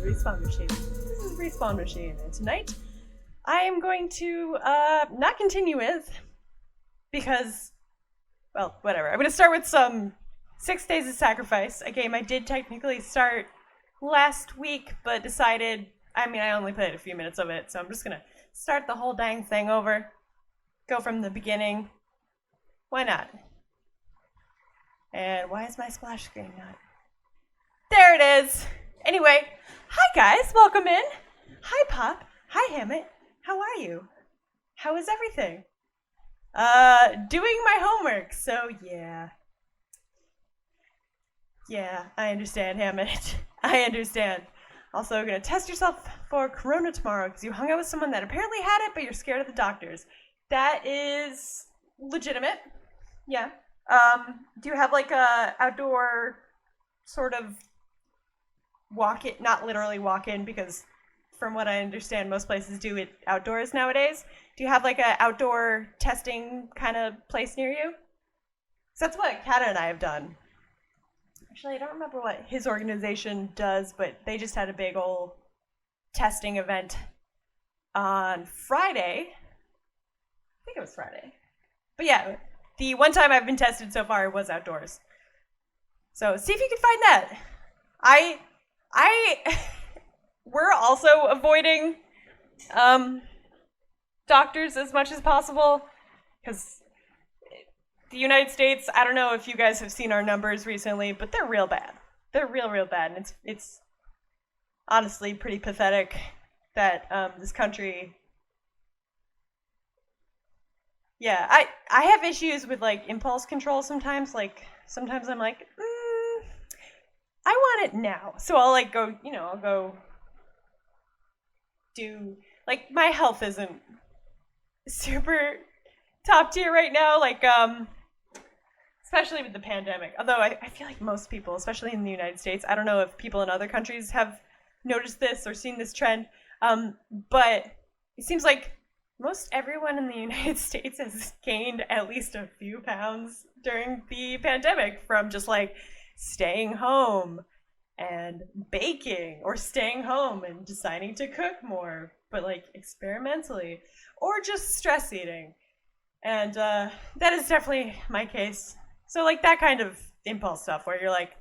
Respawn Machine. This is Respawn Machine, and tonight I am going to not continue with, because, well, whatever. I'm going to start with some 6 Days of Sacrifice, a game I did technically start last week, but decided, I only played a few minutes of it, so I'm just going to start the whole dang thing over, go from the beginning. Why not? And why is my splash screen not? There it is! Anyway, hi guys, welcome in. Hi Pop, hi Hammett, how are you? How is everything? Doing my homework, so yeah. Yeah, I understand, Hammett. I understand. Also, you're gonna test yourself for corona tomorrow because you hung out with someone that apparently had it, but you're scared of the doctors. That is legitimate. Yeah. Do you have like a outdoor sort of walk-in, not literally walk-in, because from what I understand, most places do it outdoors nowadays. Do you have like a outdoor testing kind of place near you? 'Cause that's what Kata and I have done. Actually, I don't remember what his organization does, but they just had a big old testing event on Friday. I think it was Friday. But yeah, the one time I've been tested so far was outdoors. So see if you can find that. We're also avoiding doctors as much as possible because the United States, I don't know if you guys have seen our numbers recently, but they're real bad. They're real bad, and it's honestly pretty pathetic that this country. Yeah, I have issues with like impulse control sometimes. Like sometimes I'm like, I want it now, so I'll like go, I'll go do, like, my health isn't super top tier right now, like, especially with the pandemic. Although I feel like most people, especially in the United States, I don't know if people in other countries have noticed this or seen this trend, but it seems like most everyone in the United States has gained at least a few pounds during the pandemic from just like staying home and baking, or staying home and deciding to cook more, but like experimentally, or just stress eating. And that is definitely my case. So like that kind of impulse stuff where you're like,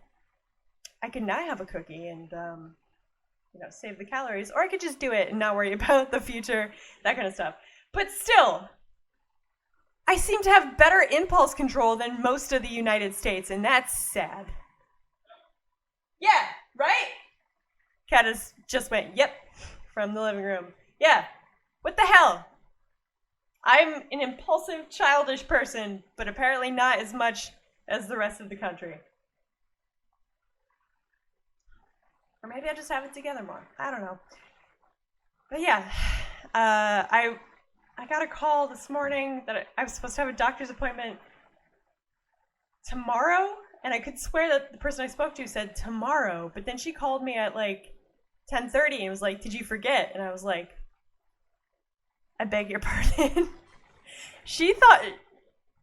I can now have a cookie and save the calories, or I could just do it and not worry about the future, that kind of stuff. But still, I seem to have better impulse control than most of the United States, and that's sad. Yeah, right? Kata's just went, yep, from the living room. Yeah, what the hell? I'm an impulsive, childish person, but apparently not as much as the rest of the country. Or maybe I just have it together more. I don't know. But yeah, I got a call this morning that I was supposed to have a doctor's appointment tomorrow, and I could swear that the person I spoke to said tomorrow, but then she called me at like 10:30 and was like, did you forget? And I was like, I beg your pardon. She thought,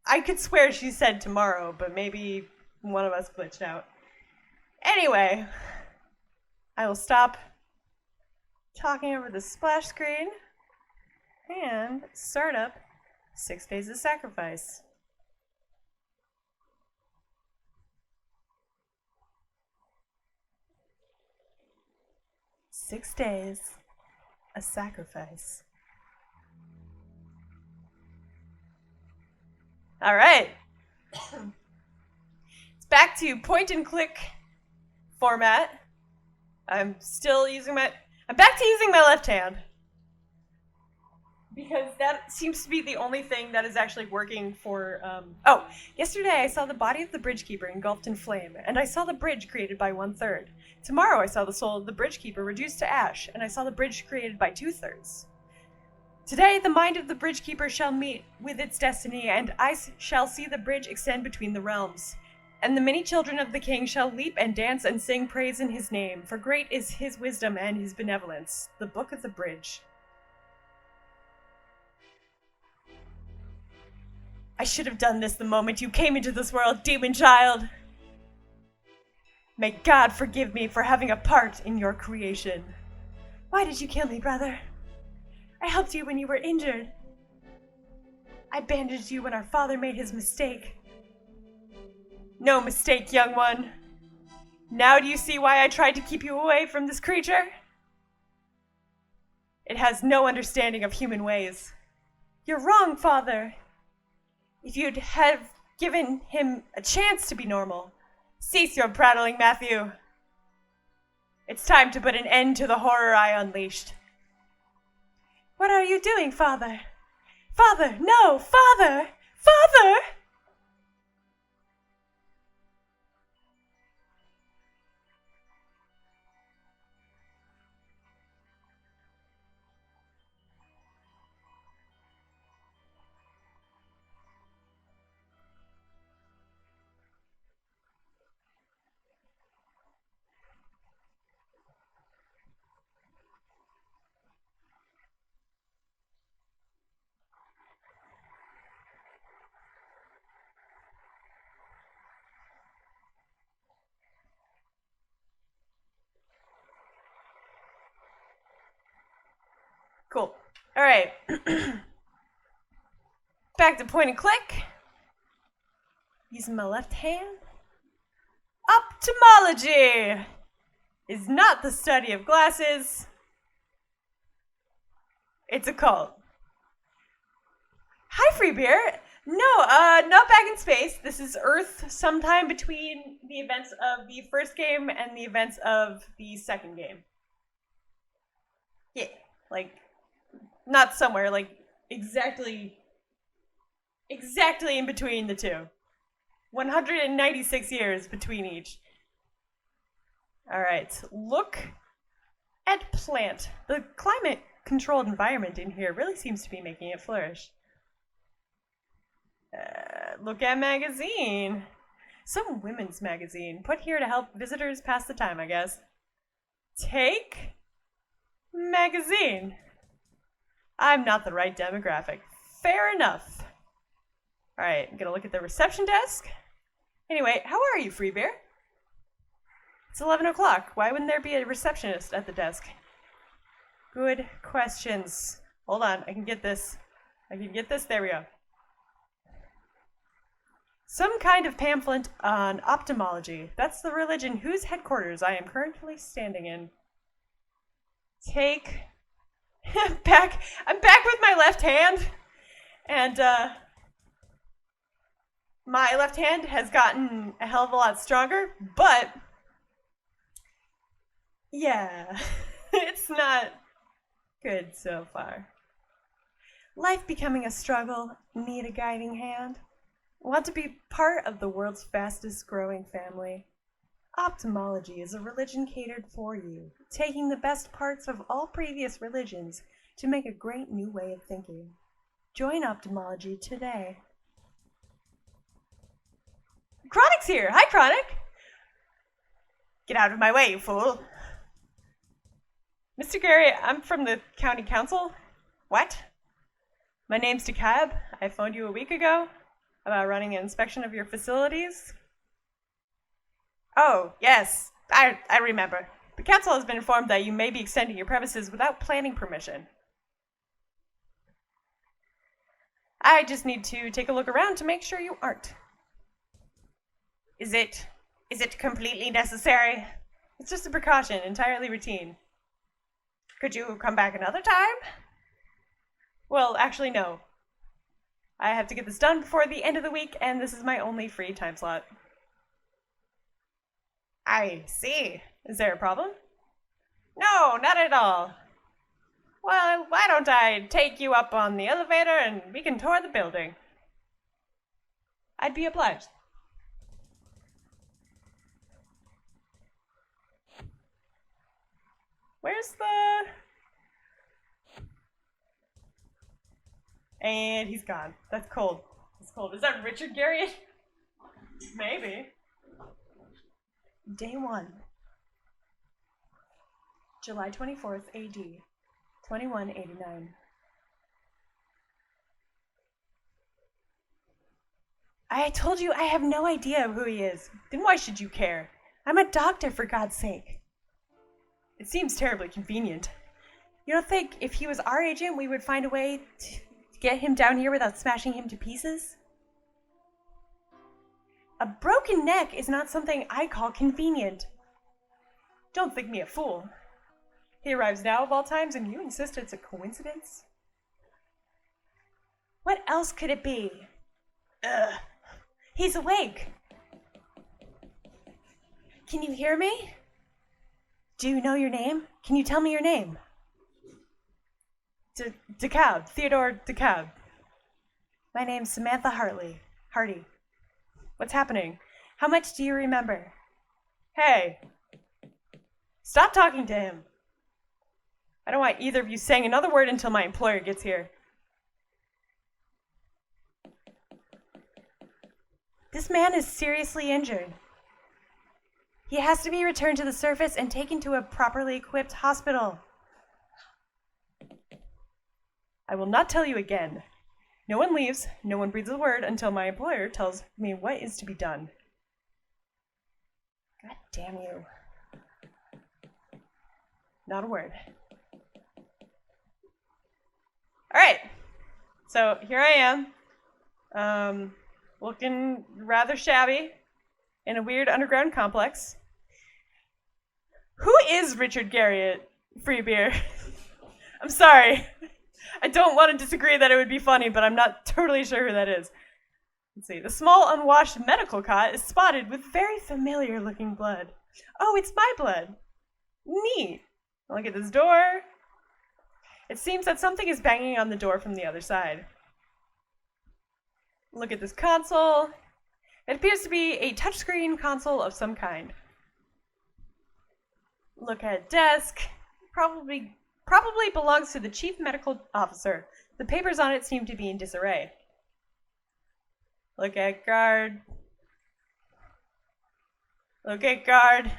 I could swear she said tomorrow, but maybe one of us glitched out. Anyway, I will stop talking over the splash screen and start up 6 Days of Sacrifice. 6 days, a sacrifice. All right. It's back to point and click format. I'm back to using my left hand, because that seems to be the only thing that is actually working for, yesterday I saw the body of the bridgekeeper engulfed in flame, and I saw the bridge created by 1/3. Tomorrow I saw the soul of the bridgekeeper reduced to ash, and I saw the bridge created by 2/3. Today the mind of the bridgekeeper shall meet with its destiny, and I shall see the bridge extend between the realms. And the many children of the king shall leap and dance and sing praise in his name, for great is his wisdom and his benevolence. The Book of the Bridge. I should have done this the moment you came into this world, demon child. May God forgive me for having a part in your creation. Why did you kill me, brother? I helped you when you were injured. I bandaged you when our father made his mistake. No mistake, young one. Now do you see why I tried to keep you away from this creature? It has no understanding of human ways. You're wrong, father. If you'd have given him a chance to be normal. Cease your prattling, Matthew. It's time to put an end to the horror I unleashed. What are you doing, father? Father, no, father! Father! Cool. All right. Back to point and click. Using my left hand. Ophthalmology is not the study of glasses. It's a cult. Hi, Free Beer. No, not back in space. This is Earth sometime between the events of the first game and the events of the second game. Yeah, like, not somewhere, like, exactly in between the two. 196 years between each. Alright, look at plant. The climate-controlled environment in here really seems to be making it flourish. Look at magazine. Some women's magazine. Put here to help visitors pass the time, I guess. Take magazine. I'm not the right demographic. Fair enough. Alright, I'm gonna look at the reception desk. Anyway, how are you, Free Bear? It's 11 o'clock. Why wouldn't there be a receptionist at the desk? Good questions. Hold on, I can get this. There we go. Some kind of pamphlet on ophthalmology. That's the religion whose headquarters I am currently standing in. Take... I'm back with my left hand. And, my left hand has gotten a hell of a lot stronger, but... yeah, it's not good so far. Life becoming a struggle, need a guiding hand. Want to be part of the world's fastest growing family. Ophthalmology is a religion catered for you, taking the best parts of all previous religions to make a great new way of thinking. Join ophthalmology today. Chronic's here! Hi, Chronic! Get out of my way, you fool. Mr. Gary, I'm from the county council. What? My name's DeKalb. I phoned you a week ago about running an inspection of your facilities. Oh, yes, I remember. The council has been informed that you may be extending your premises without planning permission. I just need to take a look around to make sure you aren't. Is it completely necessary? It's just a precaution, entirely routine. Could you come back another time? Well, actually, no. I have to get this done before the end of the week, and this is my only free time slot. I see. Is there a problem? No, not at all. Well, why don't I take you up on the elevator and we can tour the building? I'd be obliged. Where's the... And he's gone. That's cold. That's cold. Is that Richard Garriott? Maybe. Day 1. July 24th, AD. 2189. I told you I have no idea who he is. Then why should you care? I'm a doctor, for God's sake. It seems terribly convenient. You don't think if he was our agent, we would find a way to get him down here without smashing him to pieces? A broken neck is not something I call convenient. Don't think me a fool. He arrives now of all times, and you insist it's a coincidence? What else could it be? Ugh. He's awake. Can you hear me? Do you know your name? Can you tell me your name? DeKalb. Theodore DeKalb. My name's Samantha Hardy. What's happening? How much do you remember? Hey. Stop talking to him. I don't want either of you saying another word until my employer gets here. This man is seriously injured. He has to be returned to the surface and taken to a properly equipped hospital. I will not tell you again. No one leaves, no one breathes a word until my employer tells me what is to be done. God damn you. Not a word. Alright. So here I am. Looking rather shabby in a weird underground complex. Who is Richard Garriott? Free beer. I'm sorry. I don't want to disagree that it would be funny, but I'm not totally sure who that is. Let's see. The small unwashed medical cot is spotted with very familiar looking blood. Oh, it's my blood. Neat. Look at this door. It seems that something is banging on the door from the other side. Look at this console. It appears to be a touchscreen console of some kind. Look at desk. Probably belongs to the chief medical officer. The papers on it seem to be in disarray. Look at guard. Look at guard.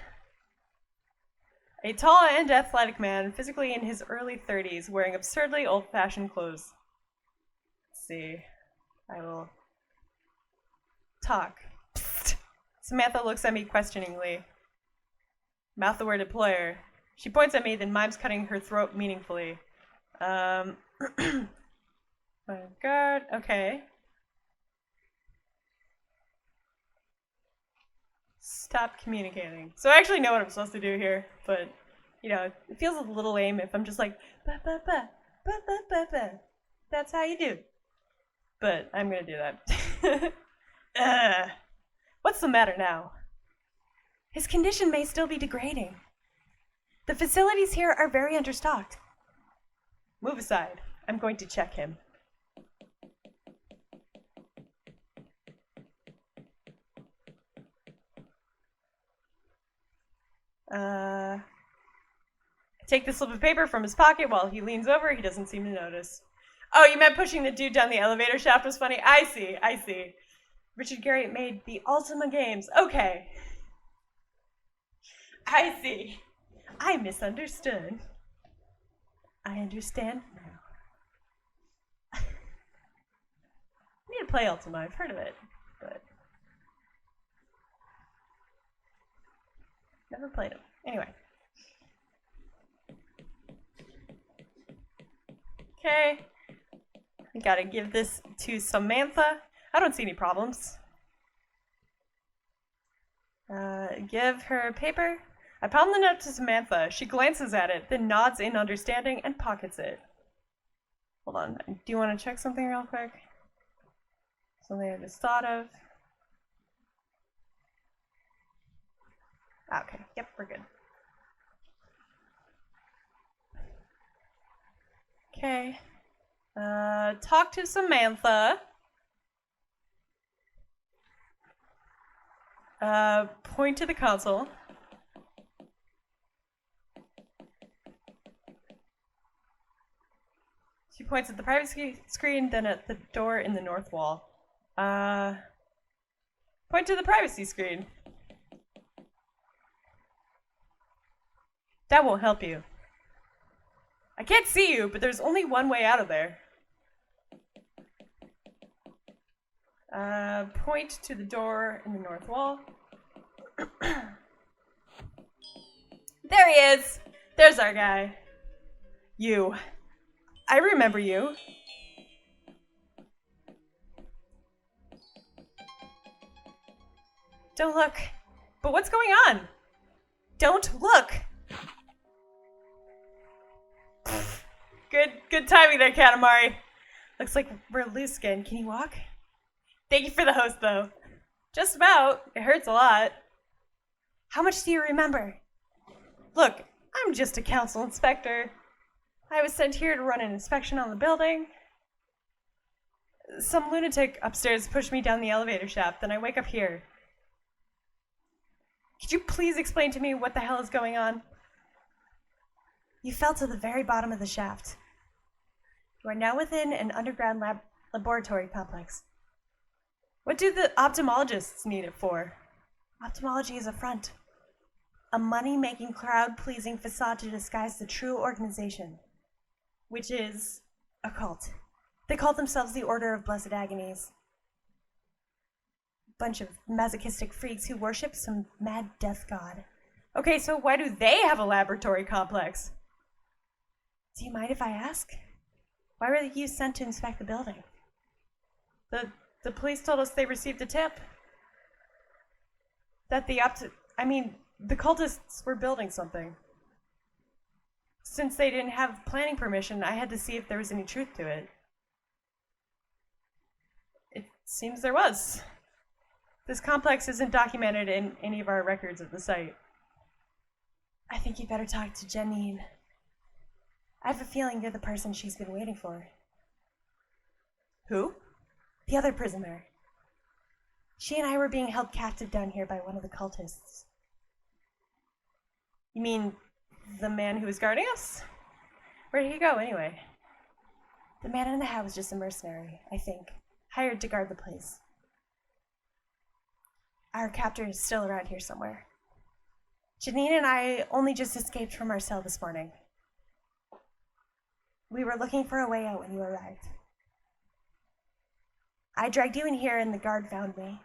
A tall and athletic man, physically in his early 30s, wearing absurdly old-fashioned clothes. Let's see. I will talk. Psst. Samantha looks at me questioningly. Mouth the word employer. She points at me, then mimes cutting her throat meaningfully. My guard. Okay. Stop communicating. So I actually know what I'm supposed to do here, but, you know, it feels a little lame if I'm just like, ba ba ba, ba ba ba ba. That's how you do. But I'm gonna do that. What's the matter now? His condition may still be degrading. The facilities here are very understocked. Move aside. I'm going to check him. Take the slip of paper from his pocket while he leans over. He doesn't seem to notice. Oh, you meant pushing the dude down the elevator shaft was funny? I see. Richard Garriott made the Ultima games. Okay. I see. I misunderstood. I understand now. I need to play Ultima. I've heard of it, but never played it. Anyway. Okay. We gotta give this to Samantha. I don't see any problems. Give her paper. I palm the note to Samantha. She glances at it, then nods in understanding and pockets it. Hold on. Do you want to check something real quick? Something I just thought of. Okay. Yep, we're good. Okay. Talk to Samantha. Point to the console. She points at the privacy screen, then at the door in the north wall. Point to the privacy screen. That won't help you. I can't see you, but there's only one way out of there. Point to the door in the north wall. There he is. There's our guy. You. I remember you. Don't look. But what's going on? Don't look. Good timing there, Katamari. Looks like we're loose skin. Can you walk? Thank you for the host, though. Just about. It hurts a lot. How much do you remember? Look, I'm just a council inspector. I was sent here to run an inspection on the building. Some lunatic upstairs pushed me down the elevator shaft, then I wake up here. Could you please explain to me what the hell is going on? You fell to the very bottom of the shaft. You are now within an underground laboratory complex. What do the ophthalmologists need it for? Ophthalmology is a front. A money-making, crowd-pleasing facade to disguise the true organization, which is a cult. They call themselves the Order of Blessed Agonies. Bunch of masochistic freaks who worship some mad death god. Okay, so why do they have a laboratory complex? Do you mind if I ask? Why were you sent to inspect the building? The police told us they received a tip that the cultists were building something. Since they didn't have planning permission, I had to see if there was any truth to it. It seems there was. This complex isn't documented in any of our records at the site. I think you better talk to Janine. I have a feeling you're the person she's been waiting for. Who? The other prisoner. She and I were being held captive down here by one of the cultists. You mean the man who was guarding us? Where did he go, anyway? The man in the hat was just a mercenary, I think, hired to guard the place. Our captor is still around here somewhere. Janine and I only just escaped from our cell this morning. We were looking for a way out when you arrived. I dragged you in here and the guard found me.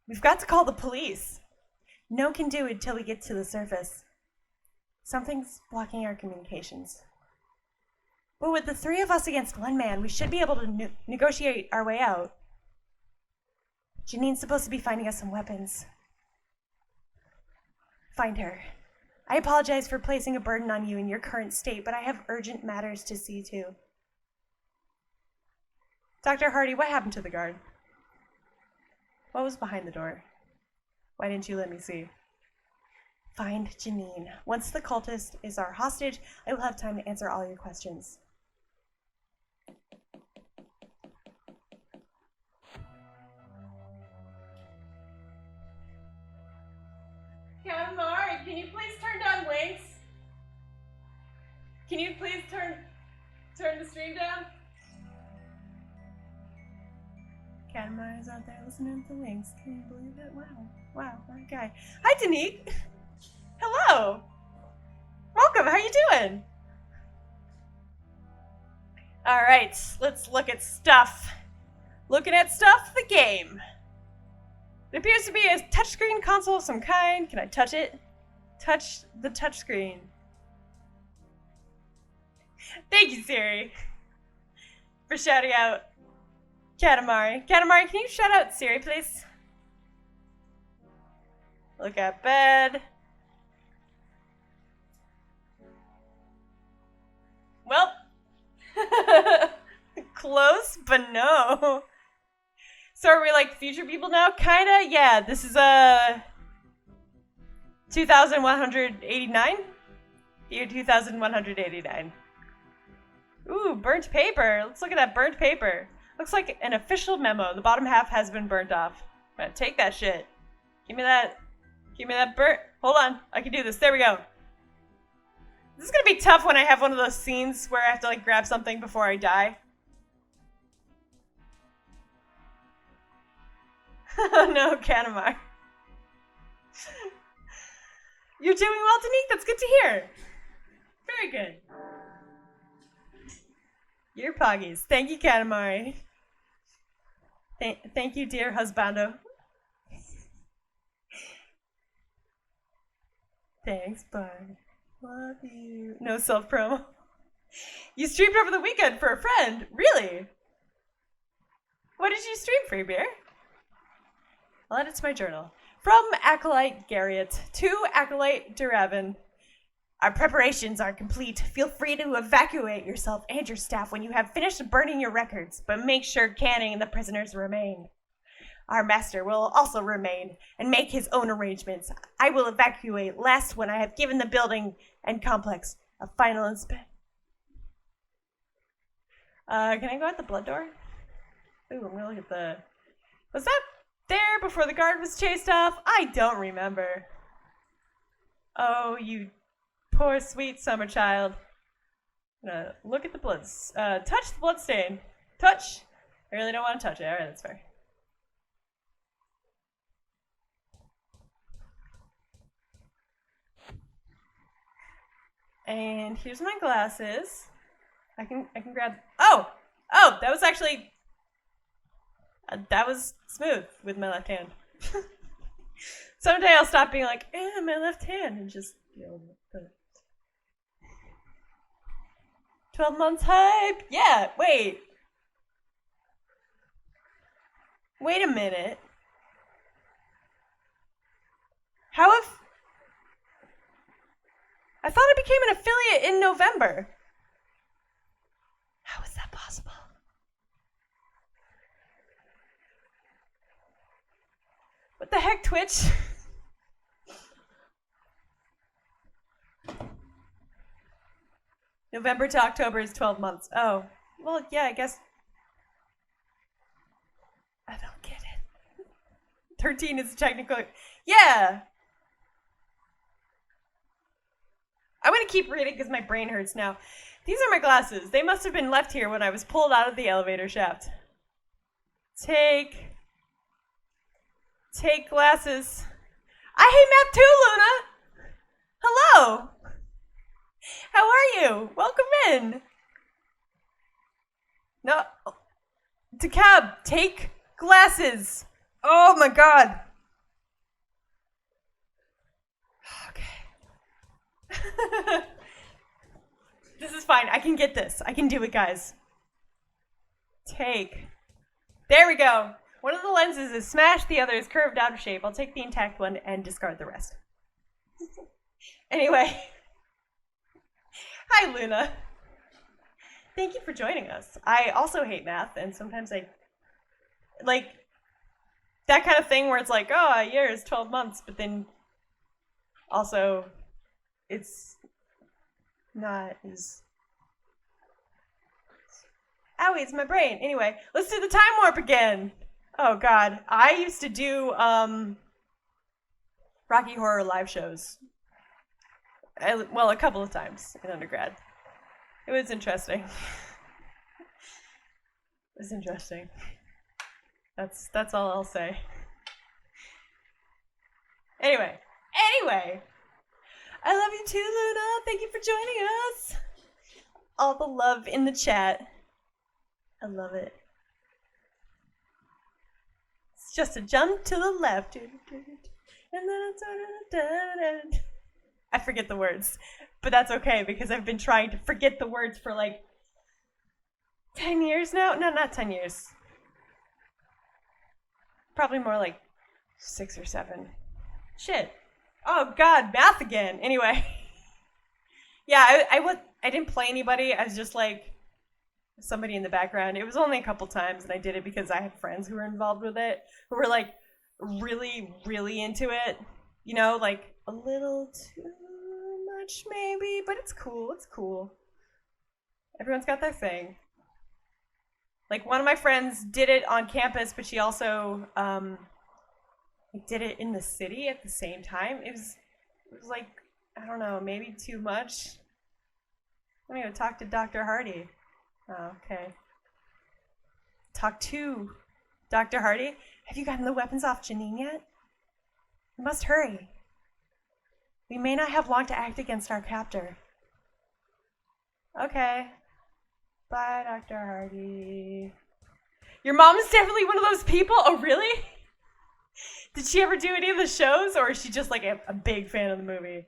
We've got to call the police. No one can do it until we get to the surface. Something's blocking our communications. But with the three of us against one man, we should be able to negotiate our way out. Janine's supposed to be finding us some weapons. Find her. I apologize for placing a burden on you in your current state, but I have urgent matters to see to. Dr. Hardy, what happened to the guard? What was behind the door? Why didn't you let me see? Find Janine. Once the cultist is our hostage, I will have time to answer all your questions. Katamari, can you please turn down links? Can you please turn the stream down? Katamari's out there listening to links. Can you believe it? Wow, that guy. Hi, Danique. Hello. Welcome. How you doing? All right, let's look at stuff. Looking at stuff, the game. It appears to be a touchscreen console of some kind. Can I touch it? Touch the touchscreen. Thank you, Siri, for shouting out Katamari. Katamari, can you shout out Siri, please? Look at bed. Well, close, but no. So are we like future people now? Kinda, yeah. This is 2189? Year 2189. Ooh, burnt paper. Let's look at that burnt paper. Looks like an official memo. The bottom half has been burnt off. I'm gonna take that shit. Give me that burnt. Hold on, I can do this. There we go. This is gonna be tough when I have one of those scenes where I have to like grab something before I die. Oh no, Katamari. You're doing well, Danique. That's good to hear. Very good. You're poggies. Thank you, Katamari. Thank you, dear husbando. Thanks, bye. Love you. No self-promo. You streamed over the weekend for a friend? Really? What did you stream, Free Beer? I'll add it to my journal. From Acolyte Garriott to Acolyte Duravin. Our preparations are complete. Feel free to evacuate yourself and your staff when you have finished burning your records, but make sure Canning and the prisoners remain. Our master will also remain and make his own arrangements. I will evacuate last when I have given the building and complex a final inspection. Can I go out the blood door? Ooh, I'm gonna look at the... Was that there before the guard was chased off? I don't remember. Oh, you poor sweet summer child. I'm gonna look at the bloods. Touch the blood stain. Touch. I really don't want to touch it. Alright, that's fair. And here's my glasses. I can grab... Oh! Oh, that was actually... that was smooth with my left hand. Someday I'll stop being like, my left hand, and just, 12 months hype! Yeah, wait. Wait a minute. How if... I thought I became an affiliate in November. How is that possible? What the heck, Twitch? November to October is 12 months. Oh, well, yeah, I guess. I don't get it. 13 is technically. Yeah! I'm gonna keep reading because my brain hurts now. These are my glasses. They must have been left here when I was pulled out of the elevator shaft. Take glasses. I hate math too, Luna! Hello! How are you? Welcome in. No. Decab, take glasses. Oh my god. Okay. This is fine. I can get this. I can do it, guys. Take. There we go. One of the lenses is smashed, the other is curved out of shape. I'll take the intact one and discard the rest. Anyway. Hi, Luna. Thank you for joining us. I also hate math, and sometimes I... Like, that kind of thing where it's like, oh, a year is 12 months, but then also it's not as... Owie, it's my brain. Anyway, let's do the time warp again. Oh, God. I used to do Rocky Horror live shows. Well, a couple of times in undergrad. It was interesting. It was interesting. That's all I'll say. Anyway. I love you too, Luna. Thank you for joining us. All the love in the chat. I love it. It's just a jump to the left. And then I forget the words. But that's okay because I've been trying to forget the words for like 10 years now. No, not 10 years. Probably more like 6 or 7. Shit. Oh god, math again. Anyway. Yeah, I didn't play anybody. I was just like somebody in the background. It was only a couple times, and I did it because I had friends who were involved with it, who were like really, really into it. You know, like a little too much maybe, but it's cool. It's cool. Everyone's got their thing. Like one of my friends did it on campus, but she also did it in the city at the same time. It was like, I don't know, maybe too much. I'm gonna go talk to Dr. Hardy. Oh, okay. Talk to Dr. Hardy. Have you gotten the weapons off Janine yet? You must hurry. We may not have long to act against our captor. Okay. Bye, Dr. Hardy. Your mom is definitely one of those people? Oh, really? Did she ever do any of the shows, or is she just like a big fan of the movie?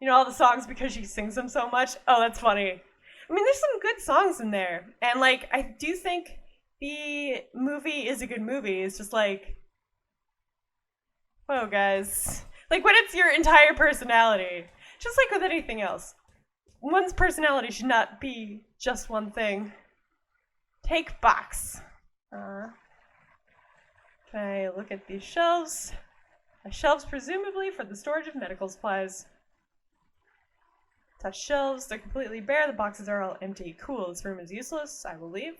all the songs because she sings them so much. Oh, that's funny. I mean, there's some good songs in there. And, like, I do think the movie is a good movie. It's just like, whoa, guys. Like, when it's your entire personality, just like with anything else, one's personality should not be just one thing. Take box. Okay, look at these shelves. Shelves presumably for the storage of medical supplies. Touch shelves, they're completely bare, the boxes are all empty. Cool, this room is useless, I will leave.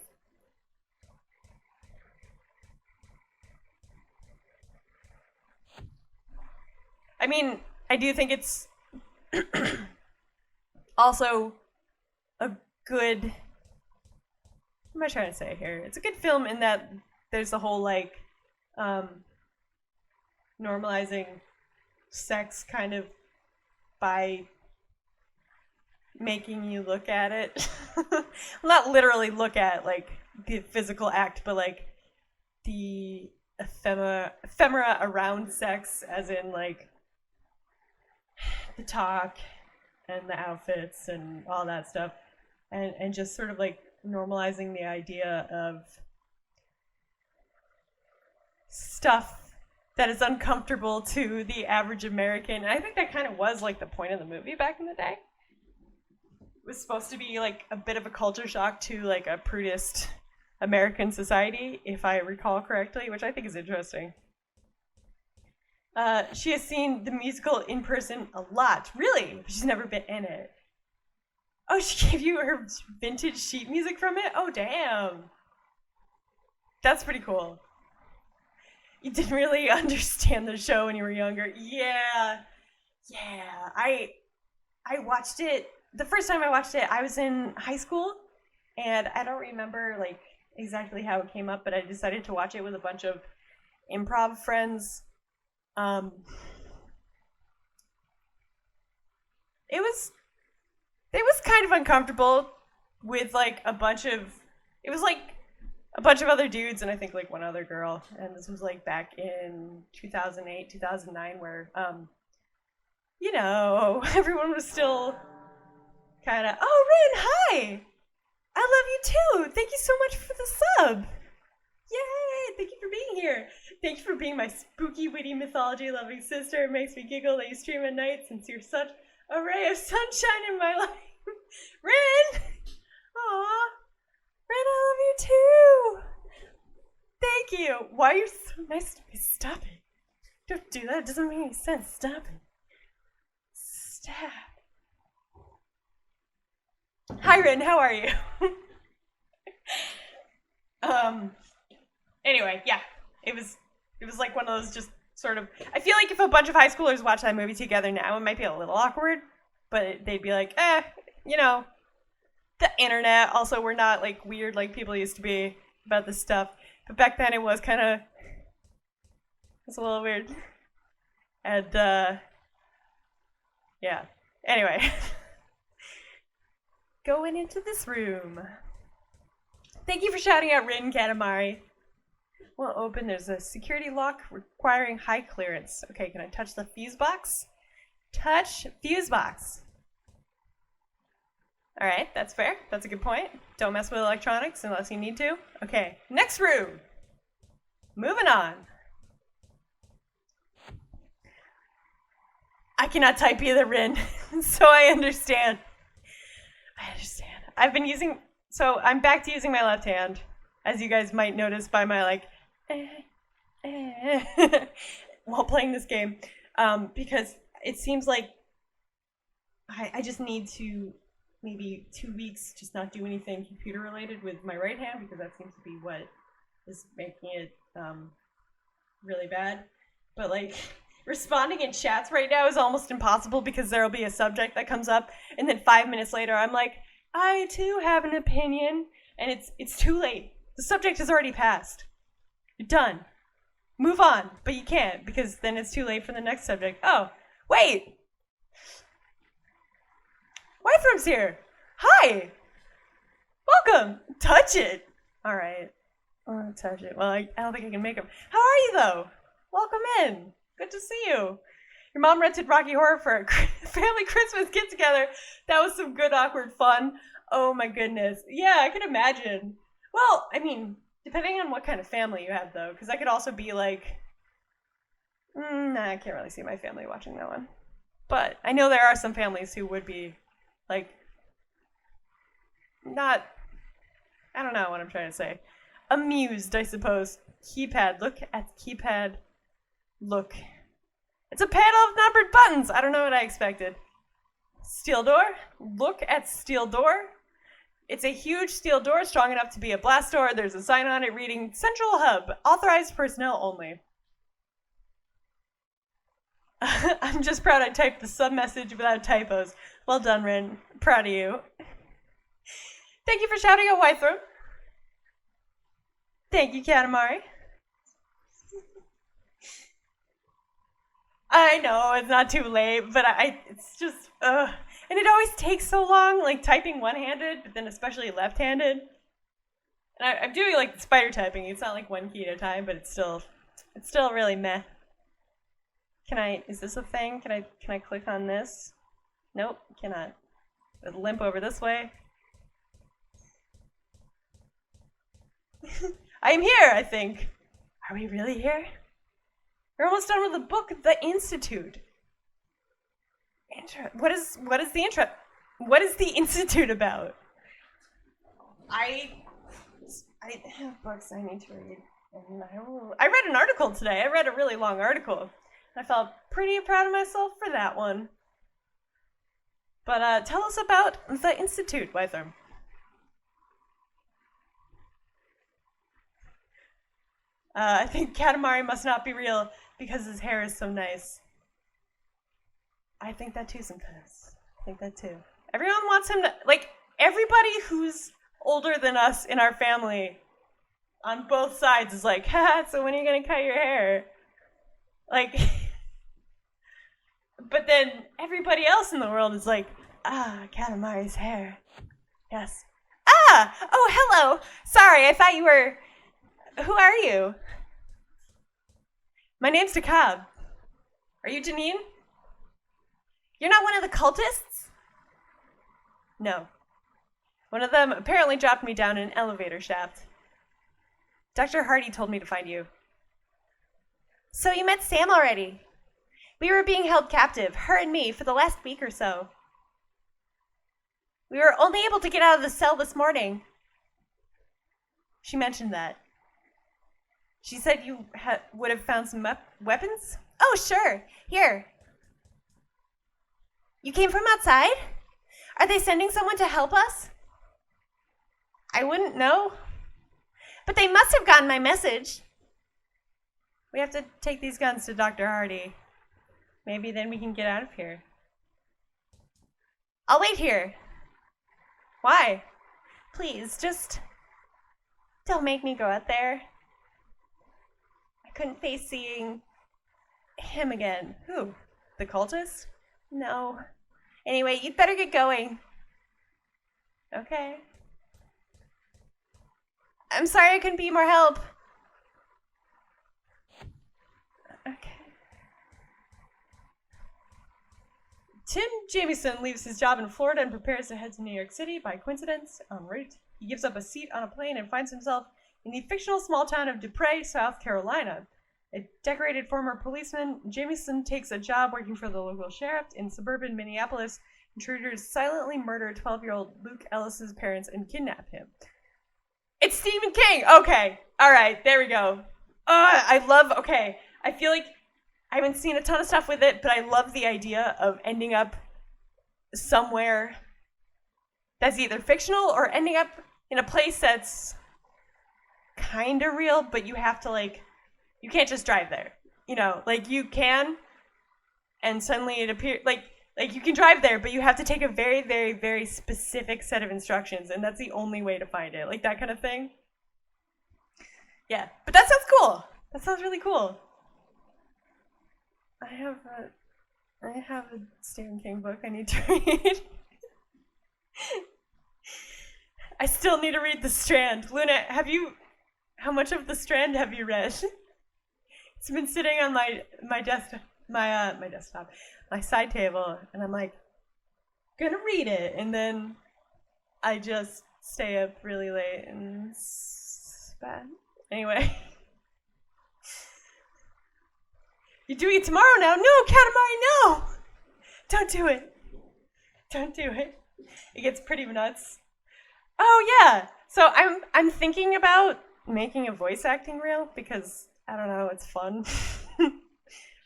I mean, I do think it's also a good, what am I trying to say here? It's a good film in that there's the whole, like, normalizing sex kind of by making you look at it. Well, not literally look at, like, the physical act, but, like, the ephemera around sex, as in, like, the talk and the outfits and all that stuff, and just sort of, like, normalizing the idea of stuff that is uncomfortable to the average American. And I think that kind of was, like, the point of the movie back in the day. It was supposed to be, like, a bit of a culture shock to, like, a prudist American society, if I recall correctly, which I think is interesting. She has seen the musical in person a lot. Really? She's never been in it. Oh, she gave you her vintage sheet music from it? Oh, damn. That's pretty cool. You didn't really understand the show when you were younger. Yeah. I watched it. The first time I watched it, I was in high school, and I don't remember, like, exactly how it came up, but I decided to watch it with a bunch of improv friends. It was kind of uncomfortable with, like, it was like a bunch of other dudes and I think, like, one other girl, and this was, like, back in 2008, 2009, where, everyone was still kind of, oh, Rin, hi! I love you too! Thank you so much for the sub! Yay! Thank you for being here! Thank you for being my spooky, witty, mythology-loving sister. It makes me giggle that you stream at night since you're such a ray of sunshine in my life. Rin! Aw! Rin, I love you too! Thank you! Why are you so nice to me? Stop it. Don't do that. It doesn't make any sense. Stop it. Stop. Hi, Rin. How are you? Anyway, yeah. It was like one of those just sort of, I feel like if a bunch of high schoolers watch that movie together now, it might be a little awkward, but they'd be like, the internet. Also, we're not, like, weird like people used to be about this stuff. But back then it was kind of, it's a little weird. And, yeah. Anyway. Going into this room. Thank you for shouting out Rin Katamari. Won't open. There's a security lock requiring high clearance. Okay, can I touch the fuse box? Touch fuse box. Alright, that's fair. That's a good point. Don't mess with electronics unless you need to. Okay, next room. Moving on. I cannot type either, Rin, so I understand. So I'm back to using my left hand, as you guys might notice by my, like, while playing this game, because it seems like I just need to maybe 2 weeks just not do anything computer related with my right hand, because that seems to be what is making it really bad. But, like, responding in chats right now is almost impossible because there'll be a subject that comes up, and then 5 minutes later I'm like, I too have an opinion, and it's too late. The subject has already passed. You're done. Move on, but you can't because then it's too late for the next subject. Oh, wait! Wyfram's here! Hi! Welcome! Touch it! Alright. I want to touch it. Well, I don't think I can make him. How are you, though? Welcome in. Good to see you. Your mom rented Rocky Horror for a family Christmas get together. That was some good awkward fun. Oh my goodness. Yeah, I can imagine. Well, I mean, depending on what kind of family you have, though, because I could also be like, nah, I can't really see my family watching that one. But I know there are some families who would be, like, not, I don't know what I'm trying to say. Amused, I suppose. Keypad. Look at the keypad. Look. It's a panel of numbered buttons. I don't know what I expected. Steel door. Look at steel door. It's a huge steel door strong enough to be a blast door. There's a sign on it reading Central Hub. Authorized personnel only. I'm just proud I typed the sub-message without typos. Well done, Rin. Proud of you. Thank you for shouting out Wythram. Thank you, Katamari. I know, it's not too late, but it's just, and it always takes so long, like typing one-handed, but then especially left-handed. And I'm doing like the spider typing. It's not like one key at a time, but it's still really meh. Is this a thing? Can I click on this? Nope, cannot. I'll limp over this way. I'm here, I think. Are we really here? We're almost done with the book, The Institute. What is the intro? What is the Institute about? I have books I need to read. I read an article today. I read a really long article. I felt pretty proud of myself for that one. But tell us about The Institute, Wythram. I think Katamari must not be real because his hair is so nice. I think that too sometimes. I think that too. Everyone wants him to, like, everybody who's older than us in our family on both sides is like, ha, so when are you gonna cut your hair? Like, but then everybody else in the world is like, Katamari's hair. Yes. Oh, hello. Sorry, I thought you were, who are you? My name's Takab. Are you Janine? You're not one of the cultists? No. One of them apparently dropped me down an elevator shaft. Dr. Hardy told me to find you. So you met Sam already? We were being held captive, her and me, for the last week or so. We were only able to get out of the cell this morning. She mentioned that. She said you would have found some weapons? Oh, sure. Here. You came from outside? Are they sending someone to help us? I wouldn't know. But they must have gotten my message. We have to take these guns to Dr. Hardy. Maybe then we can get out of here. I'll wait here. Why? Please, just don't make me go out there. I couldn't face seeing him again. Who? The cultist? No. Anyway, you'd better get going. Okay. I'm sorry I couldn't be more help. Okay. Tim Jamieson leaves his job in Florida and prepares to head to New York City. By coincidence, en route, he gives up a seat on a plane and finds himself in the fictional small town of Dupre, South Carolina. A decorated former policeman, Jamieson takes a job working for the local sheriff in suburban Minneapolis. Intruders silently murder 12-year-old Luke Ellis's parents and kidnap him. It's Stephen King! Okay, alright, there we go. Okay, I feel like I haven't seen a ton of stuff with it, but I love the idea of ending up somewhere that's either fictional or ending up in a place that's kind of real, but you have to, like, you can't just drive there. You know, like, you can, and suddenly it appears, like you can drive there, but you have to take a very, very, very specific set of instructions, and that's the only way to find it. Like, that kind of thing. Yeah, but that sounds cool. That sounds really cool. I have a Stephen King book I need to read. I still need to read The Strand. Luna, how much of The Strand have you read? It's been sitting on my desk. my desktop, my side table, and I'm like, gonna read it, and then I just stay up really late, and it's bad. Anyway. You're doing it tomorrow now? No, Katamari, no! Don't do it. Don't do it. It gets pretty nuts. Oh yeah. So I'm thinking about making a voice acting reel because I don't know, it's fun.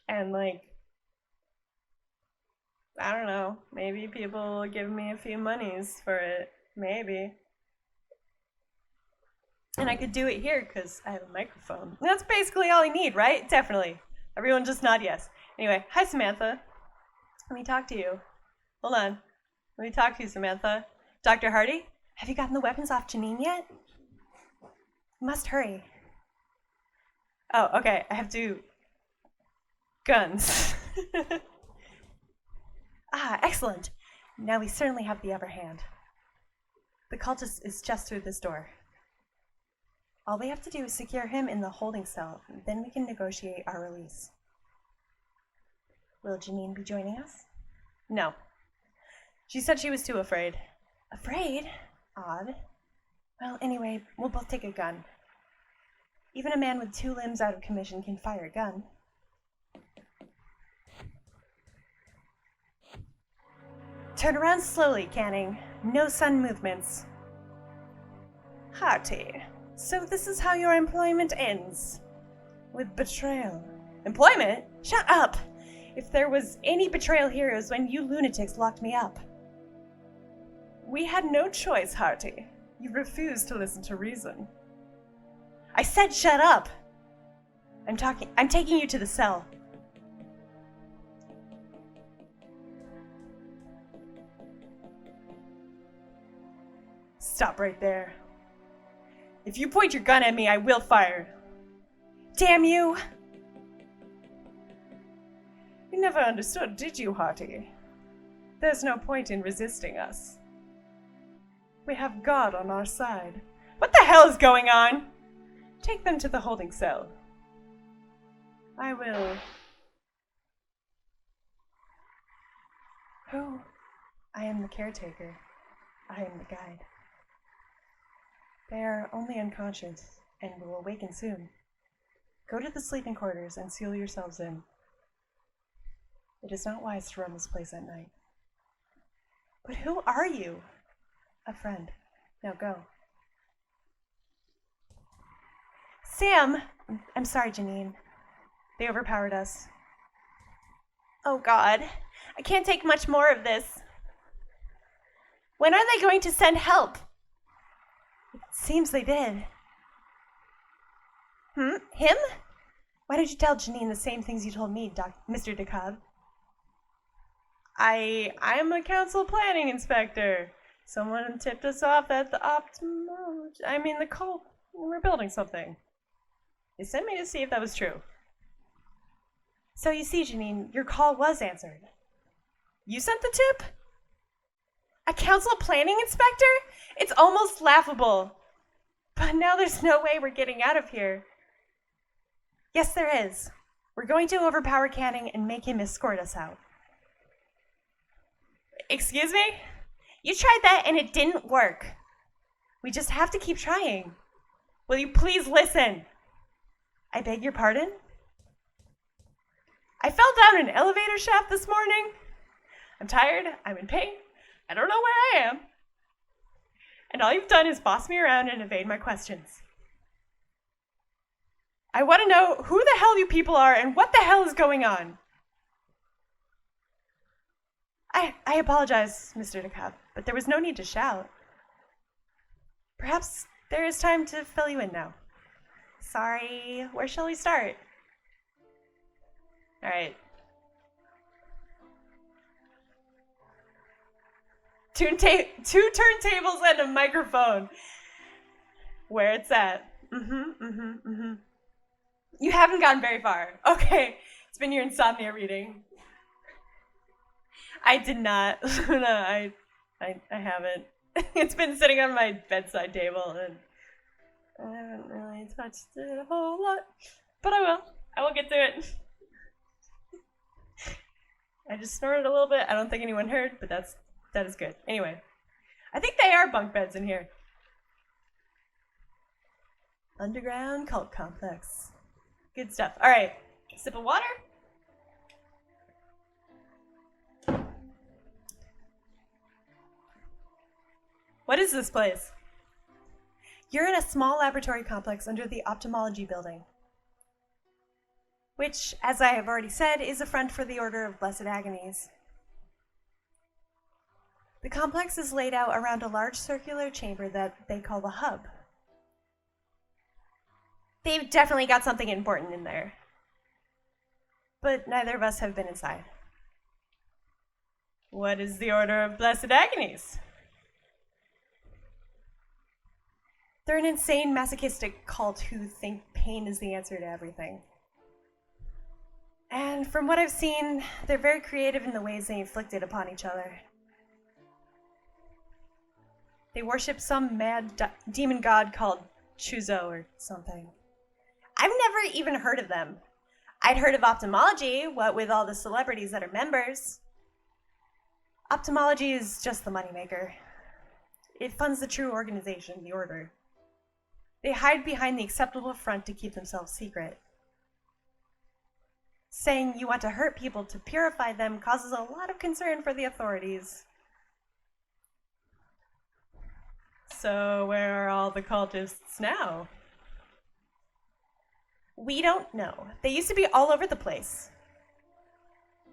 And like I don't know, maybe people will give me a few monies for it. Maybe. And I could do it here because I have a microphone. And that's basically all I need, right? Definitely. Everyone just nod yes. Anyway, hi Samantha. Let me talk to you. Hold on. Let me talk to you, Samantha. Dr. Hardy, have you gotten the weapons off Janine yet? You must hurry. Oh, okay. I have to... Guns. Ah, excellent. Now we certainly have the upper hand. The cultist is just through this door. All we have to do is secure him in the holding cell, and then we can negotiate our release. Will Janine be joining us? No. She said she was too afraid. Afraid? Odd. Well, anyway, we'll both take a gun. Even a man with 2 limbs out of commission can fire a gun. Turn around slowly, Canning. No sun movements. Hearty. So this is how your employment ends. With betrayal. Employment? Shut up! If there was any betrayal here, it was when you lunatics locked me up. We had no choice, Hearty. You refused to listen to reason. I said shut up! I'm taking you to the cell. Stop right there. If you point your gun at me, I will fire. Damn you! You never understood, did you, Hearty? There's no point in resisting us. We have God on our side. What the hell is going on? Take them to the holding cell. I will. Who? I am the caretaker. I am the guide. They are only unconscious and will awaken soon. Go to the sleeping quarters and seal yourselves in. It is not wise to run this place at night. But who are you? A friend. Now go. Sam! I'm sorry, Janine. They overpowered us. Oh God. I can't take much more of this. When are they going to send help? It seems they did. Him? Why did you tell Janine the same things you told me, Mr. DeKalb? I'm a council planning inspector. Someone tipped us off at the the cult. We're building something. They sent me to see if that was true. So you see, Janine, your call was answered. You sent the tip? A council planning inspector? It's almost laughable. But now there's no way we're getting out of here. Yes, there is. We're going to overpower Canning and make him escort us out. Excuse me? You tried that and it didn't work. We just have to keep trying. Will you please listen? I beg your pardon? I fell down an elevator shaft this morning. I'm tired, I'm in pain, I don't know where I am. And all you've done is boss me around and evade my questions. I want to know who the hell you people are and what the hell is going on. I apologize, Mr. DeKalb, but there was no need to shout. Perhaps there is time to fill you in now. Sorry, where shall we start? All right. Two turntables and a microphone. Where it's at. You haven't gotten very far. Okay, it's been your insomnia reading. I did not. No, I haven't. It's been sitting on my bedside table and I haven't really touched it a whole lot. But I will. I will get to it. I just snorted a little bit. I don't think anyone heard, but that is good. Anyway, I think they are bunk beds in here. Underground cult complex. Good stuff. All right, sip of water. What is this place? You're in a small laboratory complex under the ophthalmology building, which, as I have already said, is a front for the Order of Blessed Agonies. The complex is laid out around a large circular chamber that they call the hub. They've definitely got something important in there, but neither of us have been inside. What is the Order of Blessed Agonies? They're an insane masochistic cult who think pain is the answer to everything. And from what I've seen, they're very creative in the ways they inflict it upon each other. They worship some mad demon god called Chzo or something. I've never even heard of them. I'd heard of ophthalmology, what with all the celebrities that are members. Ophthalmology is just the moneymaker. It funds the true organization, the Order. They hide behind the acceptable front to keep themselves secret. Saying you want to hurt people to purify them causes a lot of concern for the authorities. So where are all the cultists now? We don't know. They used to be all over the place.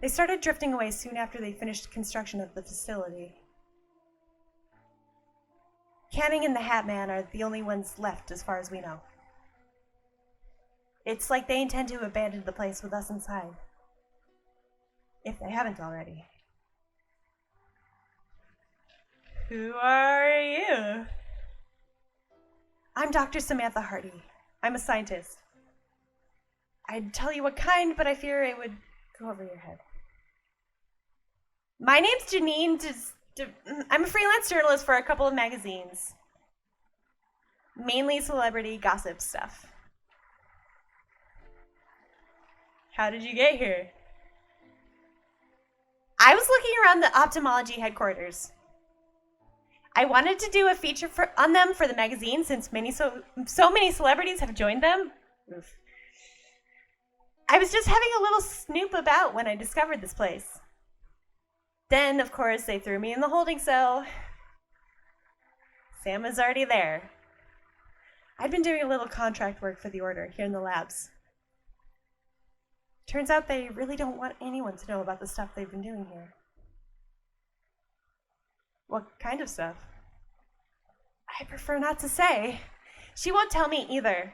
They started drifting away soon after they finished construction of the facility. Canning and the Hat Man are the only ones left as far as we know. It's like they intend to abandon the place with us inside. If they haven't already. Who are you? I'm Dr. Samantha Hardy. I'm a scientist. I'd tell you what kind, but I fear it would go over your head. My name's Janine. I'm a freelance journalist for a couple of magazines. Mainly celebrity gossip stuff. How did you get here? I was looking around the ophthalmology headquarters. I wanted to do a feature on them for the magazine since so many celebrities have joined them. Oof. I was just having a little snoop about when I discovered this place. Then, of course, they threw me in the holding cell. Sam was already there. I'd been doing a little contract work for the Order here in the labs. Turns out they really don't want anyone to know about the stuff they've been doing here. What kind of stuff? I prefer not to say. She won't tell me either.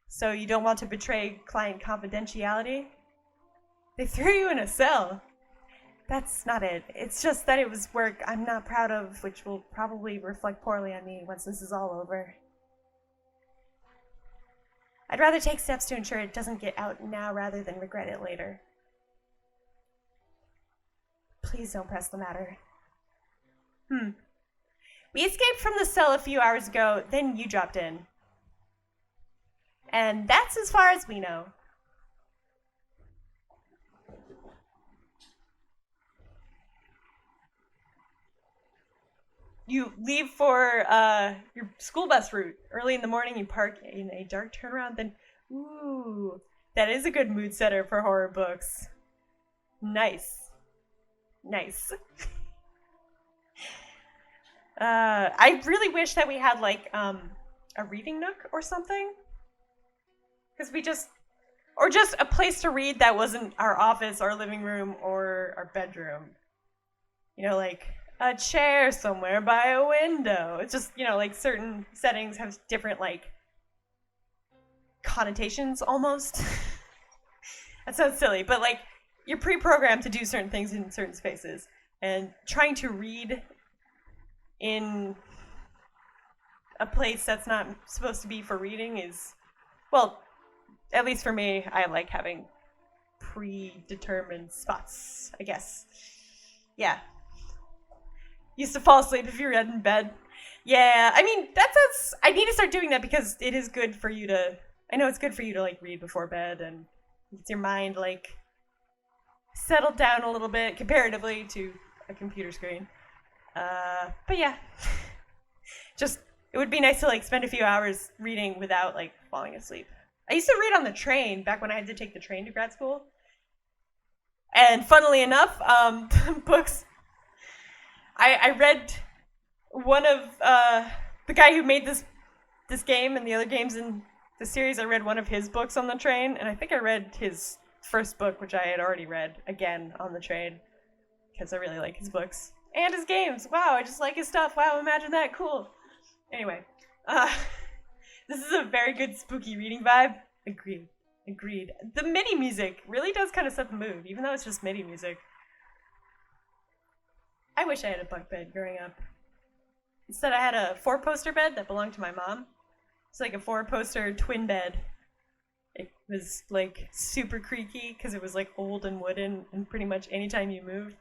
So you don't want to betray client confidentiality? They threw you in a cell. That's not it. It's just that it was work I'm not proud of, which will probably reflect poorly on me once this is all over. I'd rather take steps to ensure it doesn't get out now rather than regret it later. Please don't press the matter. We escaped from the cell a few hours ago, then you dropped in. And that's as far as we know. You leave for your school bus route. Early in the morning, you park in a dark turnaround, then, ooh, that is a good mood setter for horror books. Nice. Nice. I really wish that we had, like, a reading nook or something. Because or just a place to read that wasn't our office, our living room, or our bedroom. You know, like a chair somewhere by a window. It's just, you know, like certain settings have different, like, connotations almost. That sounds silly, but, like, you're pre-programmed to do certain things in certain spaces. And trying to read in a place that's not supposed to be for reading is, well, at least for me, I like having predetermined spots, I guess. Yeah. Used to fall asleep if you read in bed. Yeah, I mean, that's I need to start doing that because it is good for you to, I know it's good for you to, like, read before bed and it's your mind, like, settled down a little bit comparatively to a computer screen. But yeah, just it would be nice to like spend a few hours reading without like falling asleep. I used to read on the train back when I had to take the train to grad school. And funnily enough, books. I read one of the guy who made this game and the other games in the series. I read one of his books on the train, and I think I read his first book, which I had already read again on the train because I really like his books and his games. Wow, I just like his stuff. Wow, imagine that. Cool. Anyway, this is a very good spooky reading vibe. Agreed. The MIDI music really does kind of set the mood, even though it's just MIDI music. I wish I had a bunk bed growing up. Instead, I had a 4-poster bed that belonged to my mom. It's like a 4-poster twin bed. It was like super creaky because it was like old and wooden, and pretty much anytime you moved.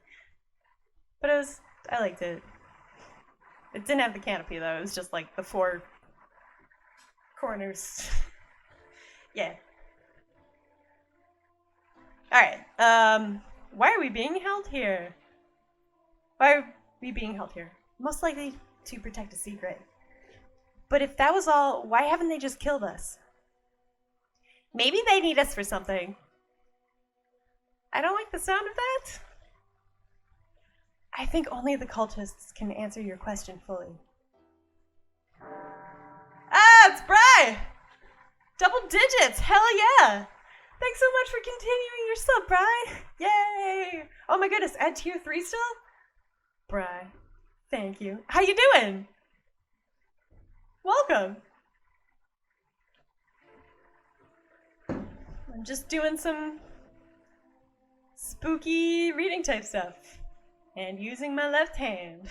But I liked it. It didn't have the canopy though. It was just like the 4 corners. Yeah. Alright, why are we being held here? Why are we being held here? Most likely to protect a secret. But if that was all, why haven't they just killed us? Maybe they need us for something. I don't like the sound of that. I think only the cultists can answer your question fully. Ah, it's Bri! Double digits, hell yeah! Thanks so much for continuing your sub, Bri! Yay! Oh my goodness, at tier 3 still? Bri, thank you. How you doing? Welcome. I'm just doing some spooky reading type stuff and using my left hand.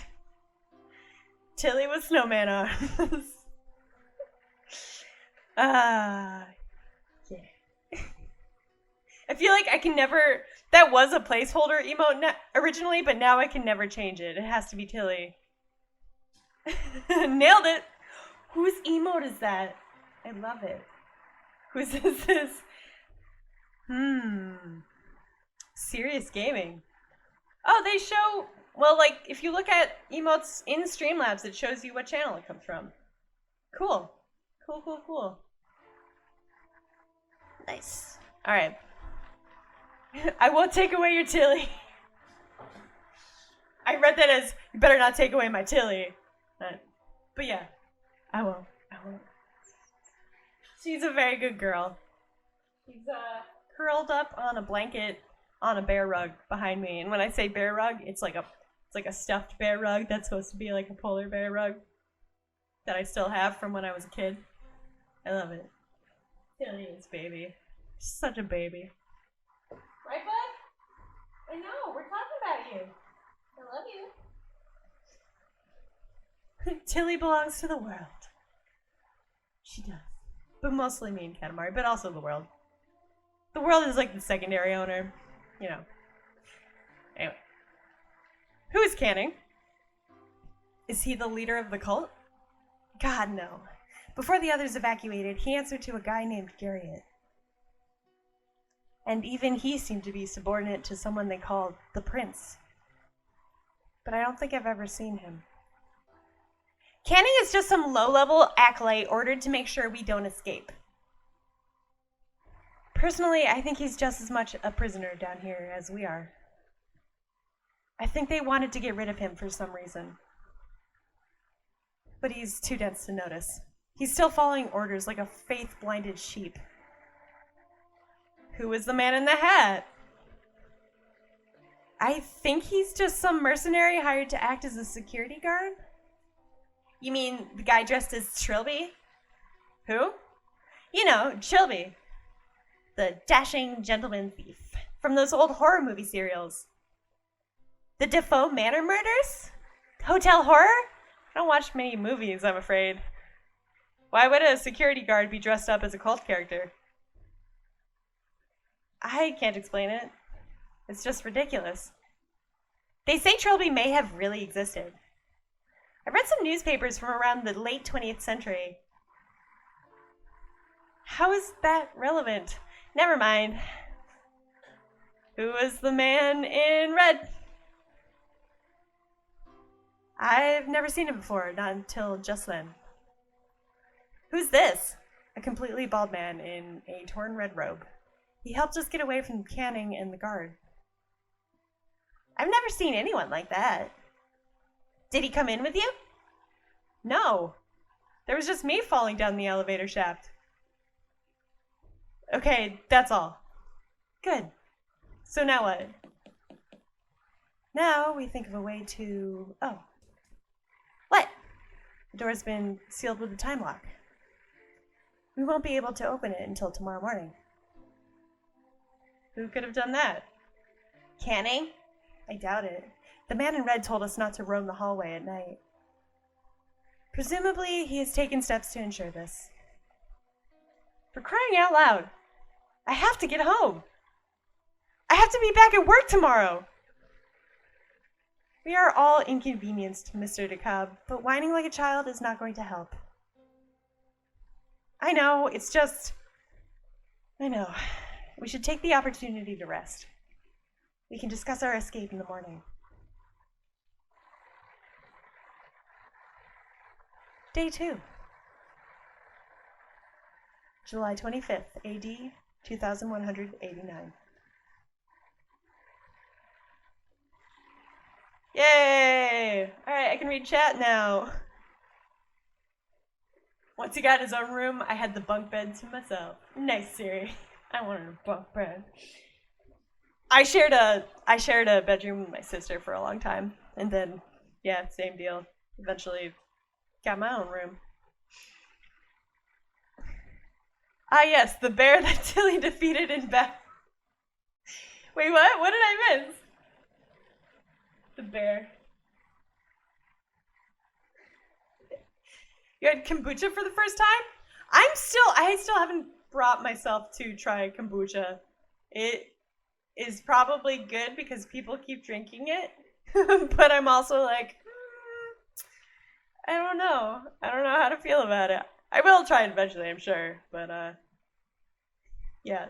Tilly with snowman arms. Yeah. I feel like I can never. That was a placeholder emote originally, but now I can never change it. It has to be Tilly. Nailed it. Whose emote is that? I love it. Whose is this? Serious gaming. Oh, they show. Well, like if you look at emotes in Streamlabs, it shows you what channel it comes from. Cool. Cool. Nice. All right. I won't take away your Tilly. I read that as, you better not take away my Tilly. But yeah, I won't. She's a very good girl. She's curled up on a blanket on a bear rug behind me. And when I say bear rug, it's like a stuffed bear rug that's supposed to be like a polar bear rug that I still have from when I was a kid. I love it. Tilly is baby. She's such a baby. Right, bud? I know, we're talking about you. I love you. Tilly belongs to the world. She does. But mostly me and Katamari, but also the world. The world is like the secondary owner, you know. Anyway. Who is Canning? Is he the leader of the cult? God, no. Before the others evacuated, he answered to a guy named Garriott. And even he seemed to be subordinate to someone they called the Prince. But I don't think I've ever seen him. Canning is just some low-level acolyte ordered to make sure we don't escape. Personally, I think he's just as much a prisoner down here as we are. I think they wanted to get rid of him for some reason. But he's too dense to notice. He's still following orders like a faith-blinded sheep. Who is the man in the hat? I think he's just some mercenary hired to act as a security guard. You mean the guy dressed as Trilby? Who? You know, Trilby. The dashing gentleman thief from those old horror movie serials. The Defoe Manor murders? Hotel horror? I don't watch many movies, I'm afraid. Why would a security guard be dressed up as a cult character? I can't explain it. It's just ridiculous. They say Trilby may have really existed. I read some newspapers from around the late 20th century. How is that relevant? Never mind. Who was the man in red? I've never seen him before, not until just then. Who's this? A completely bald man in a torn red robe. He helped us get away from Canning and the guard. I've never seen anyone like that. Did he come in with you? No. There was just me falling down the elevator shaft. Okay, that's all. Good. So now what? Now we think of a way to... Oh. What? The door's been sealed with a time lock. We won't be able to open it until tomorrow morning. Who could have done that? Canning? I doubt it. The man in red told us not to roam the hallway at night. Presumably, he has taken steps to ensure this. For crying out loud, I have to get home. I have to be back at work tomorrow. We are all inconvenienced, Mr. DeKalb, but whining like a child is not going to help. I know, it's just... I know. We should take the opportunity to rest. We can discuss our escape in the morning. Day 2. July 25th, AD 2189. Yay! Alright, I can read chat now. Once he got his own room, I had the bunk bed to myself. Nice, Siri. I wanted a bunk bed. I shared a bedroom with my sister for a long time. And then, yeah, same deal. Eventually got my own room. Ah, yes, the bear that Tilly defeated in battle. Wait, what? What did I miss? The bear. You had kombucha for the first time? I still haven't brought myself to try kombucha. It is probably good because people keep drinking it. But I'm also like, I don't know. I don't know how to feel about it. I will try it eventually, I'm sure. But, yeah.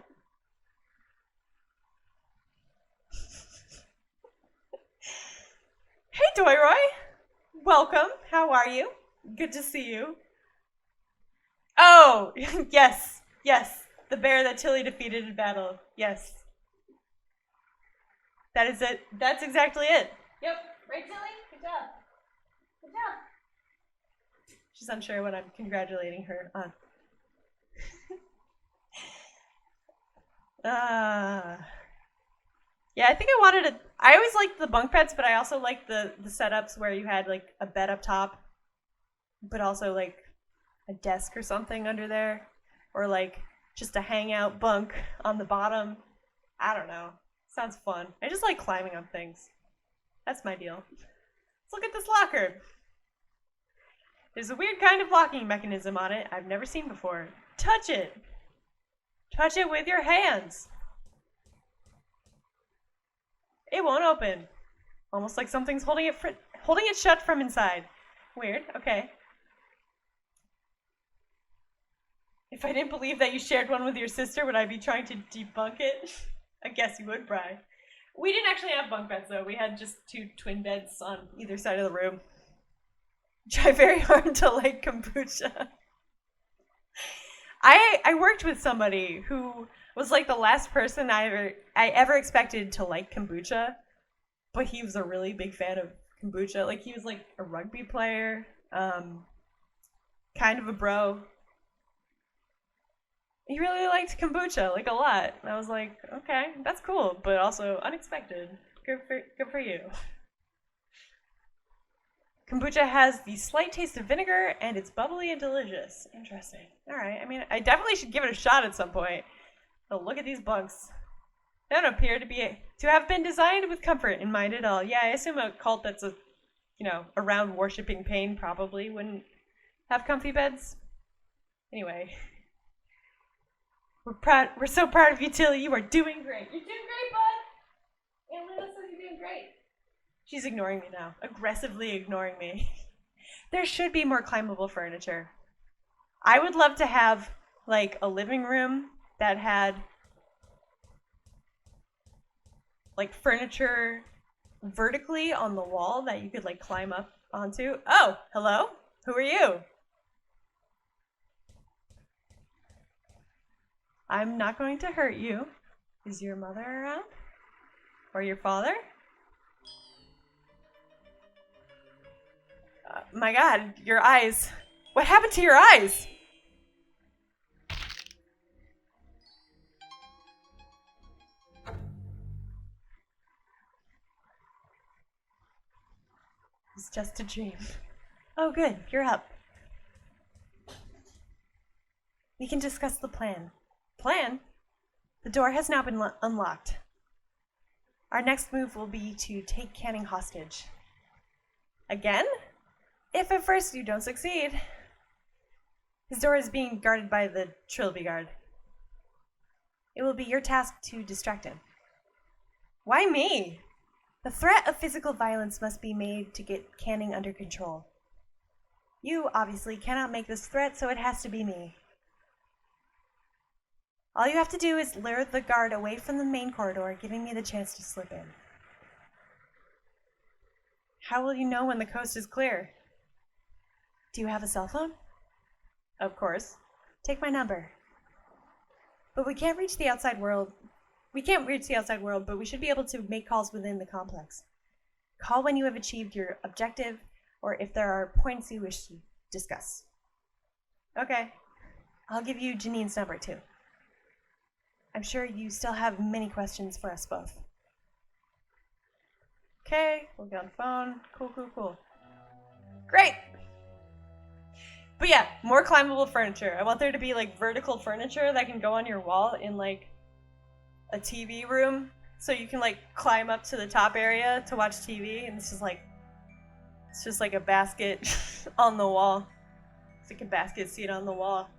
Hey, Doyroy. Welcome. How are you? Good to see you. Oh, yes. Yes. The bear that Tilly defeated in battle. Yes. That is it. That's exactly it. Yep. Right, Tilly? Good job. Good job. She's unsure what I'm congratulating her on. Yeah, I think I always liked the bunk beds, but I also liked the setups where you had like a bed up top, but also like a desk or something under there, or like just a hangout bunk on the bottom. I don't know. Sounds fun. I just like climbing on things. That's my deal. Let's look at this locker. There's a weird kind of locking mechanism on it I've never seen before. Touch it. Touch it with your hands. It won't open. Almost like something's holding it shut from inside. Weird. Okay. If I didn't believe that you shared one with your sister, would I be trying to debunk it? I guess you would, Bri. We didn't actually have bunk beds, though. We had just 2 twin beds on either side of the room. Try very hard to like kombucha. I worked with somebody who was like the last person I ever expected to like kombucha, but he was a really big fan of kombucha. Like he was like a rugby player, kind of a bro. He really liked kombucha, like a lot. And I was like, okay, that's cool, but also unexpected. Good for you. Kombucha has the slight taste of vinegar, and it's bubbly and delicious. Interesting. All right. I mean, I definitely should give it a shot at some point. Oh, look at these bunks. They don't appear to have been designed with comfort in mind at all. Yeah, I assume a cult that's around worshipping pain probably wouldn't have comfy beds. Anyway, we're so proud of you, Tilly. You are doing great. You're doing great, bud. And Luna says you're doing great. She's ignoring me now, aggressively ignoring me. There should be more climbable furniture. I would love to have like a living room that had like furniture vertically on the wall that you could like climb up onto. Oh, hello? Who are you? I'm not going to hurt you. Is your mother around? Or your father? My god, your eyes. What happened to your eyes? It's just a dream. Oh good, you're up. We can discuss the plan. Plan? The door has now been unlocked. Our next move will be to take Canning hostage. Again? If at first you don't succeed. His door is being guarded by the Trilby Guard. It will be your task to distract him. Why me? The threat of physical violence must be made to get Canning under control. You obviously cannot make this threat, so it has to be me. All you have to do is lure the guard away from the main corridor, giving me the chance to slip in. How will you know when the coast is clear? Do you have a cell phone? Of course. Take my number. But we can't reach the outside world. But we should be able to make calls within the complex. Call when you have achieved your objective, or if there are points you wish to discuss. Okay. I'll give you Janine's number too. I'm sure you still have many questions for us both. Okay, we'll get on the phone. Cool. Great! But yeah, more climbable furniture. I want there to be like vertical furniture that can go on your wall in like a TV room. So you can like climb up to the top area to watch TV, and it's just like a basket on the wall. It's like a basket seat on the wall.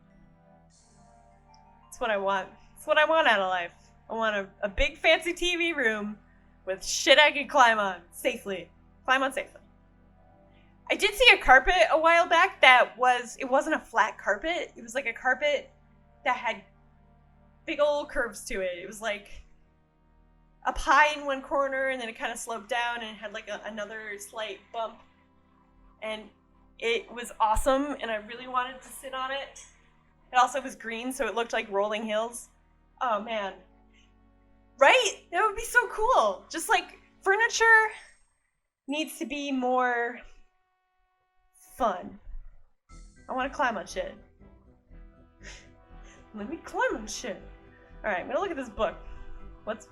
That's what I want. That's what I want out of life. I want a big fancy TV room with shit I can climb on safely. Climb on safely. I did see a carpet a while back it wasn't a flat carpet. It was like a carpet that had big old curves to it. It was like up high in one corner, and then it kind of sloped down, and it had like another slight bump. And it was awesome, and I really wanted to sit on it. It also was green, so it looked like rolling hills. Oh man. Right? That would be so cool. Just like furniture needs to be more fun. I want to climb on shit. Let me climb on shit. Alright, I'm gonna look at this book.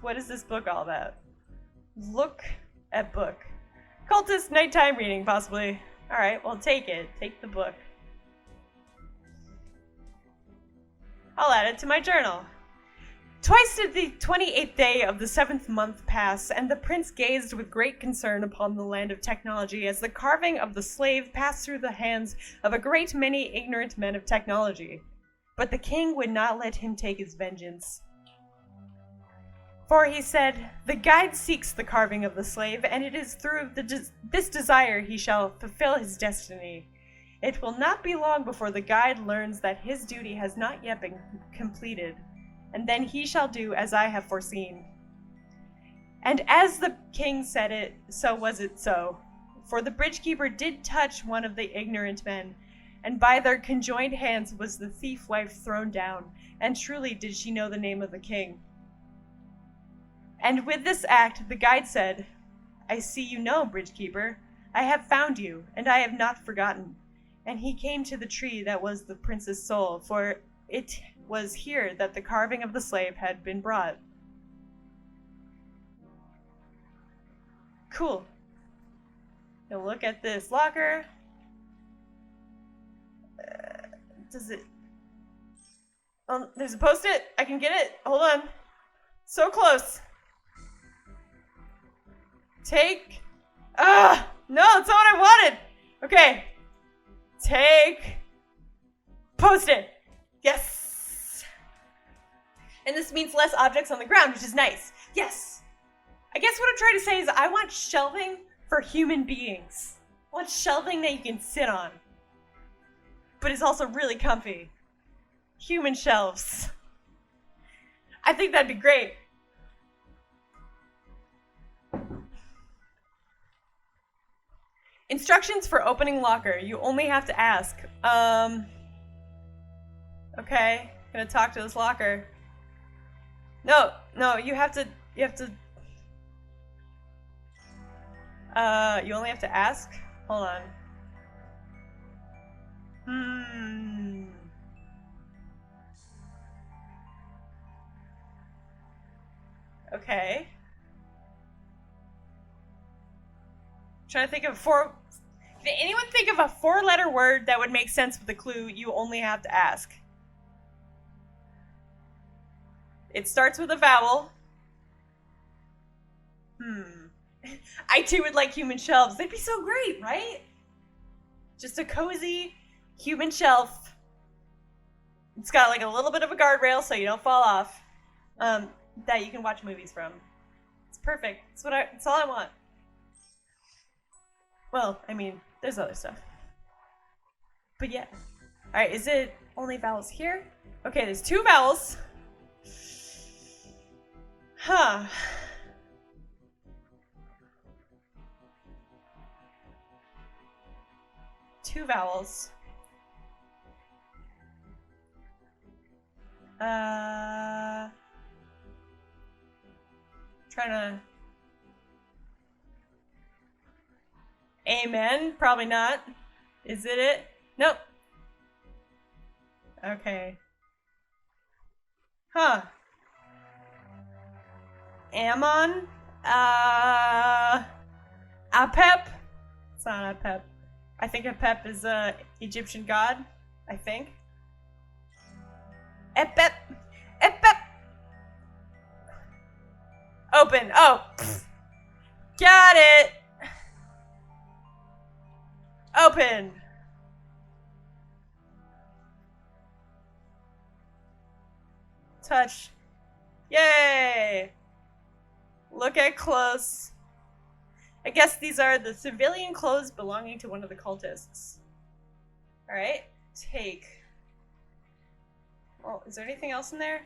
What is this book all about? Look at book. Cultist nighttime reading, possibly. Alright, well take it. Take the book. I'll add it to my journal. Twice did the 28th day of the 7th month pass, and the prince gazed with great concern upon the land of technology as the carving of the slave passed through the hands of a great many ignorant men of technology. But the king would not let him take his vengeance. For he said, "The guide seeks the carving of the slave, and it is through this desire he shall fulfill his destiny. It will not be long before the guide learns that his duty has not yet been completed, and then he shall do as I have foreseen." And as the king said it, so was it so. For the bridgekeeper did touch one of the ignorant men, and by their conjoined hands was the thief wife thrown down, and truly did she know the name of the king. And with this act the guide said, "I see you know, bridgekeeper. I have found you, and I have not forgotten." And he came to the tree that was the prince's soul, for it was here that the carving of the slave had been brought. Cool. Now look at this locker. Does it... Oh, there's a post-it. I can get it. Hold on. So close. Take... Ah! No, that's not what I wanted! Okay. Take... Post-it. Yes! And this means less objects on the ground, which is nice. Yes! I guess what I'm trying to say is I want shelving for human beings. I want shelving that you can sit on. But it's also really comfy. Human shelves. I think that'd be great. Instructions for opening locker. You only have to ask. Okay. Gonna talk to this locker. No, you have to, you only have to ask? Hold on. Okay. Trying to think of Can anyone think of a 4-letter word that would make sense with the clue you only have to ask? It starts with a vowel. I too would like human shelves. They'd be so great, right? Just a cozy human shelf. It's got like a little bit of a guardrail so you don't fall off. That you can watch movies from. It's perfect. It's all I want. Well, I mean, there's other stuff. But yeah. Alright, is it only vowels here? Okay, there's 2 vowels. Huh. Two vowels. Trying to... Amen? Probably not. Is it? Nope. Okay. Huh. Ammon? Apep? It's not Apep. I think Apep is a Egyptian god. I think. Epep. Epep. Open. Oh. Got it. Open. Touch. Yay. Look at close. I guess these are the civilian clothes belonging to one of the cultists. Alright. Take. Well, is there anything else in there?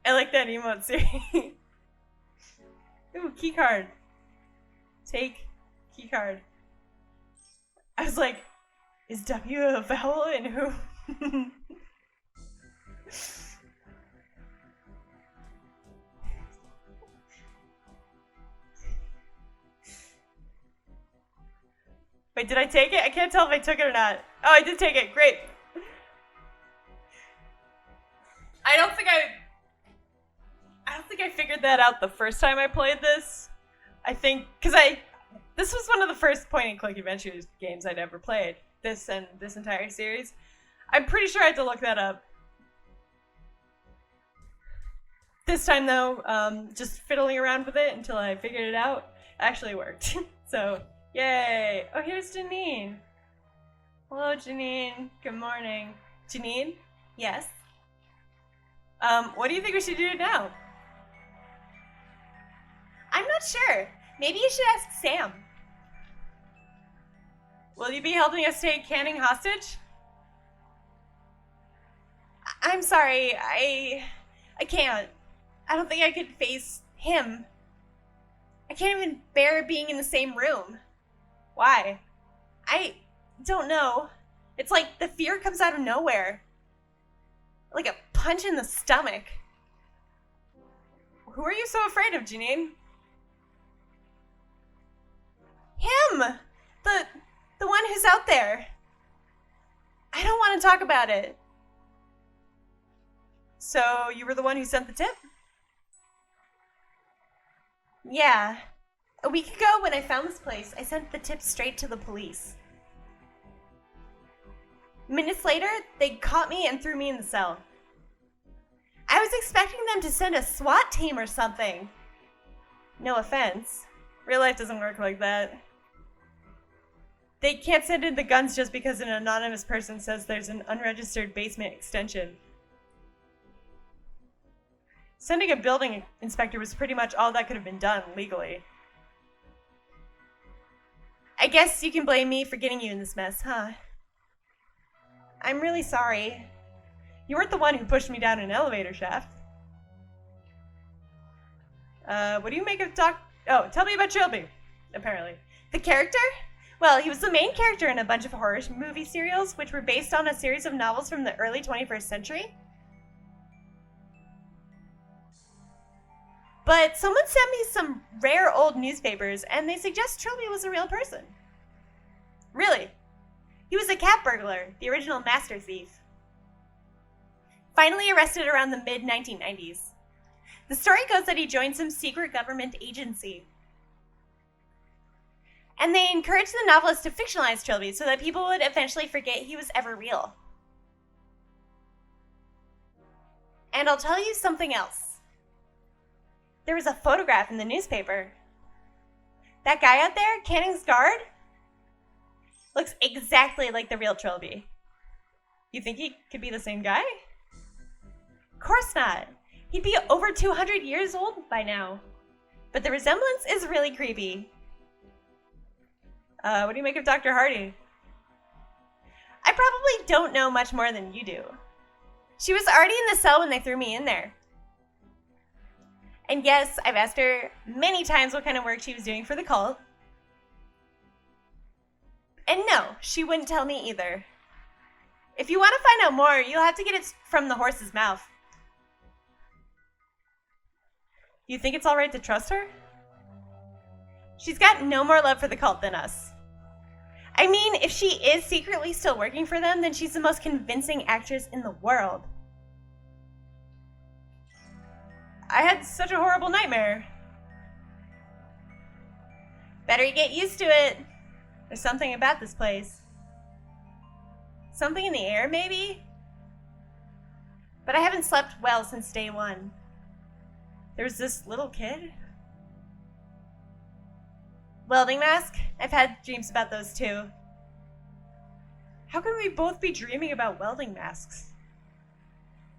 I like that emote, Siri. Ooh, keycard. Take keycard. I was like, is W a vowel in who? Wait, did I take it? I can't tell if I took it or not. Oh, I did take it. Great. I don't think I figured that out the first time I played this. I think because this was one of the first point-and-click adventure games I'd ever played. This and this entire series. I'm pretty sure I had to look that up. This time though, just fiddling around with it until I figured it out, actually worked. So, yay! Oh, here's Janine. Hello, Janine. Good morning. Janine? Yes? What do you think we should do now? I'm not sure. Maybe you should ask Sam. Will you be helping us take Canning hostage? I'm sorry, I can't. I don't think I could face him. I can't even bear being in the same room. Why? I don't know. It's like the fear comes out of nowhere. Like a punch in the stomach. Who are you so afraid of, Janine? Him! The one who's out there. I don't want to talk about it. So, you were the one who sent the tip? Yeah. A week ago, when I found this place, I sent the tip straight to the police. Minutes later, they caught me and threw me in the cell. I was expecting them to send a SWAT team or something. No offense. Real life doesn't work like that. They can't send in the guns just because an anonymous person says there's an unregistered basement extension. Sending a building inspector was pretty much all that could have been done legally. I guess you can blame me for getting you in this mess, huh? I'm really sorry. You weren't the one who pushed me down an elevator shaft. What do you make of tell me about Trilby, apparently. The character? Well, he was the main character in a bunch of horror movie serials, which were based on a series of novels from the early 21st century. But someone sent me some rare old newspapers, and they suggest Trilby was a real person. Really? He was a cat burglar, the original master thief. Finally arrested around the mid-1990s. The story goes that he joined some secret government agency. And they encouraged the novelist to fictionalize Trilby so that people would eventually forget he was ever real. And I'll tell you something else. There was a photograph in the newspaper. That guy out there, Canning's guard, looks exactly like the real Trilby. You think he could be the same guy? Of course not. He'd be over 200 years old by now. But the resemblance is really creepy. What do you make of Dr. Hardy? I probably don't know much more than you do. She was already in the cell when they threw me in there. And yes, I've asked her many times what kind of work she was doing for the cult. And no, she wouldn't tell me either. If you want to find out more, you'll have to get it from the horse's mouth. You think it's alright to trust her? She's got no more love for the cult than us. I mean, if she is secretly still working for them, then she's the most convincing actress in the world. I had such a horrible nightmare. Better get used to it. There's something about this place. Something in the air, maybe? But I haven't slept well since day one. There's this little kid. Welding mask? I've had dreams about those too. How can we both be dreaming about welding masks?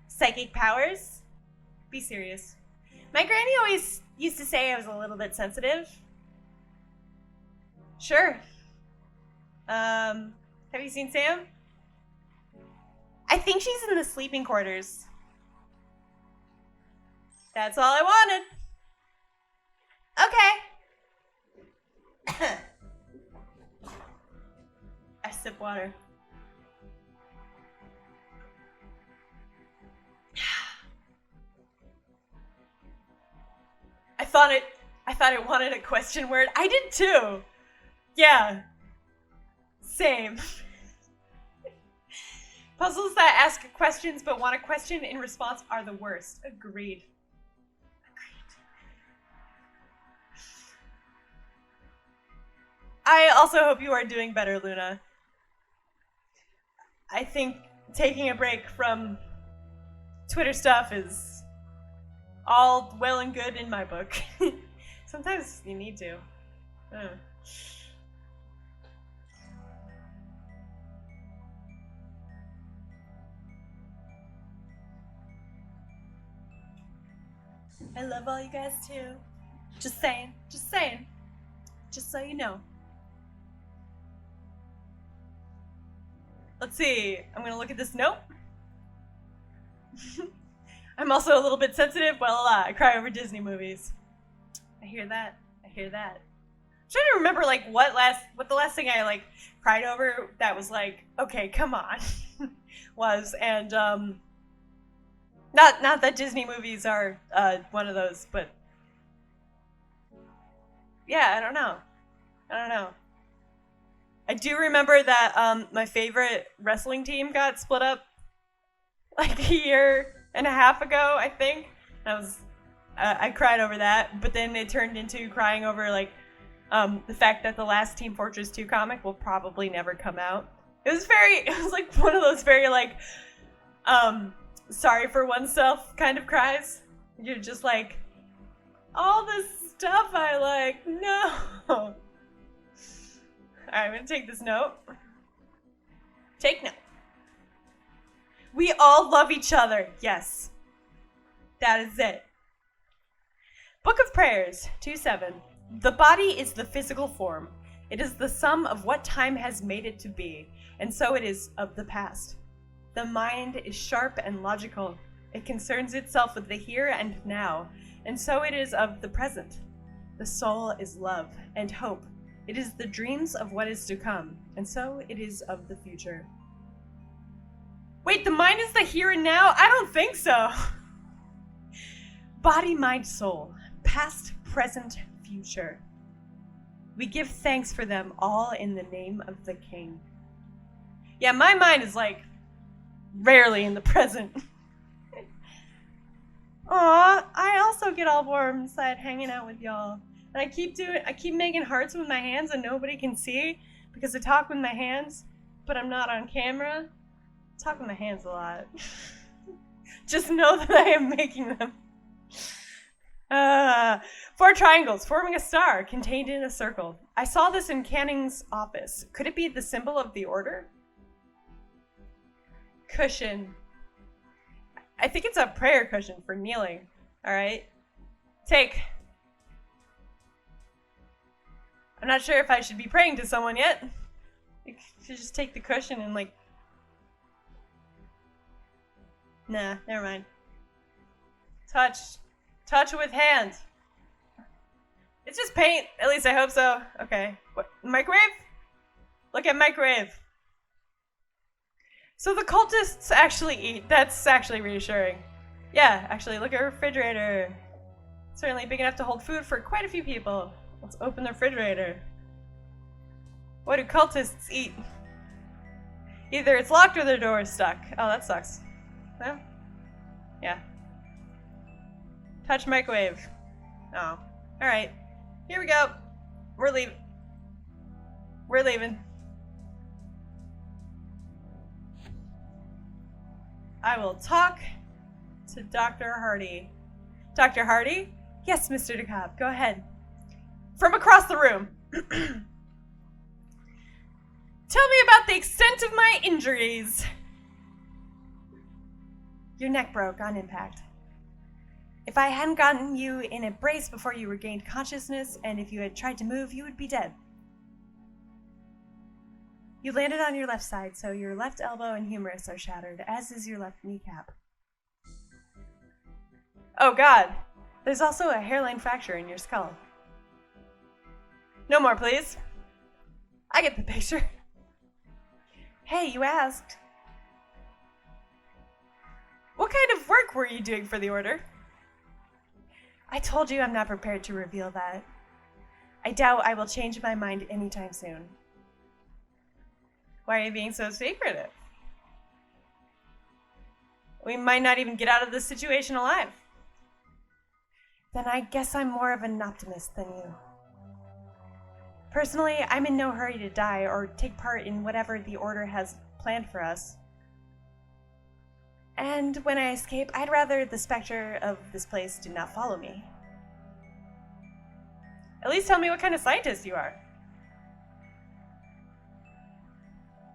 Psychic powers? Be serious. My granny always used to say I was a little bit sensitive. Sure. Have you seen Sam? I think she's in the sleeping quarters. That's all I wanted. Okay. I sip water. I thought it wanted a question word. I did too. Yeah. Same. Puzzles that ask questions but want a question in response are the worst. Agreed. I also hope you are doing better, Luna. I think taking a break from Twitter stuff is all well and good in my book. Sometimes you need to. I love all you guys too. Just saying. Just saying. Just so you know. Let's see. I'm gonna look at this note. I'm also a little bit sensitive. Well, I cry over Disney movies. I hear that. I hear that. I'm trying to remember what the last thing I cried over that was okay, come on, was, and not that Disney movies are one of those, but yeah, I don't know. I do remember that my favorite wrestling team got split up a year and a half ago, I think. I cried over that, but then it turned into crying over the fact that the last Team Fortress 2 comic will probably never come out. It was one of those very sorry for oneself kind of cries. You're just all this stuff I like, no. Alright, I'm gonna take this note. Take note. We all love each other. Yes. That is it. Book of Prayers, 2:7. The body is the physical form. It is the sum of what time has made it to be, and so it is of the past. The mind is sharp and logical. It concerns itself with the here and now. and so it is of the present. The soul is love and hope. It is the dreams of what is to come, and so it is of the future. Wait, the mind is the here and now? I don't think so. Body, mind, soul. Past, present, future. We give thanks for them all in the name of the King. Yeah, my mind is like rarely in the present. Aw, I also get all warm inside hanging out with y'all. And I keep making hearts with my hands and nobody can see because I talk with my hands, but I'm not on camera. I talk with my hands a lot. Just know that I am making them. 4 triangles forming a star contained in a circle. I saw this in Canning's office. Could it be the symbol of the order? Cushion. I think it's a prayer cushion for kneeling. Alright. Take. I'm not sure if I should be praying to someone yet. I should just take the cushion and like... Nah, never mind. Touch. Touch with hand. It's just paint. At least I hope so. Okay. What? Microwave? Look at microwave. So the cultists actually eat. That's actually reassuring. Yeah, actually, look at a refrigerator. Certainly big enough to hold food for quite a few people. Let's open the refrigerator. What do cultists eat? Either it's locked or their door is stuck. Oh, that sucks. Well, yeah. Touch microwave. Oh, alright. Here we go. We're leaving. We're leaving. I will talk to Dr. Hardy. Dr. Hardy? Yes, Mr. DeKalb, go ahead. From across the room. Tell me about the extent of my injuries. Your neck broke on impact. If I hadn't gotten you in a brace before you regained consciousness, and if you had tried to move, you would be dead. You landed on your left side, so your left elbow and humerus are shattered, as is your left kneecap. Oh god, there's also a hairline fracture in your skull. No more, please. I get the picture. Hey, you asked. What kind of work were you doing for the Order? I told you I'm not prepared to reveal that. I doubt I will change my mind anytime soon. Why are you being so secretive? We might not even get out of this situation alive. Then I guess I'm more of an optimist than you. Personally, I'm in no hurry to die or take part in whatever the Order has planned for us. And when I escape, I'd rather the specter of this place did not follow me. At least tell me what kind of scientist you are.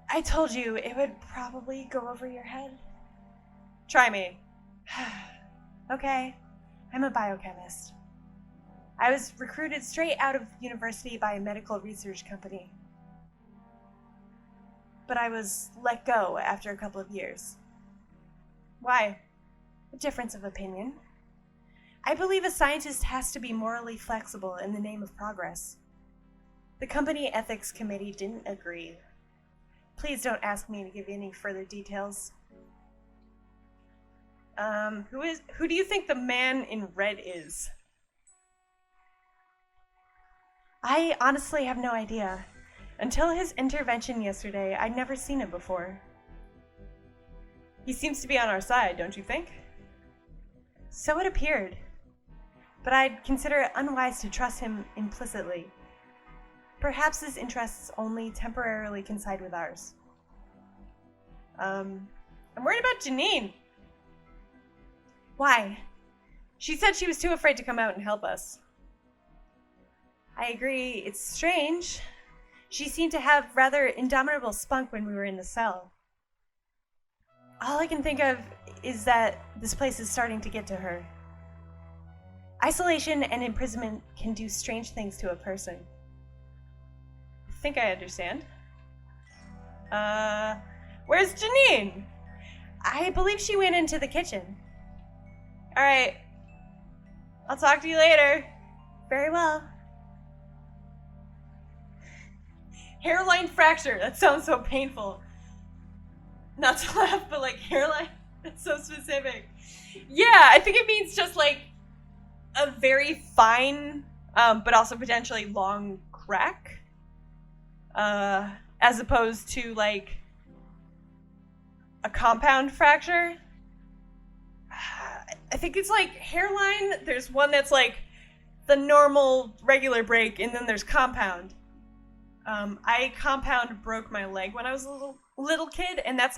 I told you it would probably go over your head. Try me. Okay, I'm a biochemist. I was recruited straight out of university by a medical research company. But I was let go after a couple of years. Why? A difference of opinion. I believe a scientist has to be morally flexible in the name of progress. The company ethics committee didn't agree. Please don't ask me to give any further details. Who do you think the man in red is? I honestly have no idea. Until his intervention yesterday, I'd never seen him before. He seems to be on our side, don't you think? So it appeared. But I'd consider it unwise to trust him implicitly. Perhaps his interests only temporarily coincide with ours. I'm worried about Janine. Why? She said she was too afraid to come out and help us. I agree, it's strange. She seemed to have rather indomitable spunk when we were in the cell. All I can think of is that this place is starting to get to her. Isolation and imprisonment can do strange things to a person. I think I understand. Where's Janine? I believe she went into the kitchen. Alright. I'll talk to you later. Very well. Hairline fracture. That sounds so painful. Not to laugh, but like hairline. That's so specific. Yeah, I think it means just like a very fine, but also potentially long crack. As opposed to like a compound fracture. I think it's like hairline. There's one that's like the normal regular break, and then there's compound. I compound broke my leg when I was a little kid, and that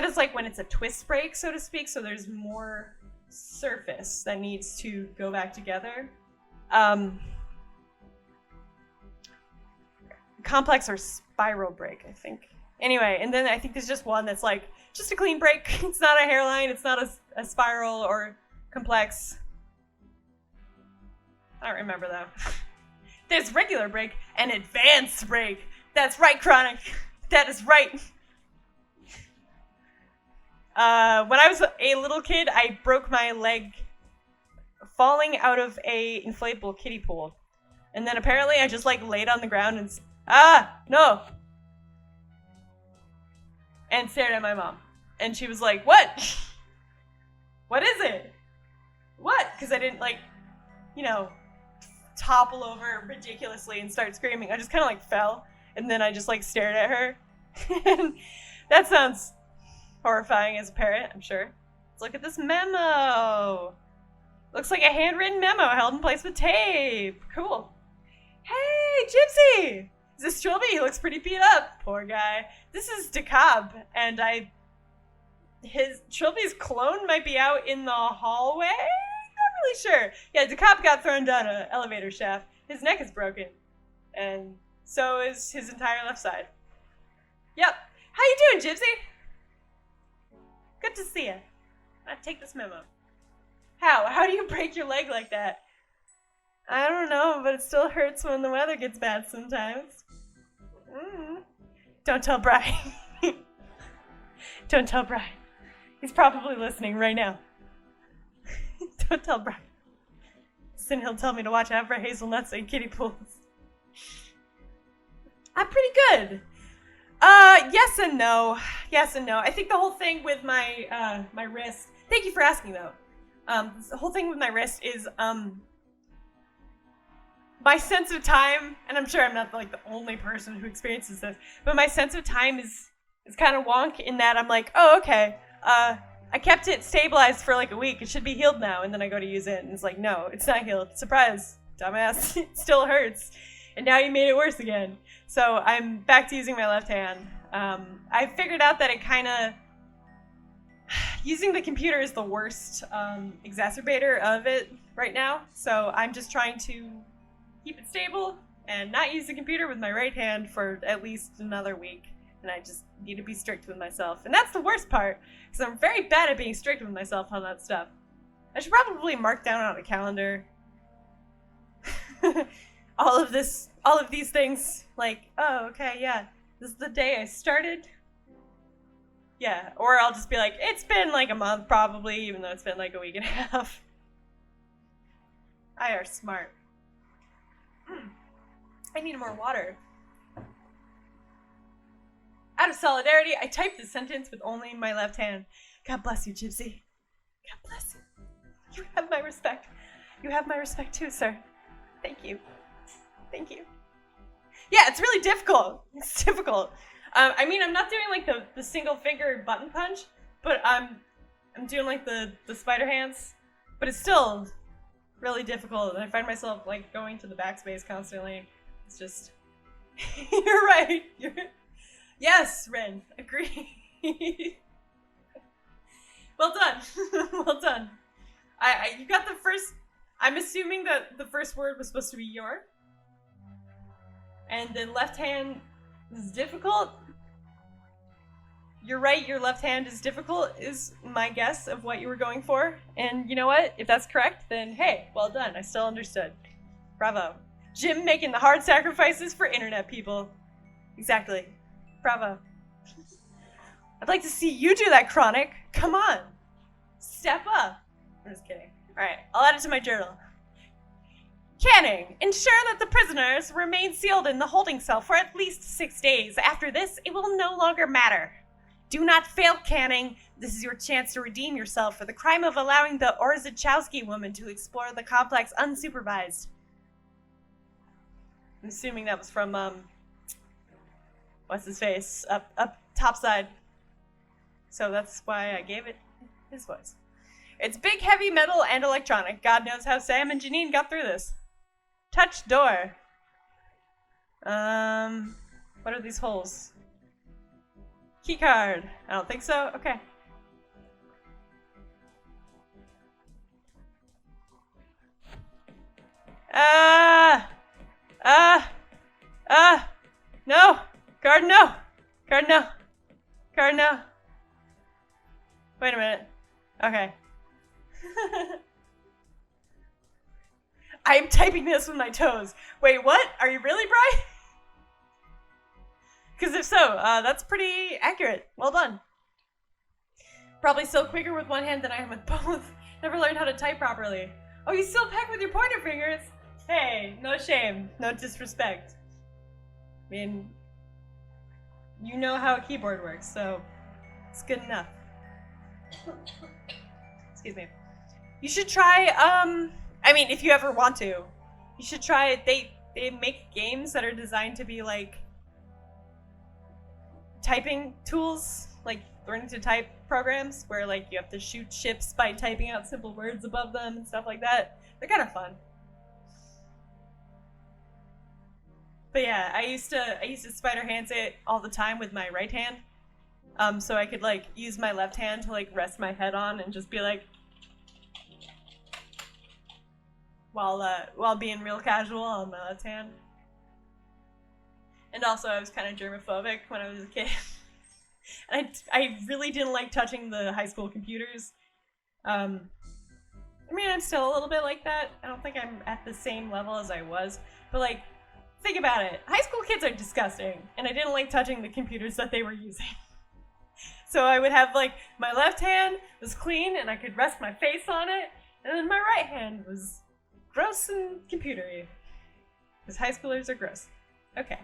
is like when it's a twist break, so to speak. So there's more surface that needs to go back together. Complex or spiral break, I think. Anyway, and then I think there's just one that's like just a clean break. It's not a hairline. It's not a spiral or complex. I don't remember though. There's regular break and advanced break. That's right, Chronic. That is right. When I was a little kid, I broke my leg falling out of a inflatable kiddie pool. And then apparently I just like laid on the ground and no. And stared at my mom. And she was like, "What? What is it? What?" Because I didn't like, topple over ridiculously and start screaming. I just kind of like fell, and then I just like stared at her. And that sounds horrifying as a parent, I'm sure. Let's look at this memo. Looks like a handwritten memo held in place with tape. Cool. Hey, Gypsy! Is this Trilby? He looks pretty beat up. Poor guy. This is DeCobb, and Trilby's clone might be out in the hallway? Not really sure. Yeah, DeCobb got thrown down an elevator shaft. His neck is broken, and so is his entire left side. Yep. How you doing, Gypsy? Good to see you. I'll take this memo. How do you break your leg like that? I don't know, but it still hurts when the weather gets bad sometimes. Don't tell Brian. Don't tell Brian. He's probably listening right now. Don't tell Brian. Then he'll tell me to watch out for hazelnuts and kiddie pools. I'm pretty good. Yes and no. Yes and no. I think the whole thing with my my wrist. Thank you for asking though. The whole thing with my wrist is my sense of time, and I'm sure I'm not like the only person who experiences this, but my sense of time is kind of wonk in that I'm like, oh, okay, I kept it stabilized for like a week. It should be healed now. And then I go to use it, and it's like, no, it's not healed. Surprise, dumbass. It still hurts. And now you made it worse again. So I'm back to using my left hand. I figured out that it kind of... Using the computer is the worst exacerbator of it right now. So I'm just trying to keep it stable and not use the computer with my right hand for at least another week. And I just need to be strict with myself. And that's the worst part, because I'm very bad at being strict with myself on that stuff. I should probably mark down on a calendar all of these things. Like, oh, okay, yeah, this is the day I started. Yeah, or I'll just be like, it's been like a month probably, even though it's been like a week and a half. I are smart. I need more water. Out of solidarity, I typed this sentence with only my left hand. God bless you, Gypsy. God bless you. You have my respect. You have my respect too, sir. Thank you. Thank you. Yeah, it's really difficult. It's difficult. I mean, I'm not doing like the single finger button punch, but I'm doing like the spider hands. But it's still really difficult, and I find myself like going to the backspace constantly. It's just... You're right. Yes, Ren. Agree. Well done. Well done. You got the first... I'm assuming that the first word was supposed to be your. And the left hand is difficult. You're right, your left hand is difficult, is my guess of what you were going for. And you know what? If that's correct, then hey, well done. I still understood. Bravo. Jim making the hard sacrifices for internet people. Exactly. Bravo. I'd like to see you do that, Chronic. Come on. Step up. I'm just kidding. Alright, I'll add it to my journal. Canning. Ensure that the prisoners remain sealed in the holding cell for at least 6 days. After this, it will no longer matter. Do not fail, Canning. This is your chance to redeem yourself for the crime of allowing the Orzechowski woman to explore the complex unsupervised. I'm assuming that was from, what's his face? Up top side. So that's why I gave it his voice. It's big, heavy metal and electronic. God knows how Sam and Janine got through this. Touch door. What are these holes? Key card. I don't think so. Okay. No. Card, no. Card, no. Card, no. Wait a minute. Okay. I'm typing this with my toes. Wait, what? Are you really, Bri? Because if so, that's pretty accurate. Well done. Probably still quicker with one hand than I am with both. Never learned how to type properly. Oh, you still peck with your pointer fingers? Hey, no shame. No disrespect. I mean, you know how a keyboard works, so it's good enough. Excuse me. You should try, I mean, if you ever want to, you should try, they make games that are designed to be like typing tools, like learning to type programs where like you have to shoot ships by typing out simple words above them and stuff like that. They're kind of fun. But yeah, I used to spider hands it all the time with my right hand. So I could like use my left hand to like rest my head on and just be like, while being real casual on my left hand. And also I was kind of germophobic when I was a kid. And I really didn't like touching the high school computers. I mean, I'm still a little bit like that. I don't think I'm at the same level as I was. But like, think about it. High school kids are disgusting. And I didn't like touching the computers that they were using. So I would have like, my left hand was clean and I could rest my face on it. And then my right hand was gross and computery. Because high schoolers are gross. Okay.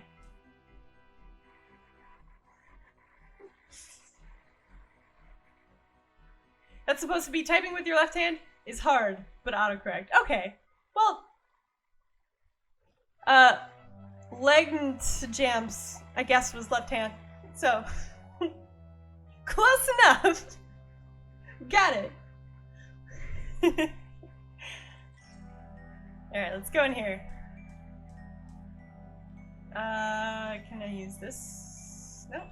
That's supposed to be typing with your left hand is hard, but autocorrect. Okay. Well, leg jams, I guess, was left hand. So, close enough. Got it. Alright, let's go in here. Can I use this? No.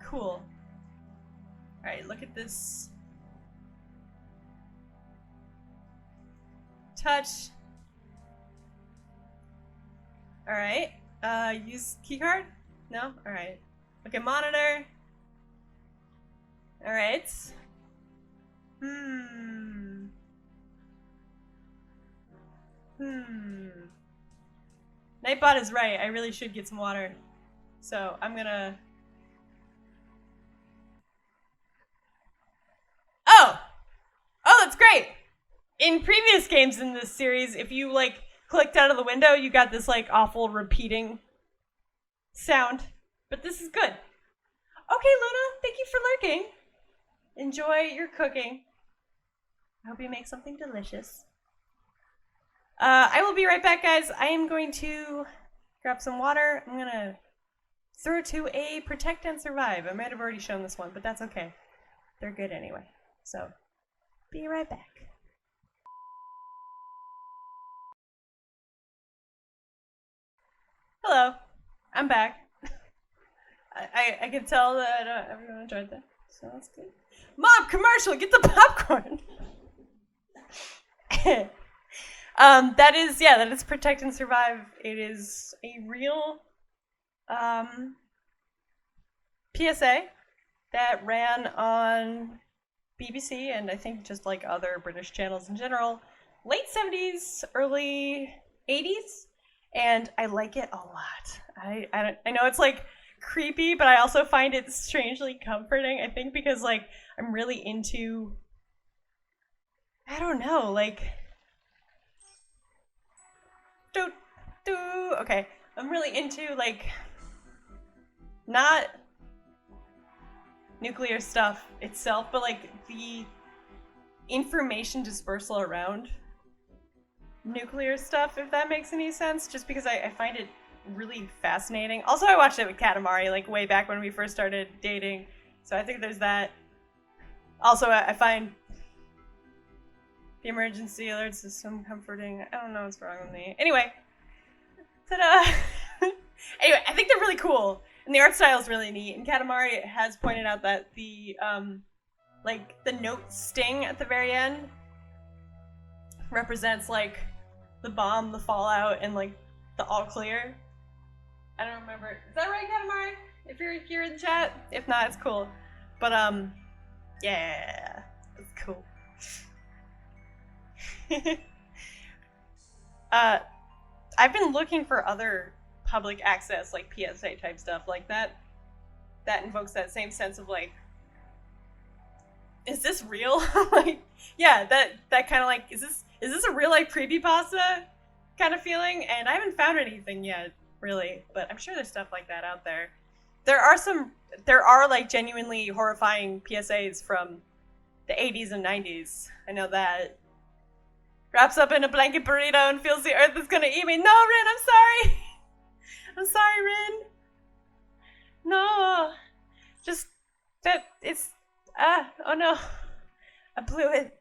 Cool. Alright, look at this. Touch. Alright. Use keycard? No? Alright. Okay, monitor. Alright. Nightbot is right. I really should get some water. So, I'm gonna... Oh! Oh, that's great! In previous games in this series, if you, like, clicked out of the window, you got this, like, awful repeating sound. But this is good. Okay, Luna, thank you for lurking. Enjoy your cooking. I hope you make something delicious. I will be right back, guys. I am going to grab some water. I'm gonna throw to a protect and survive. I might have already shown this one, but that's okay. They're good anyway. So, be right back. Hello, I'm back. I can tell that everyone enjoyed that, so that's good. Mom, commercial, get the popcorn. That is Protect and Survive. It is a real PSA that ran on BBC and I think just like other British channels in general, late 70s, early 80s, and I like it a lot. I know it's like creepy, but I also find it strangely comforting. I think because like I'm really into, I don't know, like okay, I'm really into like not nuclear stuff itself, but like the information dispersal around nuclear stuff, if that makes any sense, just because I find it really fascinating. Also, I watched it with Katamari like way back when we first started dating, so I think there's that. Also, I find the emergency alert system comforting. I don't know what's wrong with me. Anyway, ta-da! Anyway, I think they're really cool, and the art style is really neat. And Katamari has pointed out that the like the note sting at the very end represents like the bomb, the fallout, and like the all clear. I don't remember. Is that right, Katamari? If you're here in the chat, if not, it's cool. But yeah, it's cool. I've been looking for other public access, like PSA type stuff, like that. That invokes that same sense of like, is this real? Like, yeah, that kind of like, is this a real like creepypasta kind of feeling? And I haven't found anything yet, really, but I'm sure there's stuff like that out there. There are like genuinely horrifying PSAs from the 80s and 90s. I know that. Wraps up in a blanket burrito and feels the earth is gonna eat me. No, Rin, I'm sorry. I'm sorry, Rin. No. Just that it's oh no. I blew it.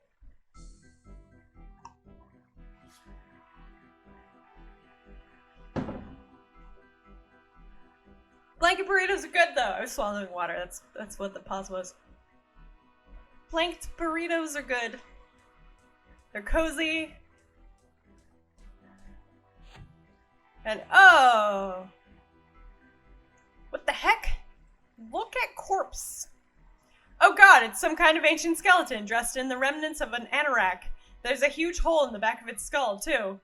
Blanket burritos are good though. I was swallowing water. That's what the pause was. Blanked burritos are good. They're cozy. And oh! What the heck? Look at corpse. Oh god, it's some kind of ancient skeleton dressed in the remnants of an anorak. There's a huge hole in the back of its skull, too.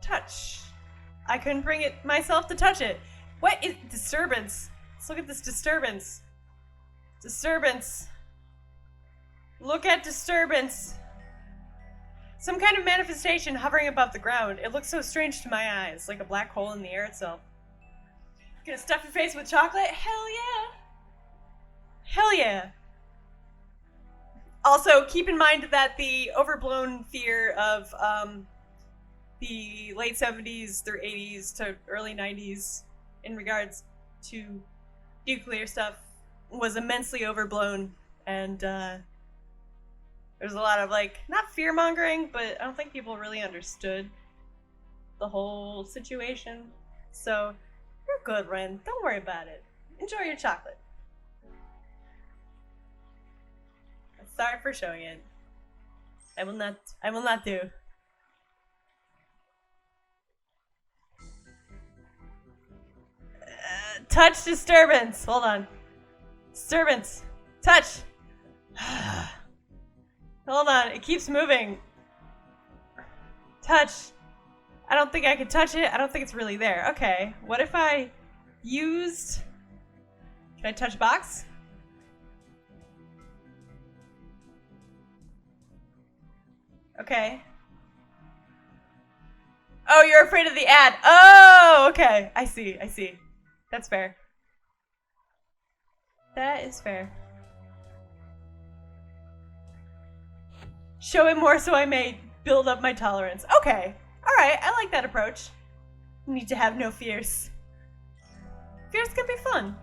Touch. I couldn't bring it myself to touch it. What is disturbance? Let's look at this disturbance. Disturbance. Look at disturbance. Some kind of manifestation hovering above the ground. It looks so strange to my eyes, like a black hole in the air itself. Gonna stuff your face with chocolate? Hell yeah. Hell yeah. Also, keep in mind that the overblown fear of the late 70s through 80s to early 90s in regards to nuclear stuff was immensely overblown, and there's a lot of like, not fear mongering, but I don't think people really understood the whole situation. So you're good, Ren. Don't worry about it. Enjoy your chocolate. Sorry for showing it. I will not do. Touch disturbance. Hold on. Disturbance. Touch. Hold on. It keeps moving. Touch. I don't think I can touch it. I don't think it's really there. Okay. What if I used... Can I touch box? Okay. Oh, you're afraid of the ad. Oh, okay. I see. I see. That's fair. That is fair. Show it more so I may build up my tolerance. Okay. Alright, I like that approach. Need to have no fears. Fears can be fun.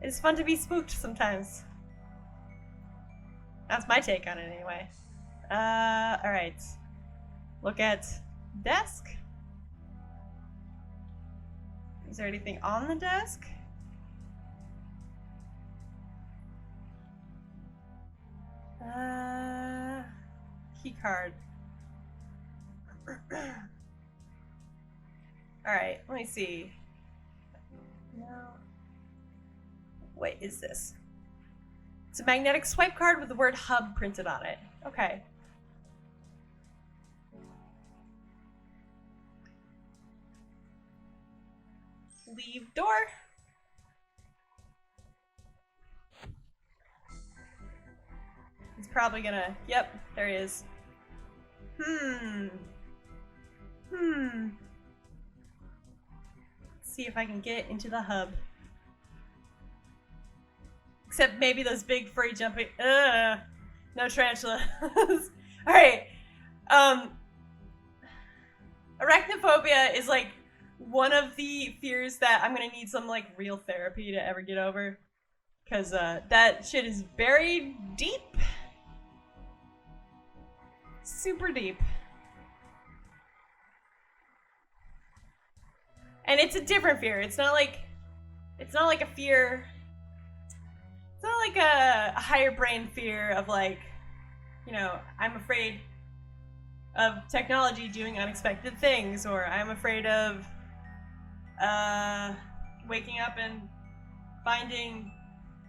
It's fun to be spooked sometimes. That's my take on it anyway. Alright. Look at desk. Is there anything on the desk? Key card. Alright, let me see. No. What is this? It's a magnetic swipe card with the word hub printed on it. Okay. leave door. He's probably gonna, yep, there he is. Let's see if I can get into the hub. Except maybe those big furry jumping, no tarantula. Alright, arachnophobia is like one of the fears that I'm gonna need some like real therapy to ever get over. Cause that shit is very deep. Super deep. And it's a different fear. It's not like a fear. It's not like a higher brain fear of like, you know, I'm afraid of technology doing unexpected things, or I'm afraid of waking up and finding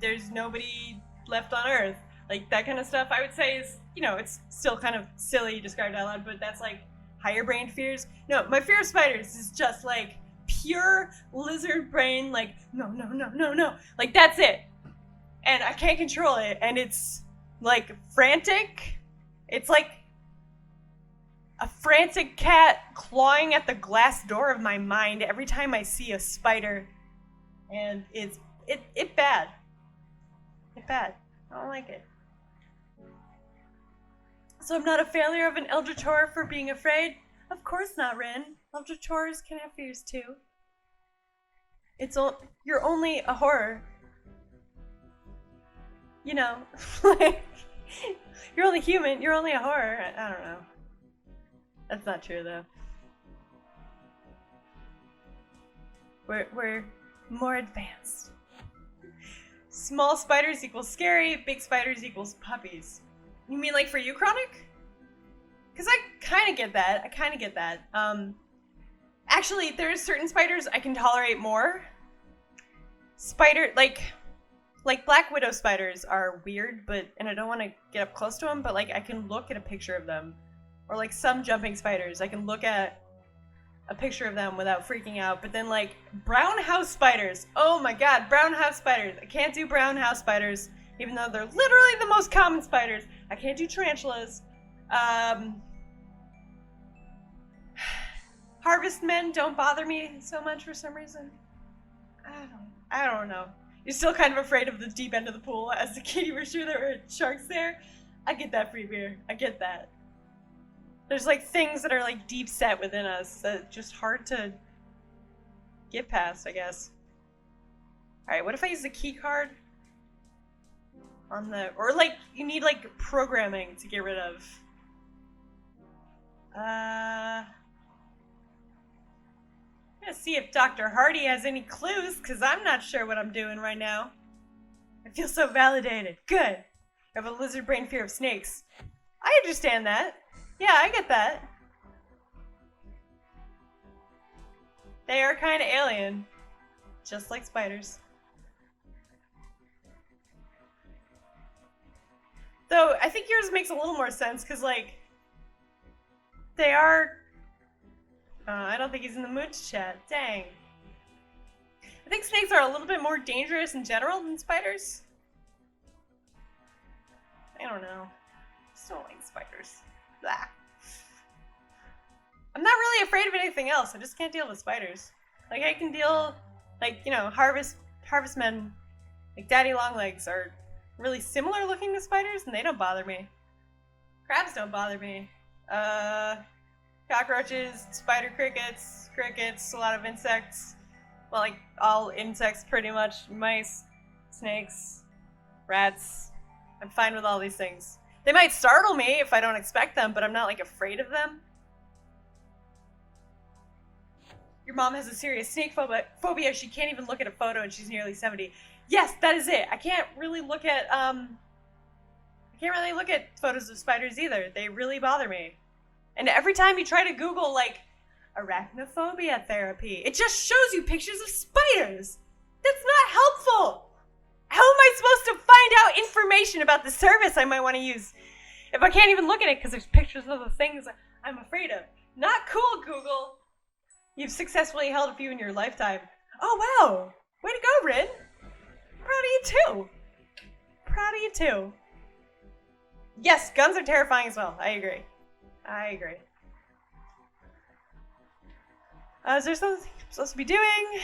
there's nobody left on Earth. Like that kind of stuff I would say is, you know, it's still kind of silly described out loud, but that's like higher brain fears. No, my fear of spiders is just like pure lizard brain, like no. Like that's it. And I can't control it, and it's like frantic. It's like a frantic cat clawing at the glass door of my mind every time I see a spider. And it's bad. It's bad. I don't like it. So I'm not a failure of an Eldritch horror for being afraid? Of course not, Rin. Eldritch horrors can have fears too. You're only a horror. You know, like, you're only human, you're only a horror. I don't know. That's not true though. We're more advanced. Small spiders equals scary, big spiders equals puppies. You mean like for you, Chronic? Because I kind of get that. Actually, there's certain spiders I can tolerate more. Like black widow spiders are weird, and I don't want to get up close to them, but like I can look at a picture of them. Or like some jumping spiders, I can look at a picture of them without freaking out. But then like brown house spiders, oh my god, brown house spiders. I can't do brown house spiders, even though they're literally the most common spiders. I can't do tarantulas. Harvest men don't bother me so much for some reason. I don't know. You're still kind of afraid of the deep end of the pool. As a kid, you were sure there were sharks there. I get that, free beer. I get that. There's like things that are like deep set within us that are just hard to get past, I guess. Alright, what if I use the key card on the, or like you need like programming to get rid of. I'm gonna see if Dr. Hardy has any clues, because I'm not sure what I'm doing right now. I feel so validated. Good. I have a lizard brain fear of snakes. I understand that. Yeah, I get that. They are kind of alien. Just like spiders. Though, I think yours makes a little more sense, because, like, they are... I don't think he's in the mood to chat. Dang. I think snakes are a little bit more dangerous in general than spiders. I don't know. I just don't like spiders. Blah. I'm not really afraid of anything else. I just can't deal with spiders. Like, I can deal, like, you know, harvestmen, like daddy longlegs are really similar looking to spiders, and they don't bother me. Crabs don't bother me. Cockroaches, spider crickets, a lot of insects. Well, like, all insects pretty much. Mice, snakes, rats. I'm fine with all these things. They might startle me if I don't expect them, but I'm not, like, afraid of them. Your mom has a serious snake phobia. She can't even look at a photo and she's nearly 70. Yes, that is it. I can't really look at photos of spiders either. They really bother me. And every time you try to Google, like, arachnophobia therapy, it just shows you pictures of spiders. That's not helpful. How am I supposed to find out information about the service I might want to use if I can't even look at it because there's pictures of the things I'm afraid of? Not cool, Google. You've successfully held a few in your lifetime. Oh, wow. Way to go, Rin. Proud of you, too. Proud of you, too. Yes, guns are terrifying as well. I agree. Is there something I'm supposed to be doing?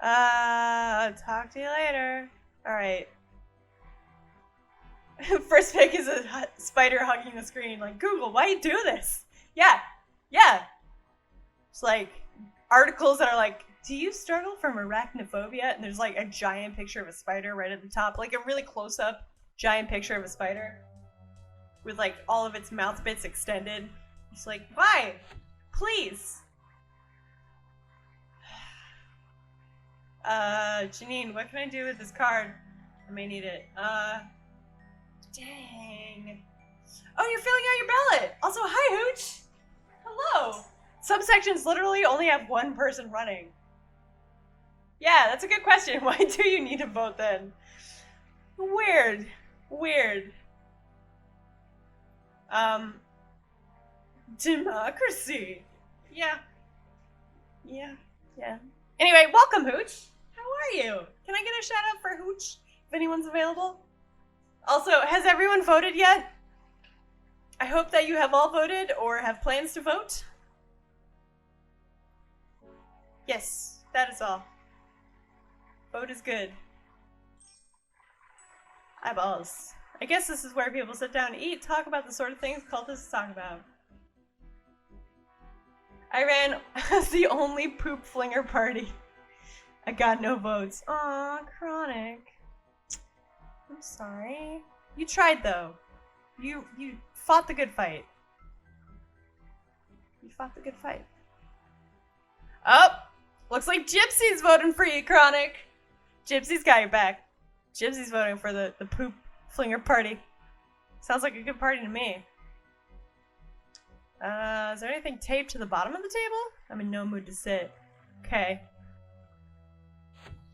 Talk to you later. Alright. First pick is a spider hugging the screen. Like, Google, why you do this? Yeah. It's like articles that are like, do you struggle from arachnophobia? And there's like a giant picture of a spider right at the top. Like a really close-up giant picture of a spider. With like all of its mouth bits extended. It's like, why? Please. Janine, what can I do with this card? I may need it. Dang. Oh, you're filling out your ballot! Also, hi, Hooch! Hello! Some sections literally only have one person running. Yeah, that's a good question. Why do you need to vote then? Weird. Democracy. Yeah. Anyway, welcome, Hooch. How are you? Can I get a shout out for Hooch if anyone's available? Also, has everyone voted yet? I hope that you have all voted or have plans to vote. Yes, that is all. Vote is good. Eyeballs. I guess this is where people sit down and eat, talk about the sort of things cultists talk about. I ran as the only poop flinger party. I got no votes. Aw, Chronic. I'm sorry. You tried though. You fought the good fight. Oh! Looks like Gypsy's voting for you, Chronic. Gypsy's got your back. Gypsy's voting for the poop flinger party. Sounds like a good party to me. Is there anything taped to the bottom of the table? I'm in no mood to sit. Okay.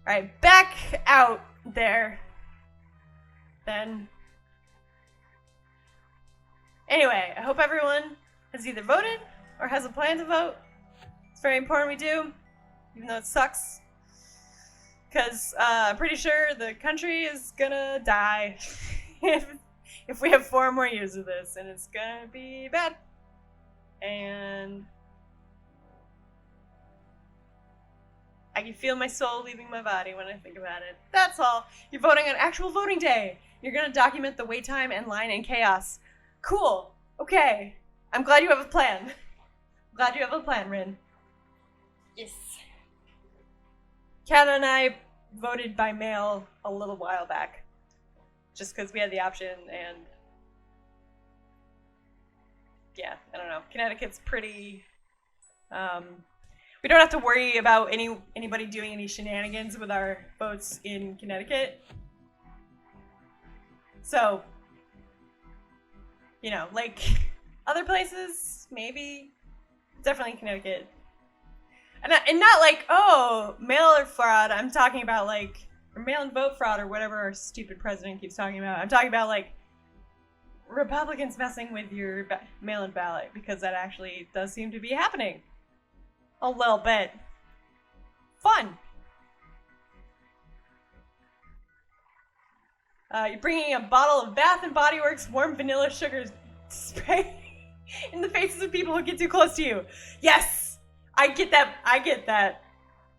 Alright, back out there. Then. Anyway, I hope everyone has either voted or has a plan to vote. It's very important we do, even though it sucks. Because I'm pretty sure the country is gonna die if we have 4 more years of this, and it's gonna be bad. And I can feel my soul leaving my body when I think about it. That's all. You're voting on actual voting day. You're gonna document the wait time and line and chaos. Cool. Okay. I'm glad you have a plan. Rin. Yes. Kat and I voted by mail a little while back. Just because we had the option, and yeah, I don't know. Connecticut's pretty, we don't have to worry about anybody doing any shenanigans with our votes in Connecticut. So, you know, like other places, maybe, definitely Connecticut. And not like, oh, mail-in fraud. I'm talking about like, or mail-in vote fraud or whatever our stupid president keeps talking about. I'm talking about like Republicans messing with your mail-in ballot, because that actually does seem to be happening. A little bit. Fun. You're bringing a bottle of Bath & Body Works warm vanilla sugar spray in the faces of people who get too close to you. Yes! I get that.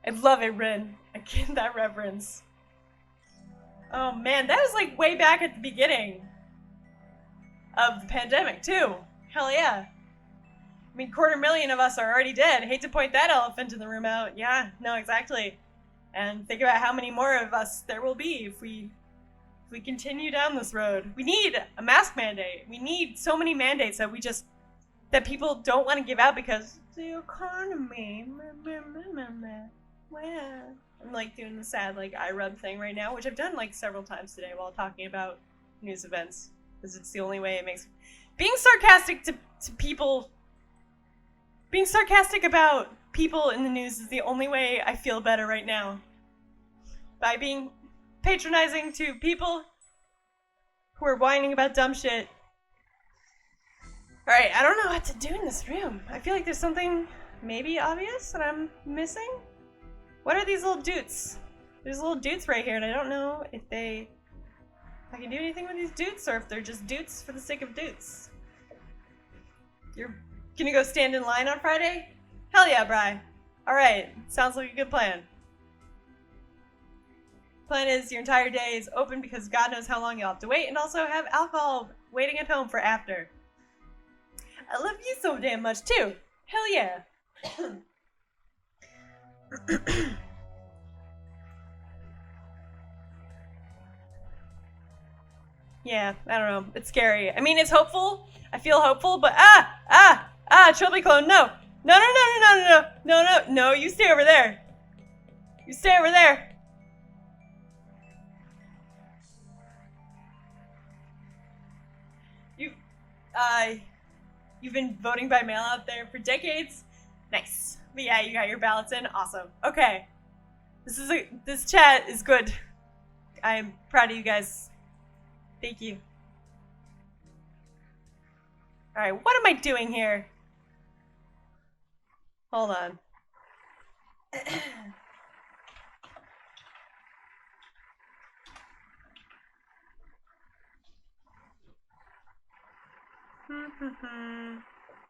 I love it, Rin. I get that reference. Oh man, that was like way back at the beginning of the pandemic too. Hell yeah. I mean, 250,000 of us are already dead. Hate to point that elephant in the room out. Yeah, no, exactly. And think about how many more of us there will be if we continue down this road. We need a mask mandate. We need so many mandates that people don't want to give out because the economy. I'm like doing the sad like eye rub thing right now, which I've done like several times today while talking about news events, because it's the only way it makes being sarcastic to people. Being sarcastic about people in the news is the only way I feel better right now. By being patronizing to people who are whining about dumb shit. Alright, I don't know what to do in this room. I feel like there's something maybe obvious that I'm missing. What are these little doots? There's little doots right here, and I don't know if I can do anything with these doots, or if they're just doots for the sake of doots. You're gonna go stand in line on Friday? Hell yeah, Bri. Alright, sounds like a good plan. Plan is your entire day is open because God knows how long you'll have to wait, and also have alcohol waiting at home for after. I love you so damn much too. Hell yeah. Yeah, I don't know. It's scary. I mean, it's hopeful. I feel hopeful, but Trilby clone, no. No, you stay over there. You stay over there. You've been voting by mail out there for decades. Nice. But yeah, you got your ballots in. Awesome. Okay. This chat is good. I'm proud of you guys. Thank you. Alright, what am I doing here? Hold on.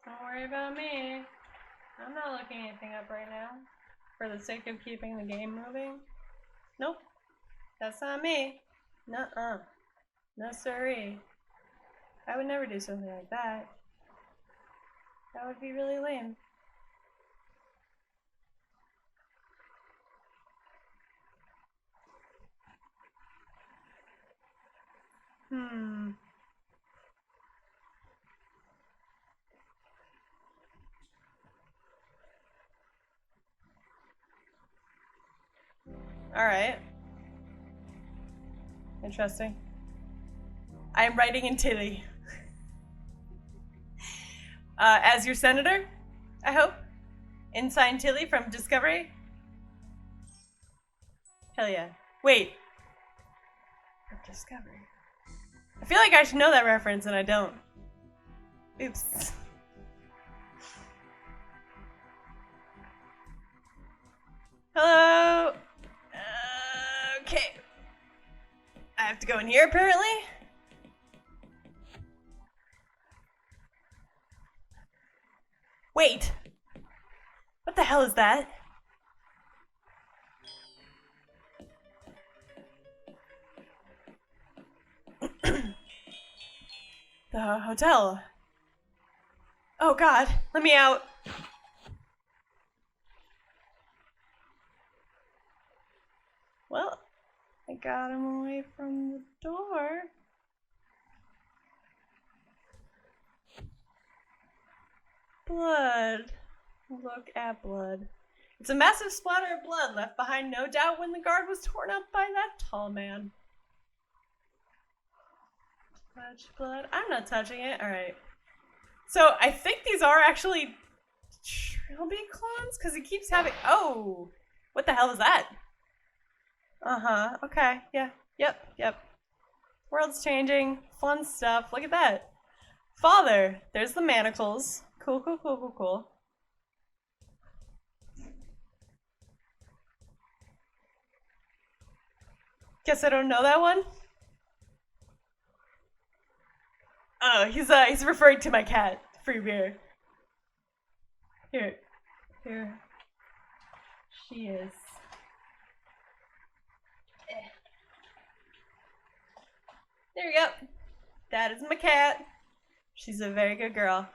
Don't worry about me. I'm not looking anything up right now. For the sake of keeping the game moving. Nope. That's not me. Nuh-uh. No siree. I would never do something like that. That would be really lame. Alright. Interesting. I am writing in Tilly. As your senator, I hope. Ensign Tilly from Discovery. Hell yeah. Wait. Discovery. I feel like I should know that reference and I don't. Oops. Hello. Okay. I have to go in here apparently. Wait. What the hell is that? The hotel. Oh god, let me out. Well, I got him away from the door. Blood. Look at blood. It's a massive splatter of blood left behind, no doubt, when the guard was torn up by that tall man. Touch blood. I'm not touching it. Alright. So, I think these are actually Trilby clones, because it keeps having... Oh! What the hell is that? Uh-huh. Okay. Yeah. Yep. World's changing. Fun stuff. Look at that. Father. There's the manacles. Cool. Guess I don't know that one. Oh, he's referring to my cat. Free beer. Here she is. There we go. That is my cat. She's a very good girl.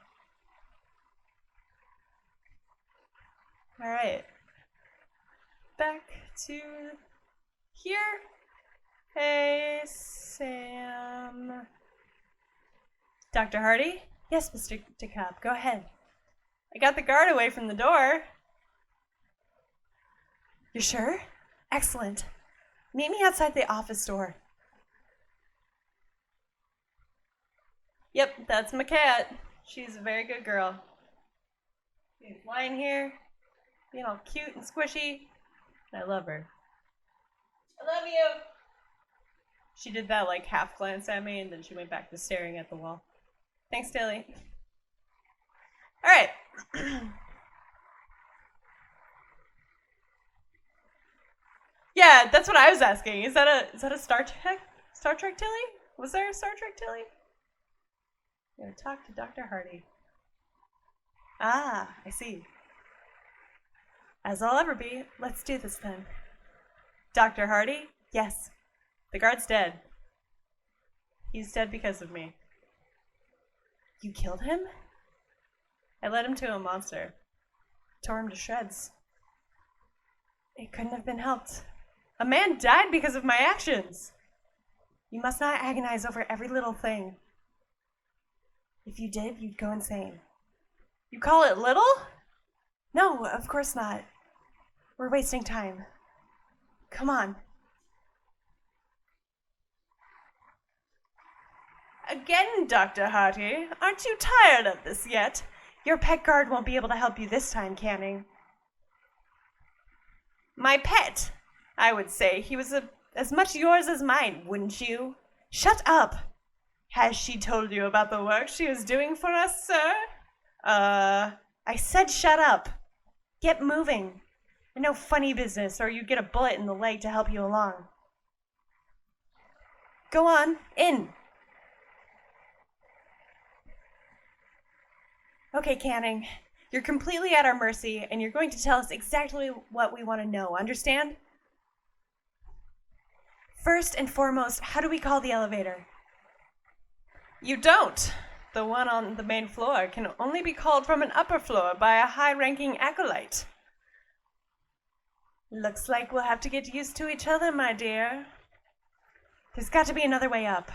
Alright. Back to here. Hey, Sam. Dr. Hardy? Yes, Mr. DeCobb, go ahead. I got the guard away from the door. You're sure? Excellent. Meet me outside the office door. Yep, that's my cat. She's a very good girl. She's lying here, being all cute and squishy. And I love her. I love you! She did that like half glance at me and then she went back to staring at the wall. Thanks, Tilly. Alright. Yeah, that's what I was asking. Is that a Star Trek Tilly? Was there a Star Trek Tilly? Yeah, talk to Dr. Hardy. Ah, I see. As I'll ever be. Let's do this then. Dr. Hardy? Yes. The guard's dead. He's dead because of me. You killed him? I led him to a monster. Tore him to shreds. It couldn't have been helped. A man died because of my actions. You must not agonize over every little thing. If you did, you'd go insane. You call it little? No, of course not. We're wasting time. Come on. Again, Dr. Hardy, aren't you tired of this yet? Your pet guard won't be able to help you this time, Canning. My pet, I would say. He was as much yours as mine, wouldn't you? Shut up! Has she told you about the work she was doing for us, sir? I said shut up. Get moving. No funny business, or you'd get a bullet in the leg to help you along. Go on, in. Okay, Canning. You're completely at our mercy, and you're going to tell us exactly what we want to know, understand? First and foremost, how do we call the elevator? You don't. The one on the main floor can only be called from an upper floor by a high-ranking acolyte. Looks like we'll have to get used to each other, my dear. There's got to be another way up.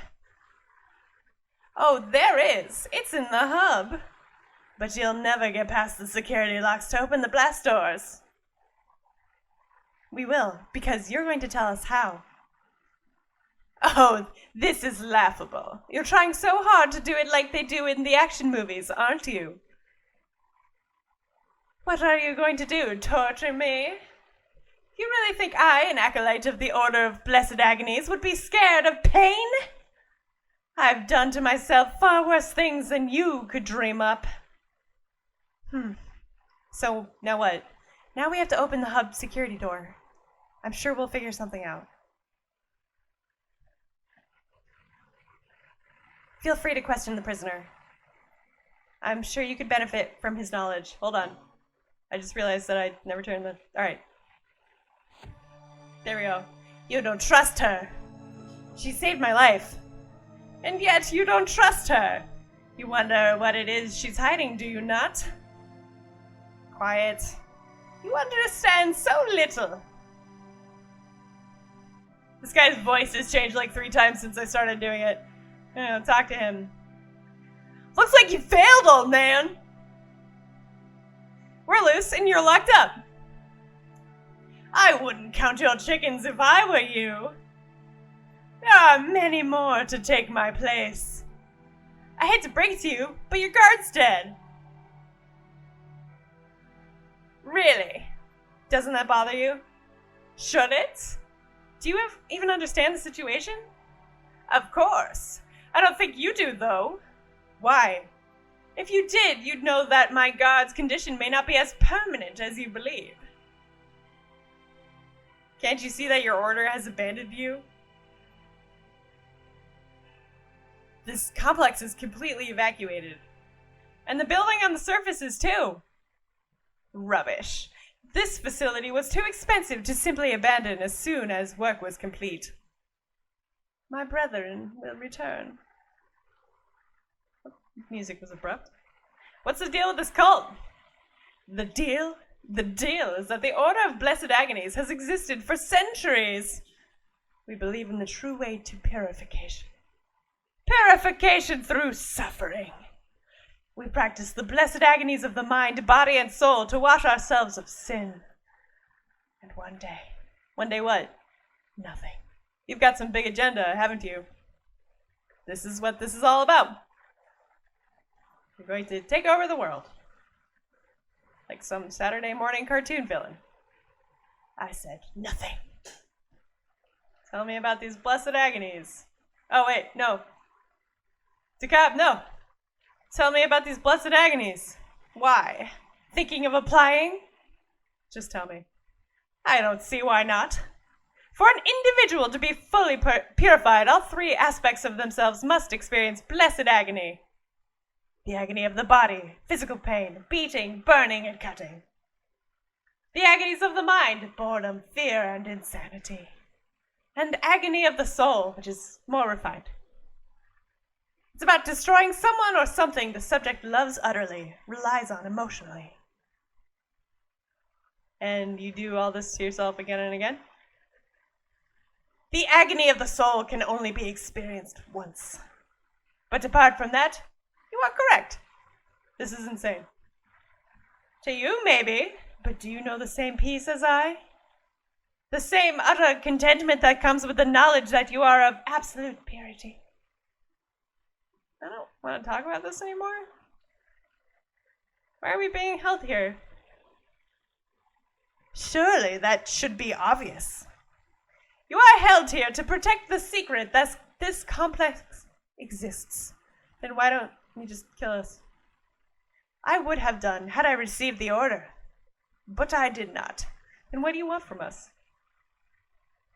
Oh, there is. It's in the hub. But you'll never get past the security locks to open the blast doors. We will, because you're going to tell us how. Oh, this is laughable. You're trying so hard to do it like they do in the action movies, aren't you? What are you going to do, torture me? You really think I, an acolyte of the Order of Blessed Agonies, would be scared of pain? I've done to myself far worse things than you could dream up. So, now what? Now we have to open the hub security door. I'm sure we'll figure something out. Feel free to question the prisoner. I'm sure you could benefit from his knowledge. Hold on. I just realized that I never turned the... Alright. There we go. You don't trust her. She saved my life. And yet you don't trust her. You wonder what it is she's hiding, do you not? Quiet. You understand so little. This guy's voice has changed like 3 times since I started doing it. Talk to him. Looks like you failed, old man. We're loose and you're locked up. I wouldn't count your chickens if I were you. There are many more to take my place. I hate to break it to you, but your guard's dead. Really? Doesn't that bother you? Should it? Do you even understand the situation? Of course. I don't think you do, though. Why? If you did, you'd know that my guard's condition may not be as permanent as you believe. Can't you see that your order has abandoned you? This complex is completely evacuated. And the building on the surface is too. Rubbish. This facility was too expensive to simply abandon as soon as work was complete. My brethren will return. Music was abrupt. What's the deal with this cult? The deal? The deal is that the Order of Blessed Agonies has existed for centuries. We believe in the true way to purification. Purification through suffering. We practice the blessed agonies of the mind, body, and soul to wash ourselves of sin. And one day what? Nothing. You've got some big agenda, haven't you? This is what this is all about. You're going to take over the world. Like some Saturday morning cartoon villain. I said nothing. Tell me about these blessed agonies. Oh, wait, no. Decap, no. Tell me about these blessed agonies. Why? Thinking of applying? Just tell me. I don't see why not. For an individual to be fully purified, all three aspects of themselves must experience blessed agony. The agony of the body, physical pain, beating, burning, and cutting. The agonies of the mind, boredom, fear, and insanity. And agony of the soul, which is more refined. It's about destroying someone or something the subject loves utterly, relies on emotionally. And you do all this to yourself again and again? The agony of the soul can only be experienced once. But apart from that, you are correct. This is insane. To you, maybe, but do you know the same peace as I? The same utter contentment that comes with the knowledge that you are of absolute purity. I don't want to talk about this anymore. Why are we being held here? Surely that should be obvious. You are held here to protect the secret that this complex exists. Then why don't you just kill us? I would have done had I received the order. But I did not. Then what do you want from us?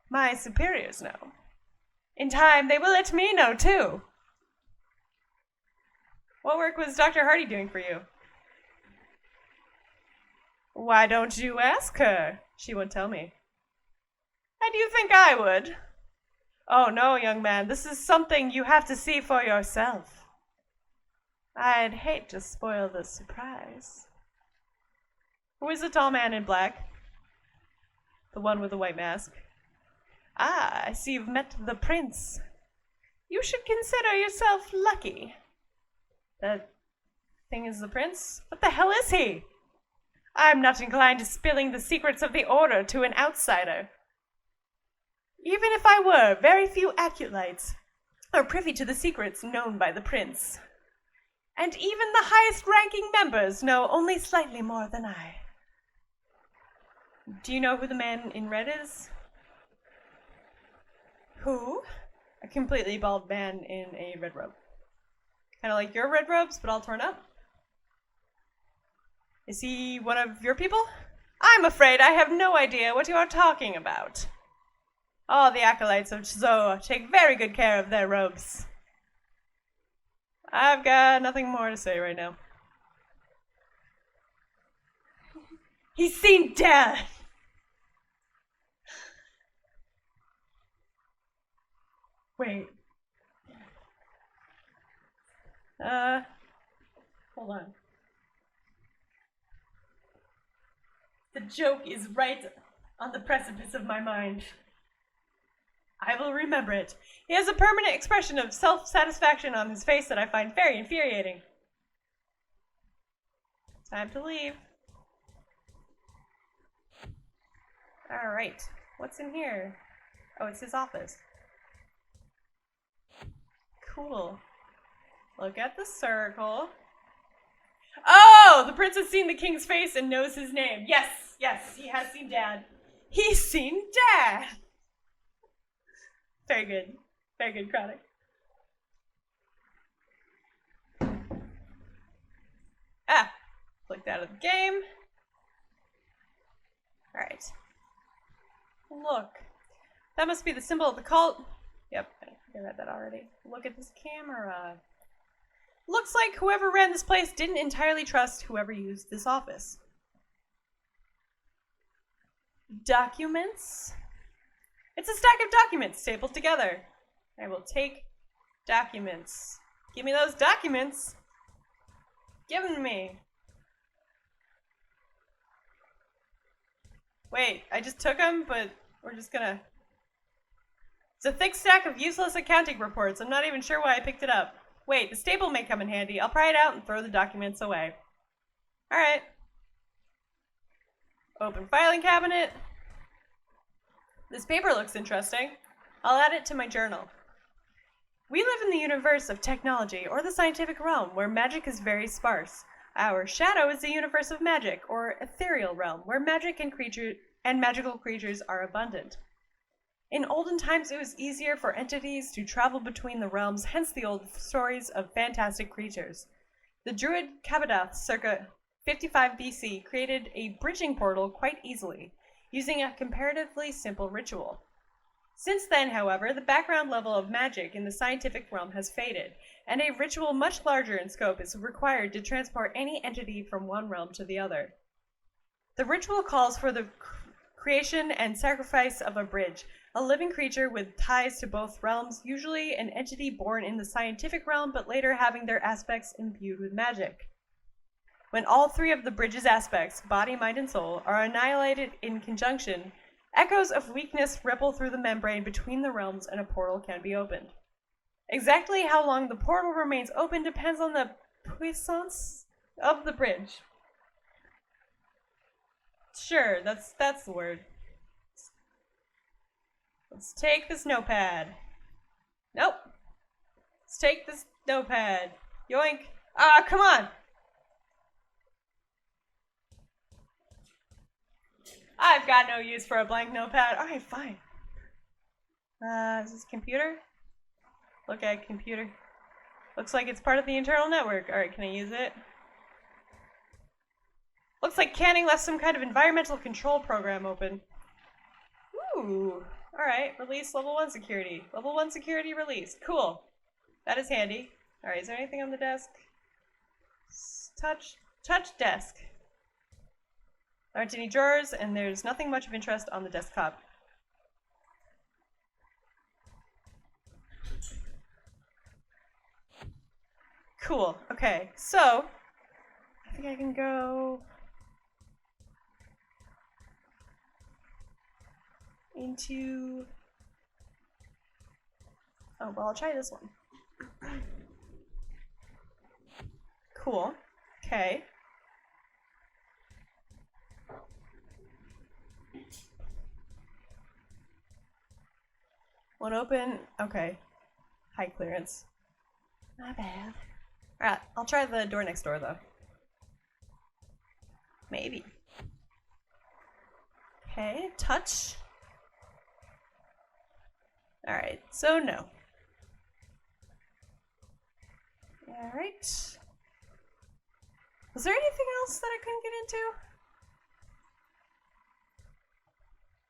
My superiors know. In time, they will let me know, too. What work was Dr. Hardy doing for you? Why don't you ask her? She won't tell me. How do you think I would? Oh, no, young man. This is something you have to see for yourself. I'd hate to spoil the surprise. Who is the tall man in black? The one with the white mask. Ah, I see you've met the prince. You should consider yourself lucky. That thing is the prince? What the hell is he? I'm not inclined to spilling the secrets of the order to an outsider. Even if I were, very few acolytes are privy to the secrets known by the prince. And even the highest-ranking members know only slightly more than I. Do you know who the man in red is? Who? A completely bald man in a red robe. Kind of like your red robes, but all torn up. Is he one of your people? I'm afraid I have no idea what you are talking about. All the acolytes of Chzo take very good care of their robes. I've got nothing more to say right now. He's seen death! Wait. Hold on. The joke is right on the precipice of my mind. I will remember it. He has a permanent expression of self-satisfaction on his face that I find very infuriating. Time to leave. Alright, what's in here? Oh, it's his office. Cool. Look at the circle. Oh! The prince has seen the king's face and knows his name. Yes, yes, he has seen Dad. He's seen Dad! Very good. Very good, Chronic. Ah! Clicked out of the game. Alright. Look. That must be the symbol of the cult. Yep, I read that already. Look at this camera. Looks like whoever ran this place didn't entirely trust whoever used this office. Documents? It's a stack of documents stapled together. I will take documents. Give me those documents. Give them to me. Wait, I just took them, but we're just gonna... It's a thick stack of useless accounting reports. I'm not even sure why I picked it up. Wait, the staple may come in handy. I'll pry it out and throw the documents away. Alright. Open filing cabinet. This paper looks interesting. I'll add it to my journal. We live in the universe of technology, or the scientific realm, where magic is very sparse. Our shadow is the universe of magic, or ethereal realm, where magic and magical creatures are abundant. In olden times, it was easier for entities to travel between the realms, hence the old stories of fantastic creatures. The druid Kabadath, circa 55 BC, created a bridging portal quite easily, using a comparatively simple ritual. Since then, however, the background level of magic in the scientific realm has faded, and a ritual much larger in scope is required to transport any entity from one realm to the other. The ritual calls for the creation and sacrifice of a bridge, a living creature with ties to both realms, usually an entity born in the scientific realm but later having their aspects imbued with magic. When all three of the bridge's aspects, body, mind, and soul, are annihilated in conjunction, echoes of weakness ripple through the membrane between the realms and a portal can be opened. Exactly how long the portal remains open depends on the puissance of the bridge. Sure, that's the word. Let's take this notepad. Nope. Let's take this notepad. Yoink. Ah, come on! I've got no use for a blank notepad. Alright, fine. Is this computer? Look at computer. Looks like it's part of the internal network. Alright, can I use it? Looks like Canning left some kind of environmental control program open. Ooh. Alright, release level 1 security. Level 1 security released. Cool. That is handy. Alright, is there anything on the desk? Touch desk. There aren't any drawers, and there's nothing much of interest on the desktop. Cool. Okay, so I think I can go into... Oh, well, I'll try this one. Cool. Okay. One open. Okay. High clearance. Not bad. Alright, I'll try the door next door, though. Maybe. Okay, touch. Alright, so no. Alright. Was there anything else that I couldn't get into?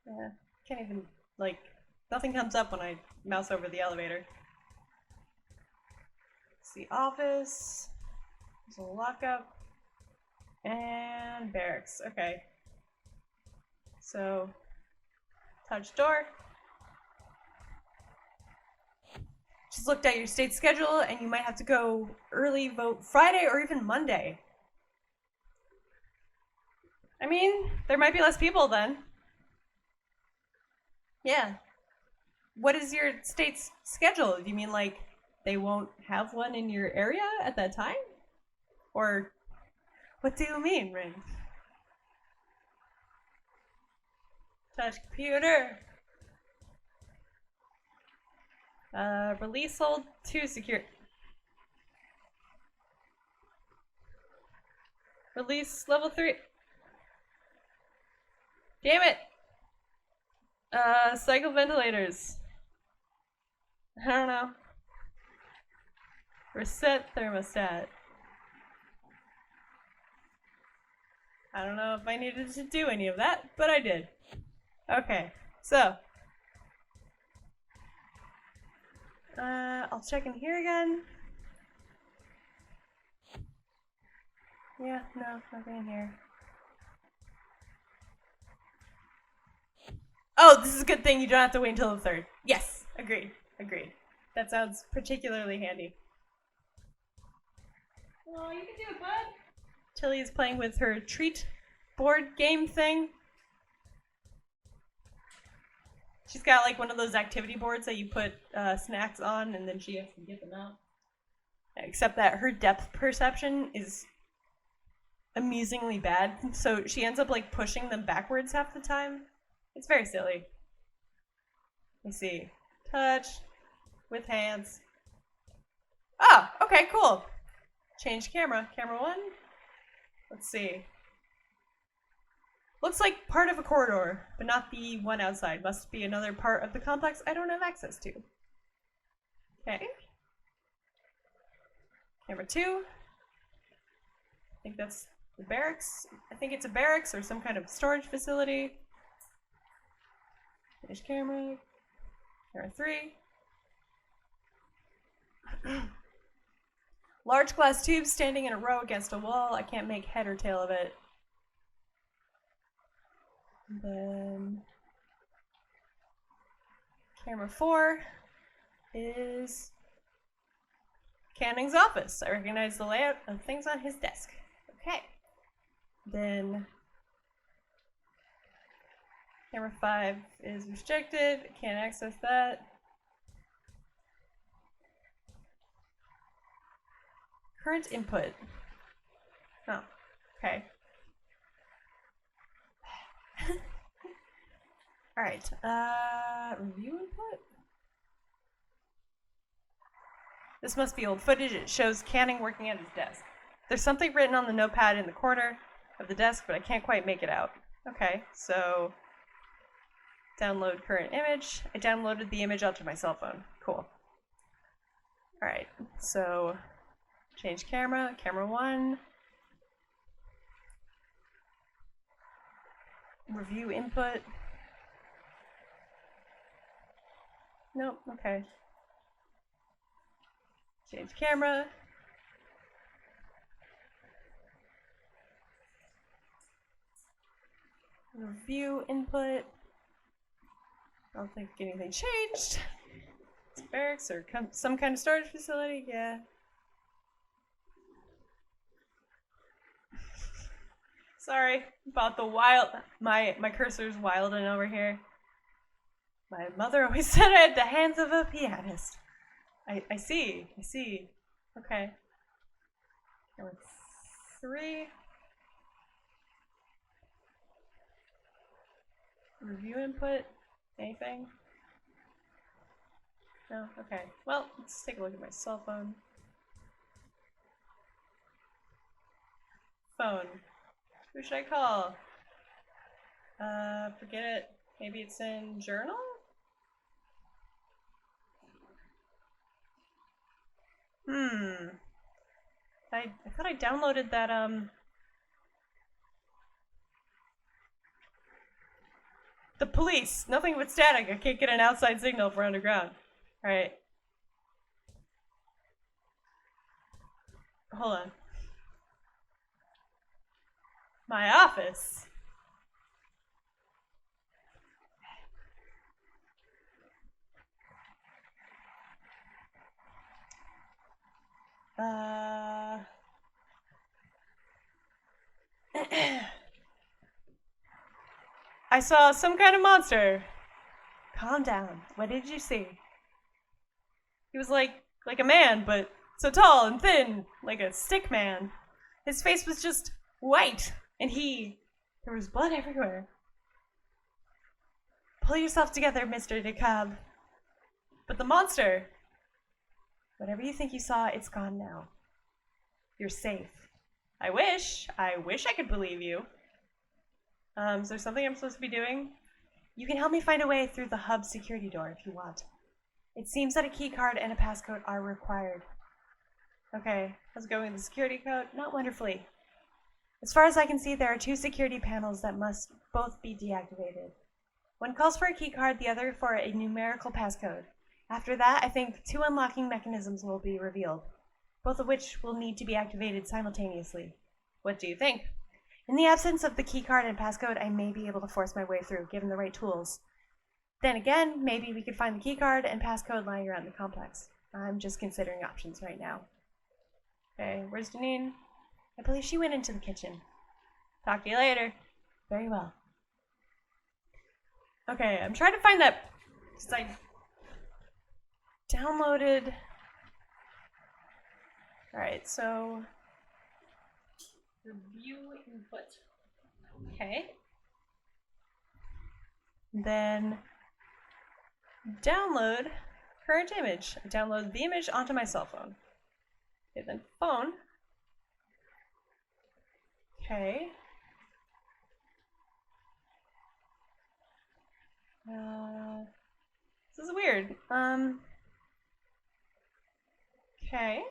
Yeah, can't even, like, nothing comes up when I mouse over the elevator. It's the office. There's a lockup. And barracks. Okay. So, touch door. Just looked at your state schedule, and you might have to go early vote Friday or even Monday. I mean, there might be less people then. Yeah. What is your state's schedule? Do you mean like they won't have one in your area at that time? Or what do you mean, Rin? Touch computer. Release hold 2 secure. Release level 3. Damn it! Cycle ventilators. I don't know. Reset thermostat. I don't know if I needed to do any of that, but I did. Okay, so. I'll check in here again. Yeah, no, nothing in here. Oh, this is a good thing you don't have to wait until the 3rd. Yes, agreed. That sounds particularly handy. Oh, you can do it, bud. Tilly is playing with her treat board game thing. She's got like one of those activity boards that you put snacks on and then she has to get them out. Except that her depth perception is amusingly bad, so she ends up like pushing them backwards half the time. It's very silly. Let's see. Touch. With hands. Oh, okay, cool. Change camera. Camera 1. Let's see. Looks like part of a corridor, but not the one outside. Must be another part of the complex I don't have access to. Okay. Camera 2. I think that's the barracks. I think it's a barracks or some kind of storage facility. Finish camera. Camera 3. Large glass tube standing in a row against a wall. I can't make head or tail of it. And then camera 4 is Canning's office. I recognize the layout of things on his desk. Okay. Then camera 5 is restricted. Can't access that. Current input. Oh, okay. Alright, review input? This must be old footage. It shows Canning working at his desk. There's something written on the notepad in the corner of the desk, but I can't quite make it out. Okay, so download current image. I downloaded the image onto my cell phone. Cool. Alright, so change camera, camera 1. Review input. Nope, okay. Change camera. Review input. I don't think anything changed. It's barracks or some kind of storage facility, yeah. Sorry about the wild. My cursor's wilding over here. My mother always said I had the hands of a pianist. I see. Okay. Camera 3. Review input. Anything? No? Okay. Well, let's take a look at my cell phone. Phone. Who should I call? Forget it. Maybe it's in journal? I thought I downloaded that, The police! Nothing but static. I can't get an outside signal for underground. Alright. Hold on. My office. I saw some kind of monster. Calm down. What did you see? He was like a man, but so tall and thin, like a stick man. His face was just white, and there was blood everywhere. Pull yourself together, Mr. DeKalb. But the monster, whatever you think you saw, it's gone now. You're safe. I wish I could believe you. Is there something I'm supposed to be doing? You can help me find a way through the hub security door if you want. It seems that a key card and a passcode are required. Okay, how's it going with the security code? Not wonderfully. As far as I can see, there are 2 security panels that must both be deactivated. One calls for a key card, the other for a numerical passcode. After that, I think 2 unlocking mechanisms will be revealed, both of which will need to be activated simultaneously. What do you think? In the absence of the keycard and passcode, I may be able to force my way through, given the right tools. Then again, maybe we could find the keycard and passcode lying around the complex. I'm just considering options right now. Okay, where's Janine? I believe she went into the kitchen. Talk to you later. Very well. Okay, I'm trying to find that, because I downloaded. Alright, so review input. Okay. Then download current image. I download the image onto my cell phone. Okay, then phone. Okay. This is weird. Okay.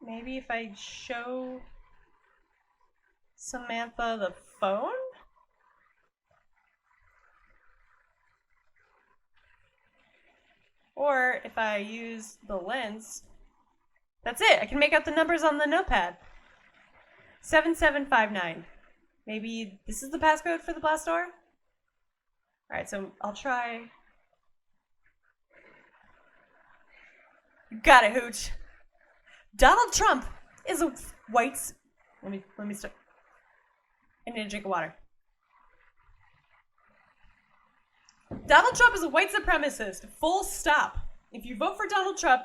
Maybe if I show Samantha the phone? Or if I use the lens, that's it. I can make out the numbers on the notepad. 7759. Maybe this is the passcode for the blast door? Alright, so I'll try. You got it, Hooch. Donald Trump is a white. Let me start. I need a drink of water. Donald Trump is a white supremacist. Full stop. If you vote for Donald Trump,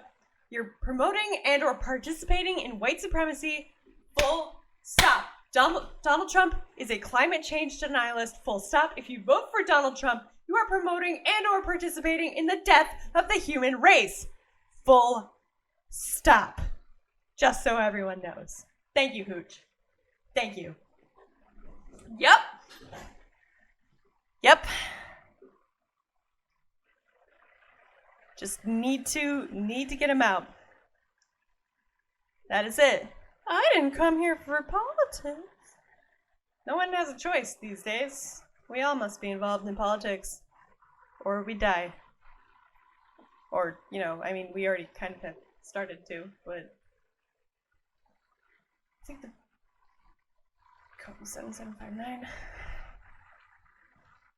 you're promoting and or participating in white supremacy. Full stop. Donald Trump is a climate change denialist. Full stop. If you vote for Donald Trump, you are promoting and or participating in the death of the human race. Full stop. Just so everyone knows. Thank you, Hooch. Thank you. Yep. Yep. Just need to get him out. That is it. I didn't come here for politics. No one has a choice these days. We all must be involved in politics. Or we die. Or, you know, I mean, we already kind of have started to, but I think the code was 7759.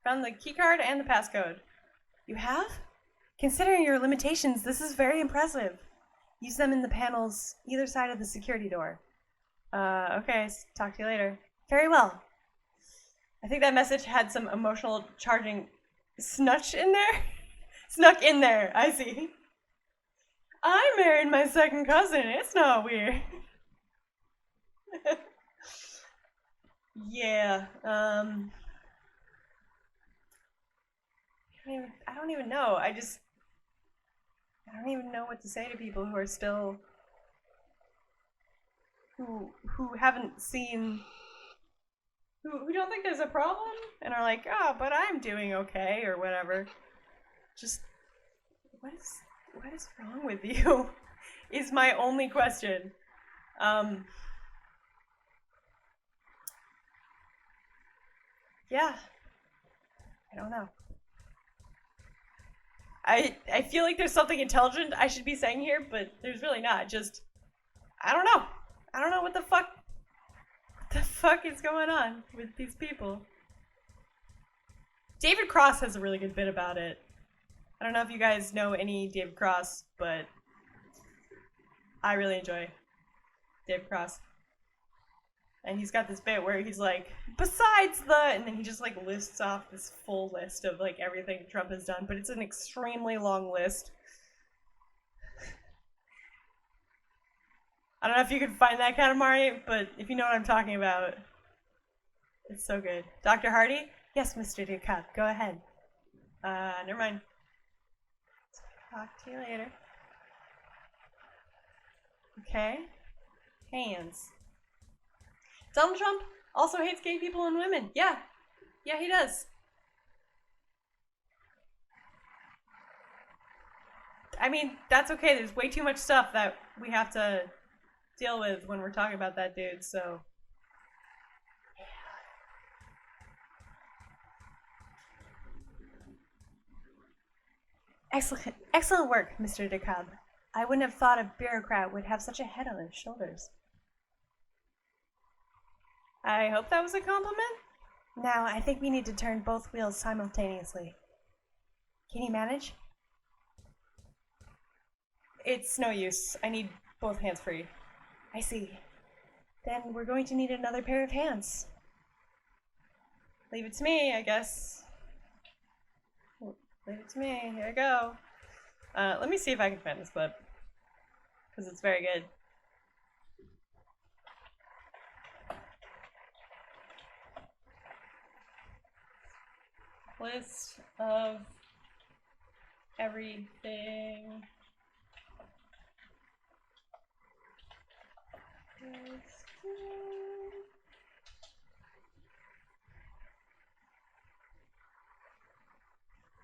Found the keycard and the passcode. You have? Considering your limitations, this is very impressive. Use them in the panels either side of the security door. Okay, talk to you later. Very well. I think that message had some emotional charging snuck in there, I see. I married my second cousin, it's not weird. Yeah, I don't even know. I don't even know what to say to people who are still, who haven't seen, who don't think there's a problem and are like, oh, but I'm doing okay or whatever. Just, what is wrong with you? Is my only question. Yeah, I don't know. I feel like there's something intelligent I should be saying here, but there's really not. Just, I don't know. I don't know what the fuck is going on with these people. David Cross has a really good bit about it. I don't know if you guys know any David Cross, but I really enjoy David Cross. And he's got this bit where he's like, besides the, and then he just like lists off this full list of like everything Trump has done, but it's an extremely long list. I don't know if you can find that, Katamari, but if you know what I'm talking about, it's so good. Dr. Hardy? Yes, Mr. Ducat, go ahead. Never mind. Talk to you later. Okay. Hands. Donald Trump also hates gay people and women. Yeah. Yeah, he does. I mean, that's okay. There's way too much stuff that we have to deal with when we're talking about that dude, so. Excellent work, Mr. DeKalb. I wouldn't have thought a bureaucrat would have such a head on his shoulders. I hope that was a compliment. Now, I think we need to turn both wheels simultaneously. Can you manage? It's no use. I need both hands free. I see. Then we're going to need another pair of hands. Leave it to me, I guess. Leave it to me. Here I go. Let me see if I can find this clip. Because it's very good. List of everything.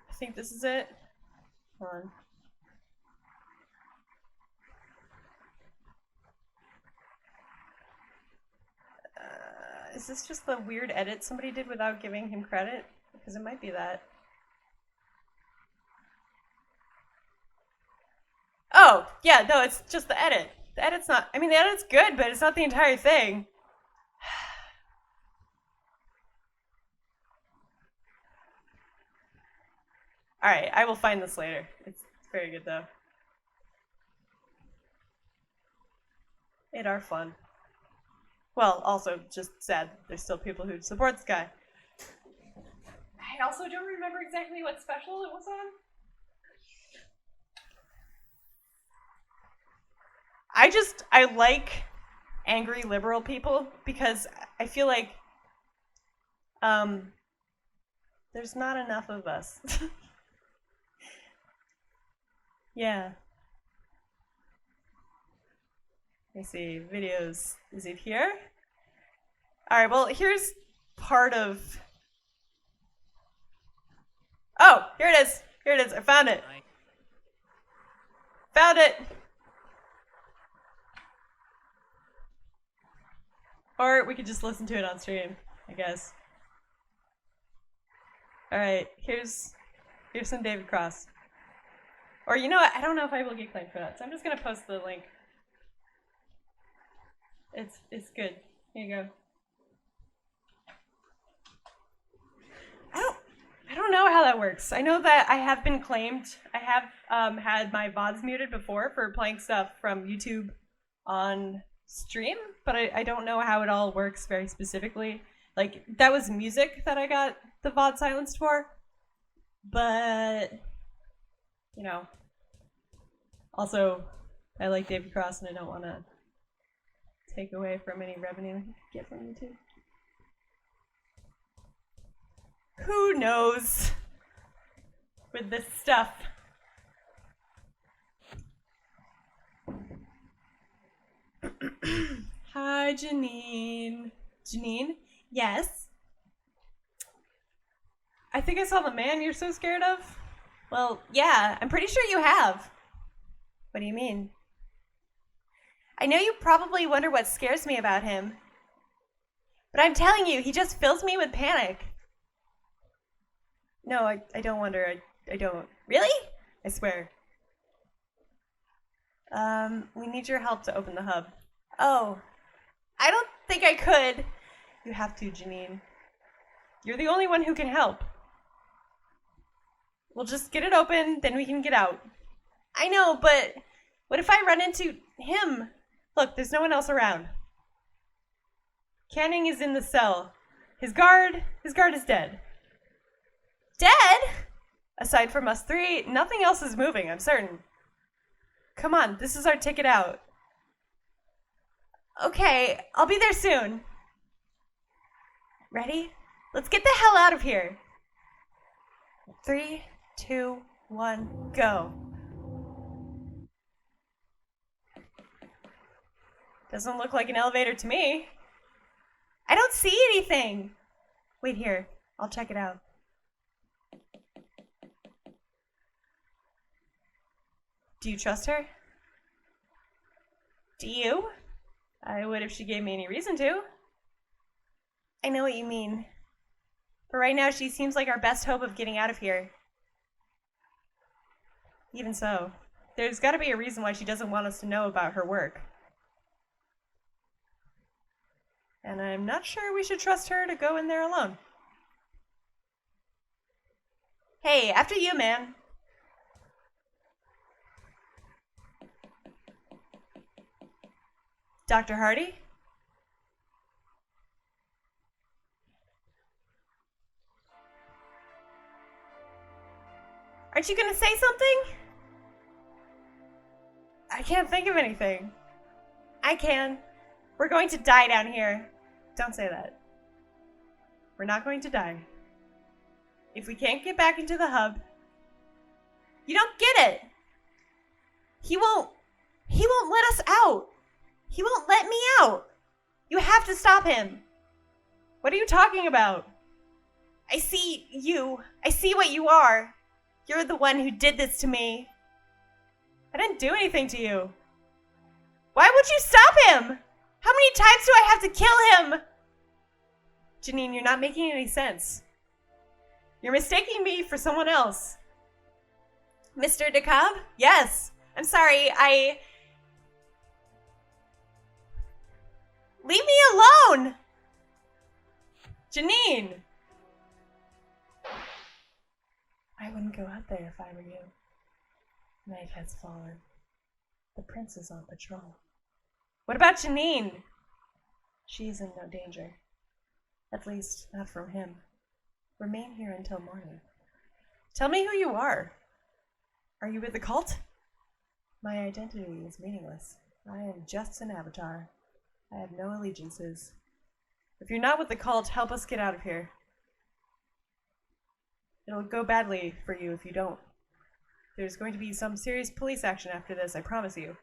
I think this is it. Hold on. Is this just the weird edit somebody did without giving him credit? Because it might be that. Oh, yeah, no, it's just the edit. The edit's not, I mean, the edit's good, but it's not the entire thing. Alright, I will find this later. It's very good, though. It are fun. Well, also just sad there's still people who support this guy. I also don't remember exactly what special it was on. I like angry liberal people because I feel like there's not enough of us. Yeah. Let me see, videos, is it here? Alright, well, here's part of... Oh, here it is. Here it is. I found it. Found it. Or we could just listen to it on stream, I guess. Alright, here's some David Cross. Or you know what? I don't know if I will get claimed for that, so I'm just gonna post the link. It's good. Here you go. I don't know how that works. I know that I have been claimed. I have had my VODs muted before for playing stuff from YouTube on stream, but I don't know how it all works very specifically. Like, that was music that I got the VOD silenced for, but, you know, also, I like David Cross and I don't want to take away from any revenue I get from YouTube. Who knows with this stuff? Hi, Janine. Janine? Yes? I think I saw the man you're so scared of. Well, yeah, I'm pretty sure you have. What do you mean? I know you probably wonder what scares me about him. But I'm telling you, he just fills me with panic. No, I don't wonder. I don't. Really? I swear. We need your help to open the hub. Oh, I don't think I could. You have to, Janine. You're the only one who can help. We'll just get it open, then we can get out. I know, but what if I run into him? Look, there's no one else around. Canning is in the cell. His guard is dead. Dead? Aside from us three, nothing else is moving, I'm certain. Come on, this is our ticket out. Okay, I'll be there soon. Ready? Let's get the hell out of here. 3, 2, 1, go. Doesn't look like an elevator to me. I don't see anything. Wait here, I'll check it out. Do you trust her? Do you? I would if she gave me any reason to. I know what you mean. But right now she seems like our best hope of getting out of here. Even so, there's gotta be a reason why she doesn't want us to know about her work. And I'm not sure we should trust her to go in there alone. Hey, after you, man. Dr. Hardy? Aren't you gonna say something? I can't think of anything. I can. We're going to die down here. Don't say that. We're not going to die. If we can't get back into the hub, you don't get it. He won't let us out. He won't let me out. You have to stop him. What are you talking about? I see you. I see what you are. You're the one who did this to me. I didn't do anything to you. Why would you stop him? How many times do I have to kill him? Janine, you're not making any sense. You're mistaking me for someone else. Mr. DeKalb? Yes. I'm sorry, Leave me alone! Janine! I wouldn't go out there if I were you. Night has fallen. The prince is on patrol. What about Janine? She's in no danger. At least, not from him. Remain here until morning. Tell me who you are. Are you with the cult? My identity is meaningless. I am just an avatar. I have no allegiances. If you're not with the cult, help us get out of here. It'll go badly for you if you don't. There's going to be some serious police action after this, I promise you.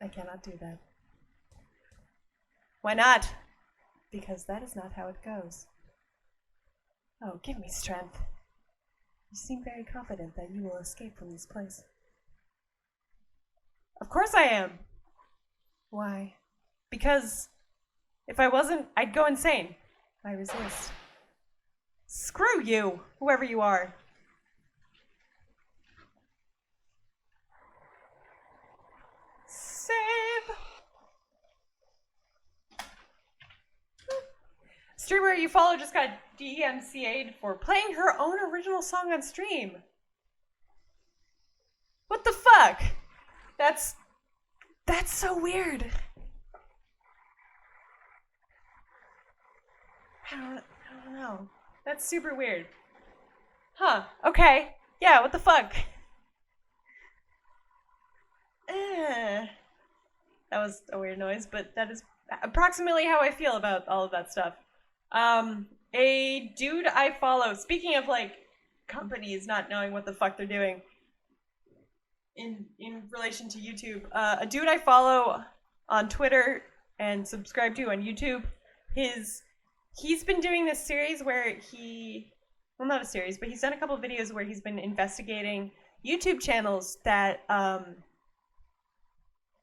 I cannot do that. Why not? Because that is not how it goes. Oh, give me strength. You seem very confident that you will escape from this place. Of course I am! Why? Because if I wasn't, I'd go insane. I resist. Screw you, whoever you are. Save! Streamer you follow just got DMCA'd for playing her own original song on stream. What the fuck? That's so weird. I don't know. That's super weird. Huh, okay. Yeah, what the fuck? That was a weird noise, but that is approximately how I feel about all of that stuff. A dude I follow, speaking of like companies not knowing what the fuck they're doing in relation to YouTube, a dude I follow on Twitter and subscribe to on YouTube, he's been doing this series where well, not a series, but he's done a couple of videos where he's been investigating YouTube channels that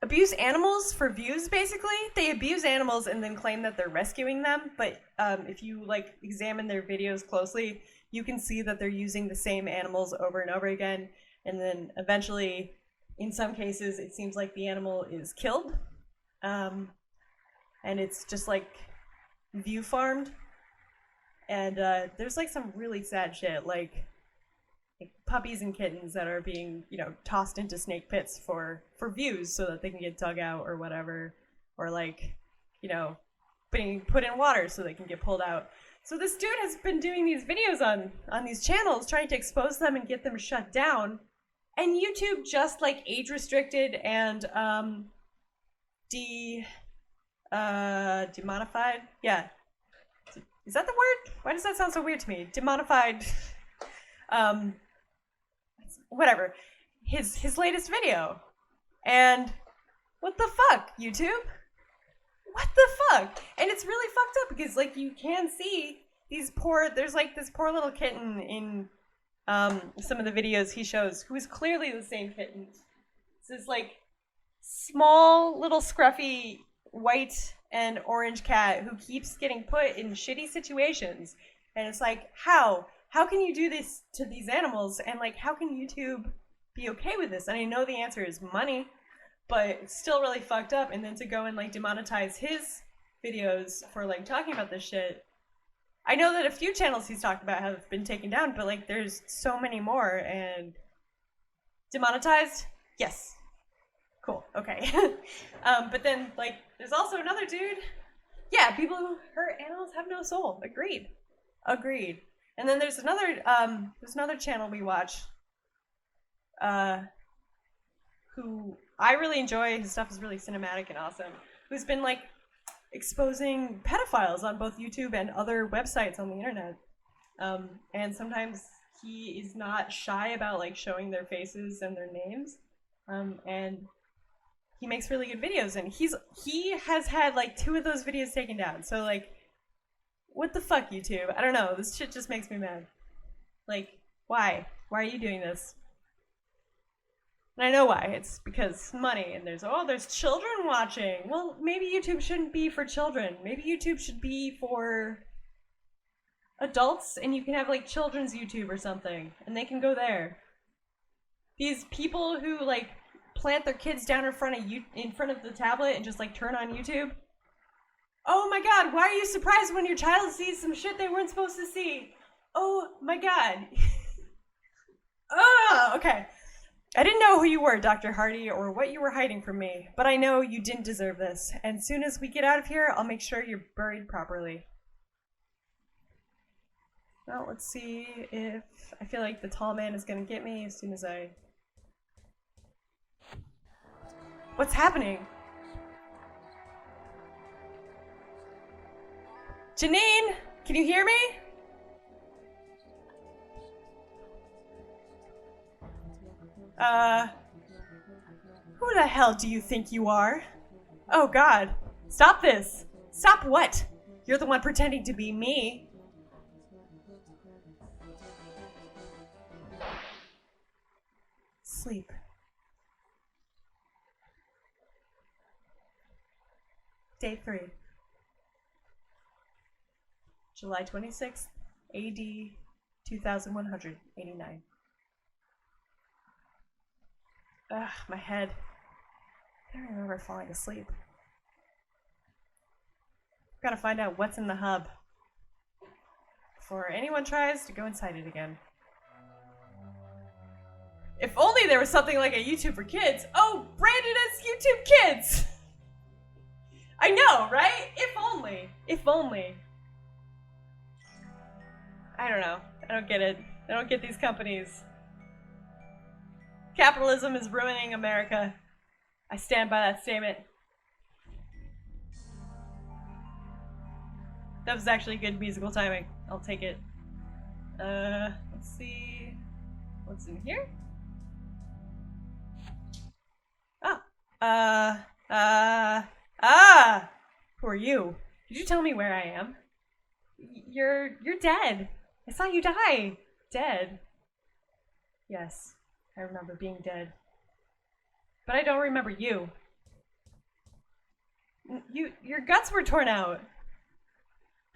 abuse animals for views, basically. They abuse animals and then claim that they're rescuing them, but if you like examine their videos closely, you can see that they're using the same animals over and over again, and then eventually, in some cases, it seems like the animal is killed, and it's just like view farmed, and there's like some really sad shit, like puppies and kittens that are being, tossed into snake pits for views so that they can get dug out or whatever, or like, being put in water so they can get pulled out. So this dude has been doing these videos on these channels, trying to expose them and get them shut down, and YouTube just like age restricted and demonetified. Yeah, is that the word? Why does that sound so weird to me? Demonified. Whatever, his latest video. And what the fuck, YouTube? What the fuck? And it's really fucked up because like you can see there's like this poor little kitten in some of the videos he shows who is clearly the same kitten. It's this like small little scruffy white and orange cat who keeps getting put in shitty situations. And it's like, how can you do this to these animals, and like how can YouTube be okay with this? And I know the answer is money, but it's still really fucked up. And then to go and like demonetize his videos for like talking about this shit. I know that a few channels he's talked about have been taken down, but like there's so many more. And demonetized? Yes. Cool, okay. But then like there's also another dude. Yeah, people who hurt animals have no soul. Agreed. And then there's another channel we watch, who I really enjoy. His stuff is really cinematic and awesome. Who's been like exposing pedophiles on both YouTube and other websites on the internet. And sometimes he is not shy about like showing their faces and their names. And he makes really good videos. And he has had like 2 of those videos taken down. So like, what the fuck, YouTube? I don't know. This shit just makes me mad. Like, why? Why are you doing this? And I know why. It's because money, and there's children watching. Well, maybe YouTube shouldn't be for children. Maybe YouTube should be for adults, and you can have like children's YouTube or something, and they can go there. These people who like plant their kids down in front of the tablet and just like turn on YouTube. Oh my god, why are you surprised when your child sees some shit they weren't supposed to see? Oh my god. Okay. I didn't know who you were, Dr. Hardy, or what you were hiding from me, but I know you didn't deserve this. And soon as we get out of here, I'll make sure you're buried properly. Well, let's see if... I feel like the tall man is gonna get me as soon as I... What's happening? Janine, can you hear me? Who the hell do you think you are? Oh god, stop this. Stop what? You're the one pretending to be me. Sleep. Day 3. July 26th, AD 2189. Ugh, my head. I don't remember falling asleep. Gotta find out what's in the hub before anyone tries to go inside it again. If only there was something like a YouTube for kids. Oh, branded as YouTube Kids! I know, right? If only. If only. I don't know. I don't get it. I don't get these companies. Capitalism is ruining America. I stand by that statement. That was actually good musical timing. I'll take it. Let's see. What's in here? Oh. Who are you? Did you tell me where I am? You're dead. I saw you die. Dead. Yes, I remember being dead. But I don't remember you. Your guts were torn out.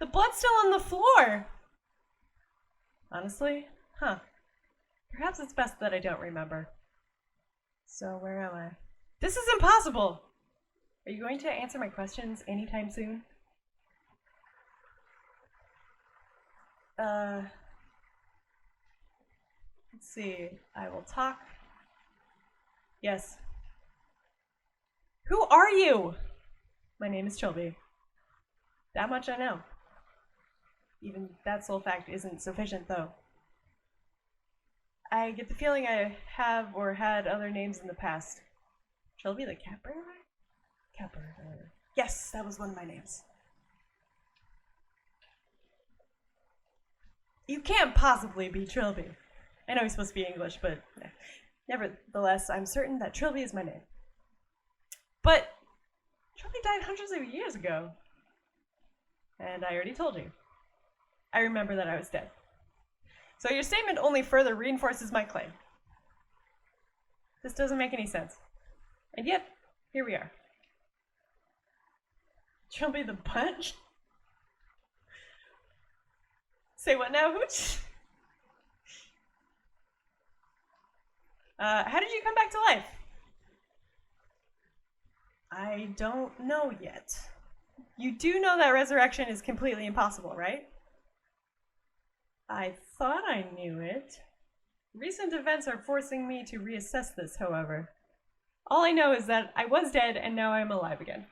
The blood's still on the floor. Honestly? Huh. Perhaps it's best that I don't remember. So where am I? This is impossible! Are you going to answer my questions anytime soon? Let's see. I will talk. Yes. Who are you? My name is Chilby. That much I know. Even that sole fact isn't sufficient, though. I get the feeling I have or had other names in the past. Trilby the cat burglar? Cat burglar. Yes, that was one of my names. You can't possibly be Trilby. I know he's supposed to be English, but nevertheless, I'm certain that Trilby is my name. But Trilby died hundreds of years ago. And I already told you. I remember that I was dead. So your statement only further reinforces my claim. This doesn't make any sense. And yet, here we are. Trilby the Bunch? Say what now, Hooch? How did you come back to life? I don't know yet. You do know that resurrection is completely impossible, right? I thought I knew it. Recent events are forcing me to reassess this, however. All I know is that I was dead and now I am alive again.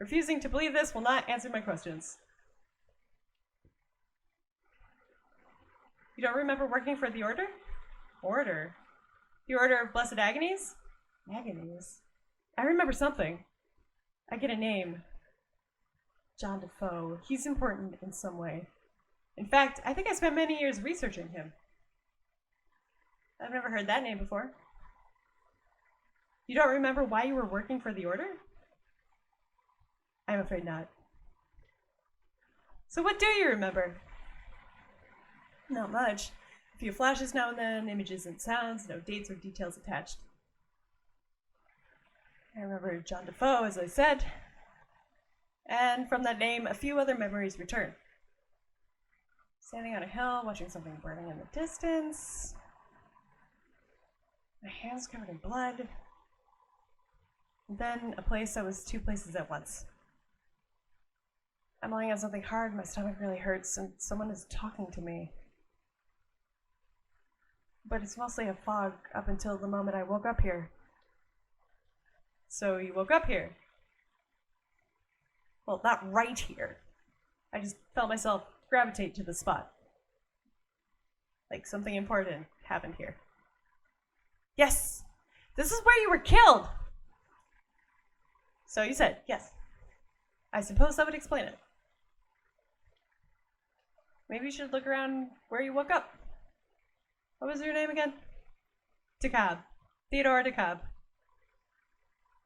Refusing to believe this will not answer my questions. You don't remember working for the Order? Order? The Order of Blessed Agonies? Agonies? I remember something. I get a name. John Defoe. He's important in some way. In fact, I think I spent many years researching him. I've never heard that name before. You don't remember why you were working for the Order? I'm afraid not. So what do you remember? Not much. A few flashes now and then, images and sounds, no dates or details attached. I remember John Defoe, as I said. And from that name, a few other memories return. Standing on a hill, watching something burning in the distance. My hands covered in blood. And then a place that was two places at once. I'm lying on something hard, my stomach really hurts, and someone is talking to me. But it's mostly a fog up until the moment I woke up here. So you woke up here? Well, not right here. I just felt myself gravitate to the spot. Like something important happened here. Yes! This is where you were killed! So you said, yes. I suppose that would explain it. Maybe you should look around where you woke up. What was your name again? DeKalb. Theodore DeKalb.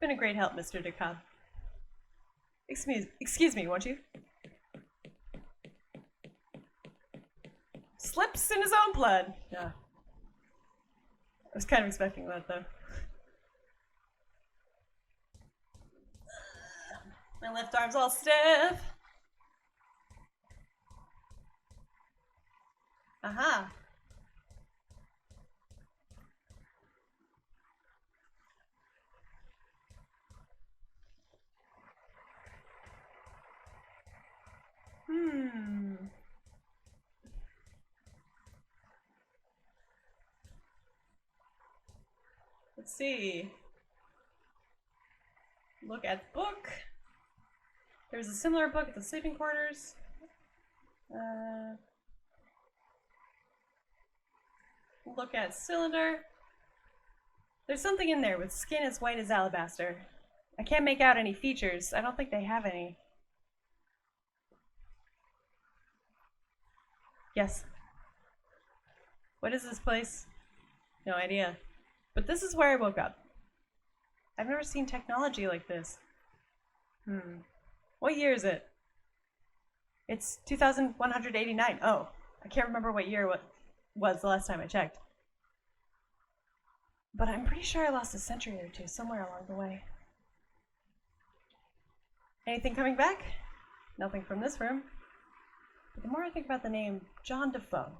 Been a great help, Mr. DeKalb. Excuse me, won't you? Slips in his own blood. Yeah. I was kind of expecting that, though. My left arm's all stiff. Aha. Let's see. Look at the book. There's a similar book at the sleeping quarters. Look at cylinder. There's something in there with skin as white as alabaster. I can't make out any features. I don't think they have any. Yes. What is this place? No idea. But this is where I woke up. I've never seen technology like this. What year is it? It's 2189. Oh, I can't remember what year it was the last time I checked. But I'm pretty sure I lost a century or two somewhere along the way. Anything coming back? Nothing from this room. But the more I think about the name John Defoe,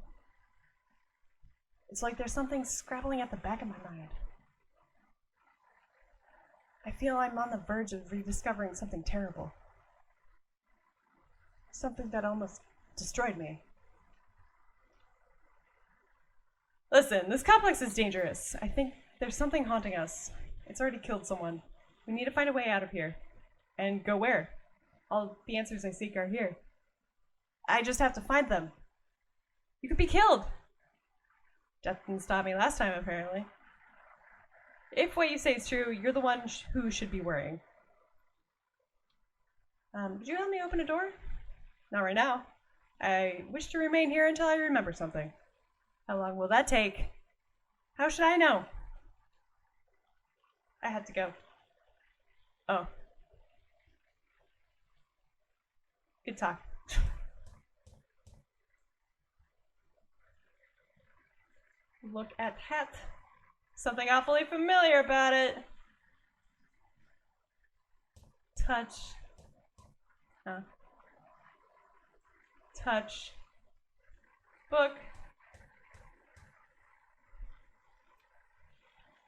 it's like there's something scrabbling at the back of my mind. I feel I'm on the verge of rediscovering something terrible. Something that almost destroyed me. Listen, this complex is dangerous. I think there's something haunting us. It's already killed someone. We need to find a way out of here. And go where? All the answers I seek are here. I just have to find them. You could be killed. Death didn't stop me last time, apparently. If what you say is true, you're the one who should be worrying. Could you help me open a door? Not right now. I wish to remain here until I remember something. How long will that take? How should I know? I had to go. Oh. Good talk. Look at hat. Something awfully familiar about it. Touch. Touch. Book.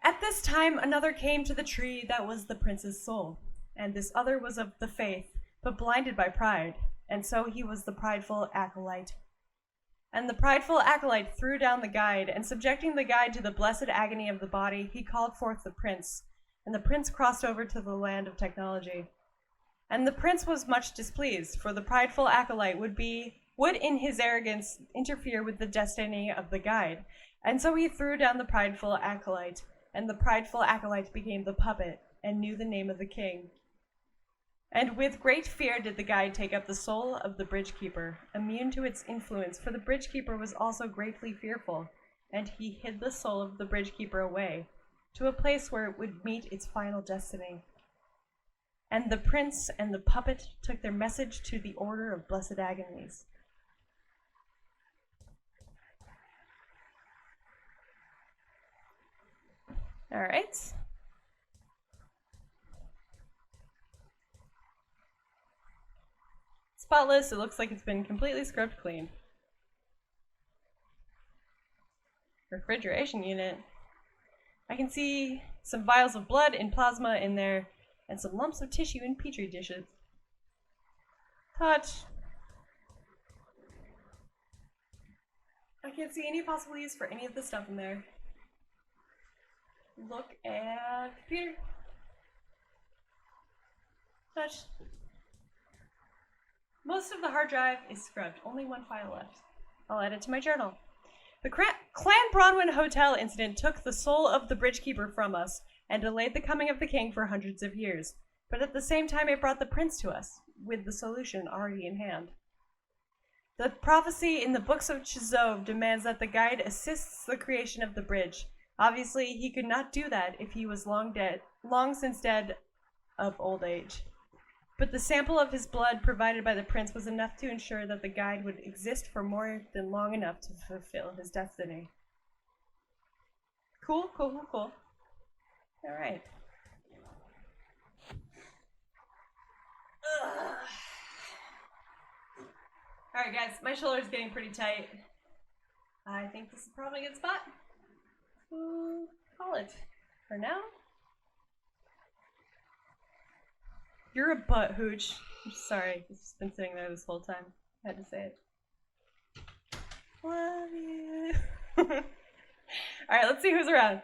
At this time, another came to the tree that was the prince's soul, and this other was of the faith, but blinded by pride, and so he was the prideful acolyte. And the prideful acolyte threw down the guide, and subjecting the guide to the blessed agony of the body, he called forth the prince, and the prince crossed over to the land of technology. And the prince was much displeased, for the prideful acolyte would in his arrogance interfere with the destiny of the guide, and so he threw down the prideful acolyte, and the prideful acolyte became the puppet, and knew the name of the king. And with great fear did the guide take up the soul of the bridge keeper, immune to its influence, for the bridge keeper was also greatly fearful, and he hid the soul of the bridge keeper away, to a place where it would meet its final destiny. And the prince and the puppet took their message to the order of blessed agonies. All right. Spotless, it looks like it's been completely scrubbed clean. Refrigeration unit. I can see some vials of blood and plasma in there, and some lumps of tissue in petri dishes. Touch. I can't see any possible use for any of the stuff in there. Look at computer. Touch. Most of the hard drive is scrubbed. Only one file left. I'll add it to my journal. The Clan Bronwyn Hotel incident took the soul of the Bridgekeeper from us and delayed the coming of the king for hundreds of years. But at the same time, it brought the prince to us, with the solution already in hand. The prophecy in the books of Chzo demands that the guide assists the creation of the bridge. Obviously, he could not do that if he was long since dead of old age. But the sample of his blood provided by the prince was enough to ensure that the guide would exist for more than long enough to fulfill his destiny. Cool. Alright. Alright guys, my shoulder's getting pretty tight. I think this is probably a good spot to call it for now. You're a butt, Hooch. I'm sorry, it's just been sitting there this whole time. I had to say it. Love you. Alright, let's see who's around.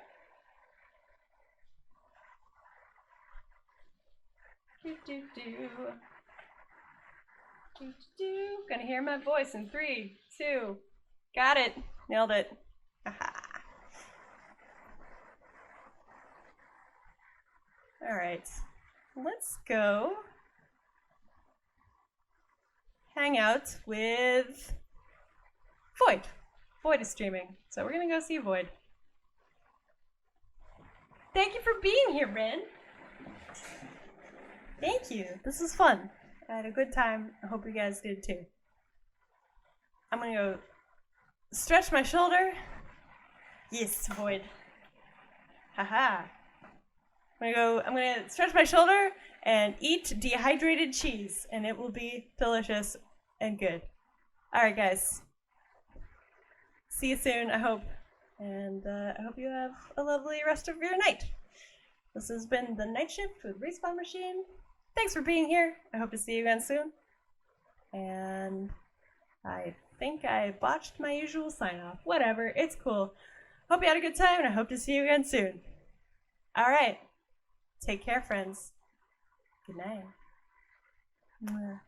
Gonna hear my voice in 3, 2. Got it. Nailed it. Alright. Let's go hang out with Void. Void is streaming, so we're gonna go see Void. Thank you for being here, Rin. Thank you. This was fun. I had a good time. I hope you guys did too. I'm gonna go stretch my shoulder. Yes, Void. Haha. I'm gonna stretch my shoulder and eat dehydrated cheese, and it will be delicious and good. Alright guys. See you soon, I hope. And I hope you have a lovely rest of your night. This has been the Night Shift with Respawn Machine. Thanks for being here. I hope to see you again soon. And I think I botched my usual sign off. Whatever, it's cool. Hope you had a good time, and I hope to see you again soon. Alright. Take care, friends. Good night. Mwah.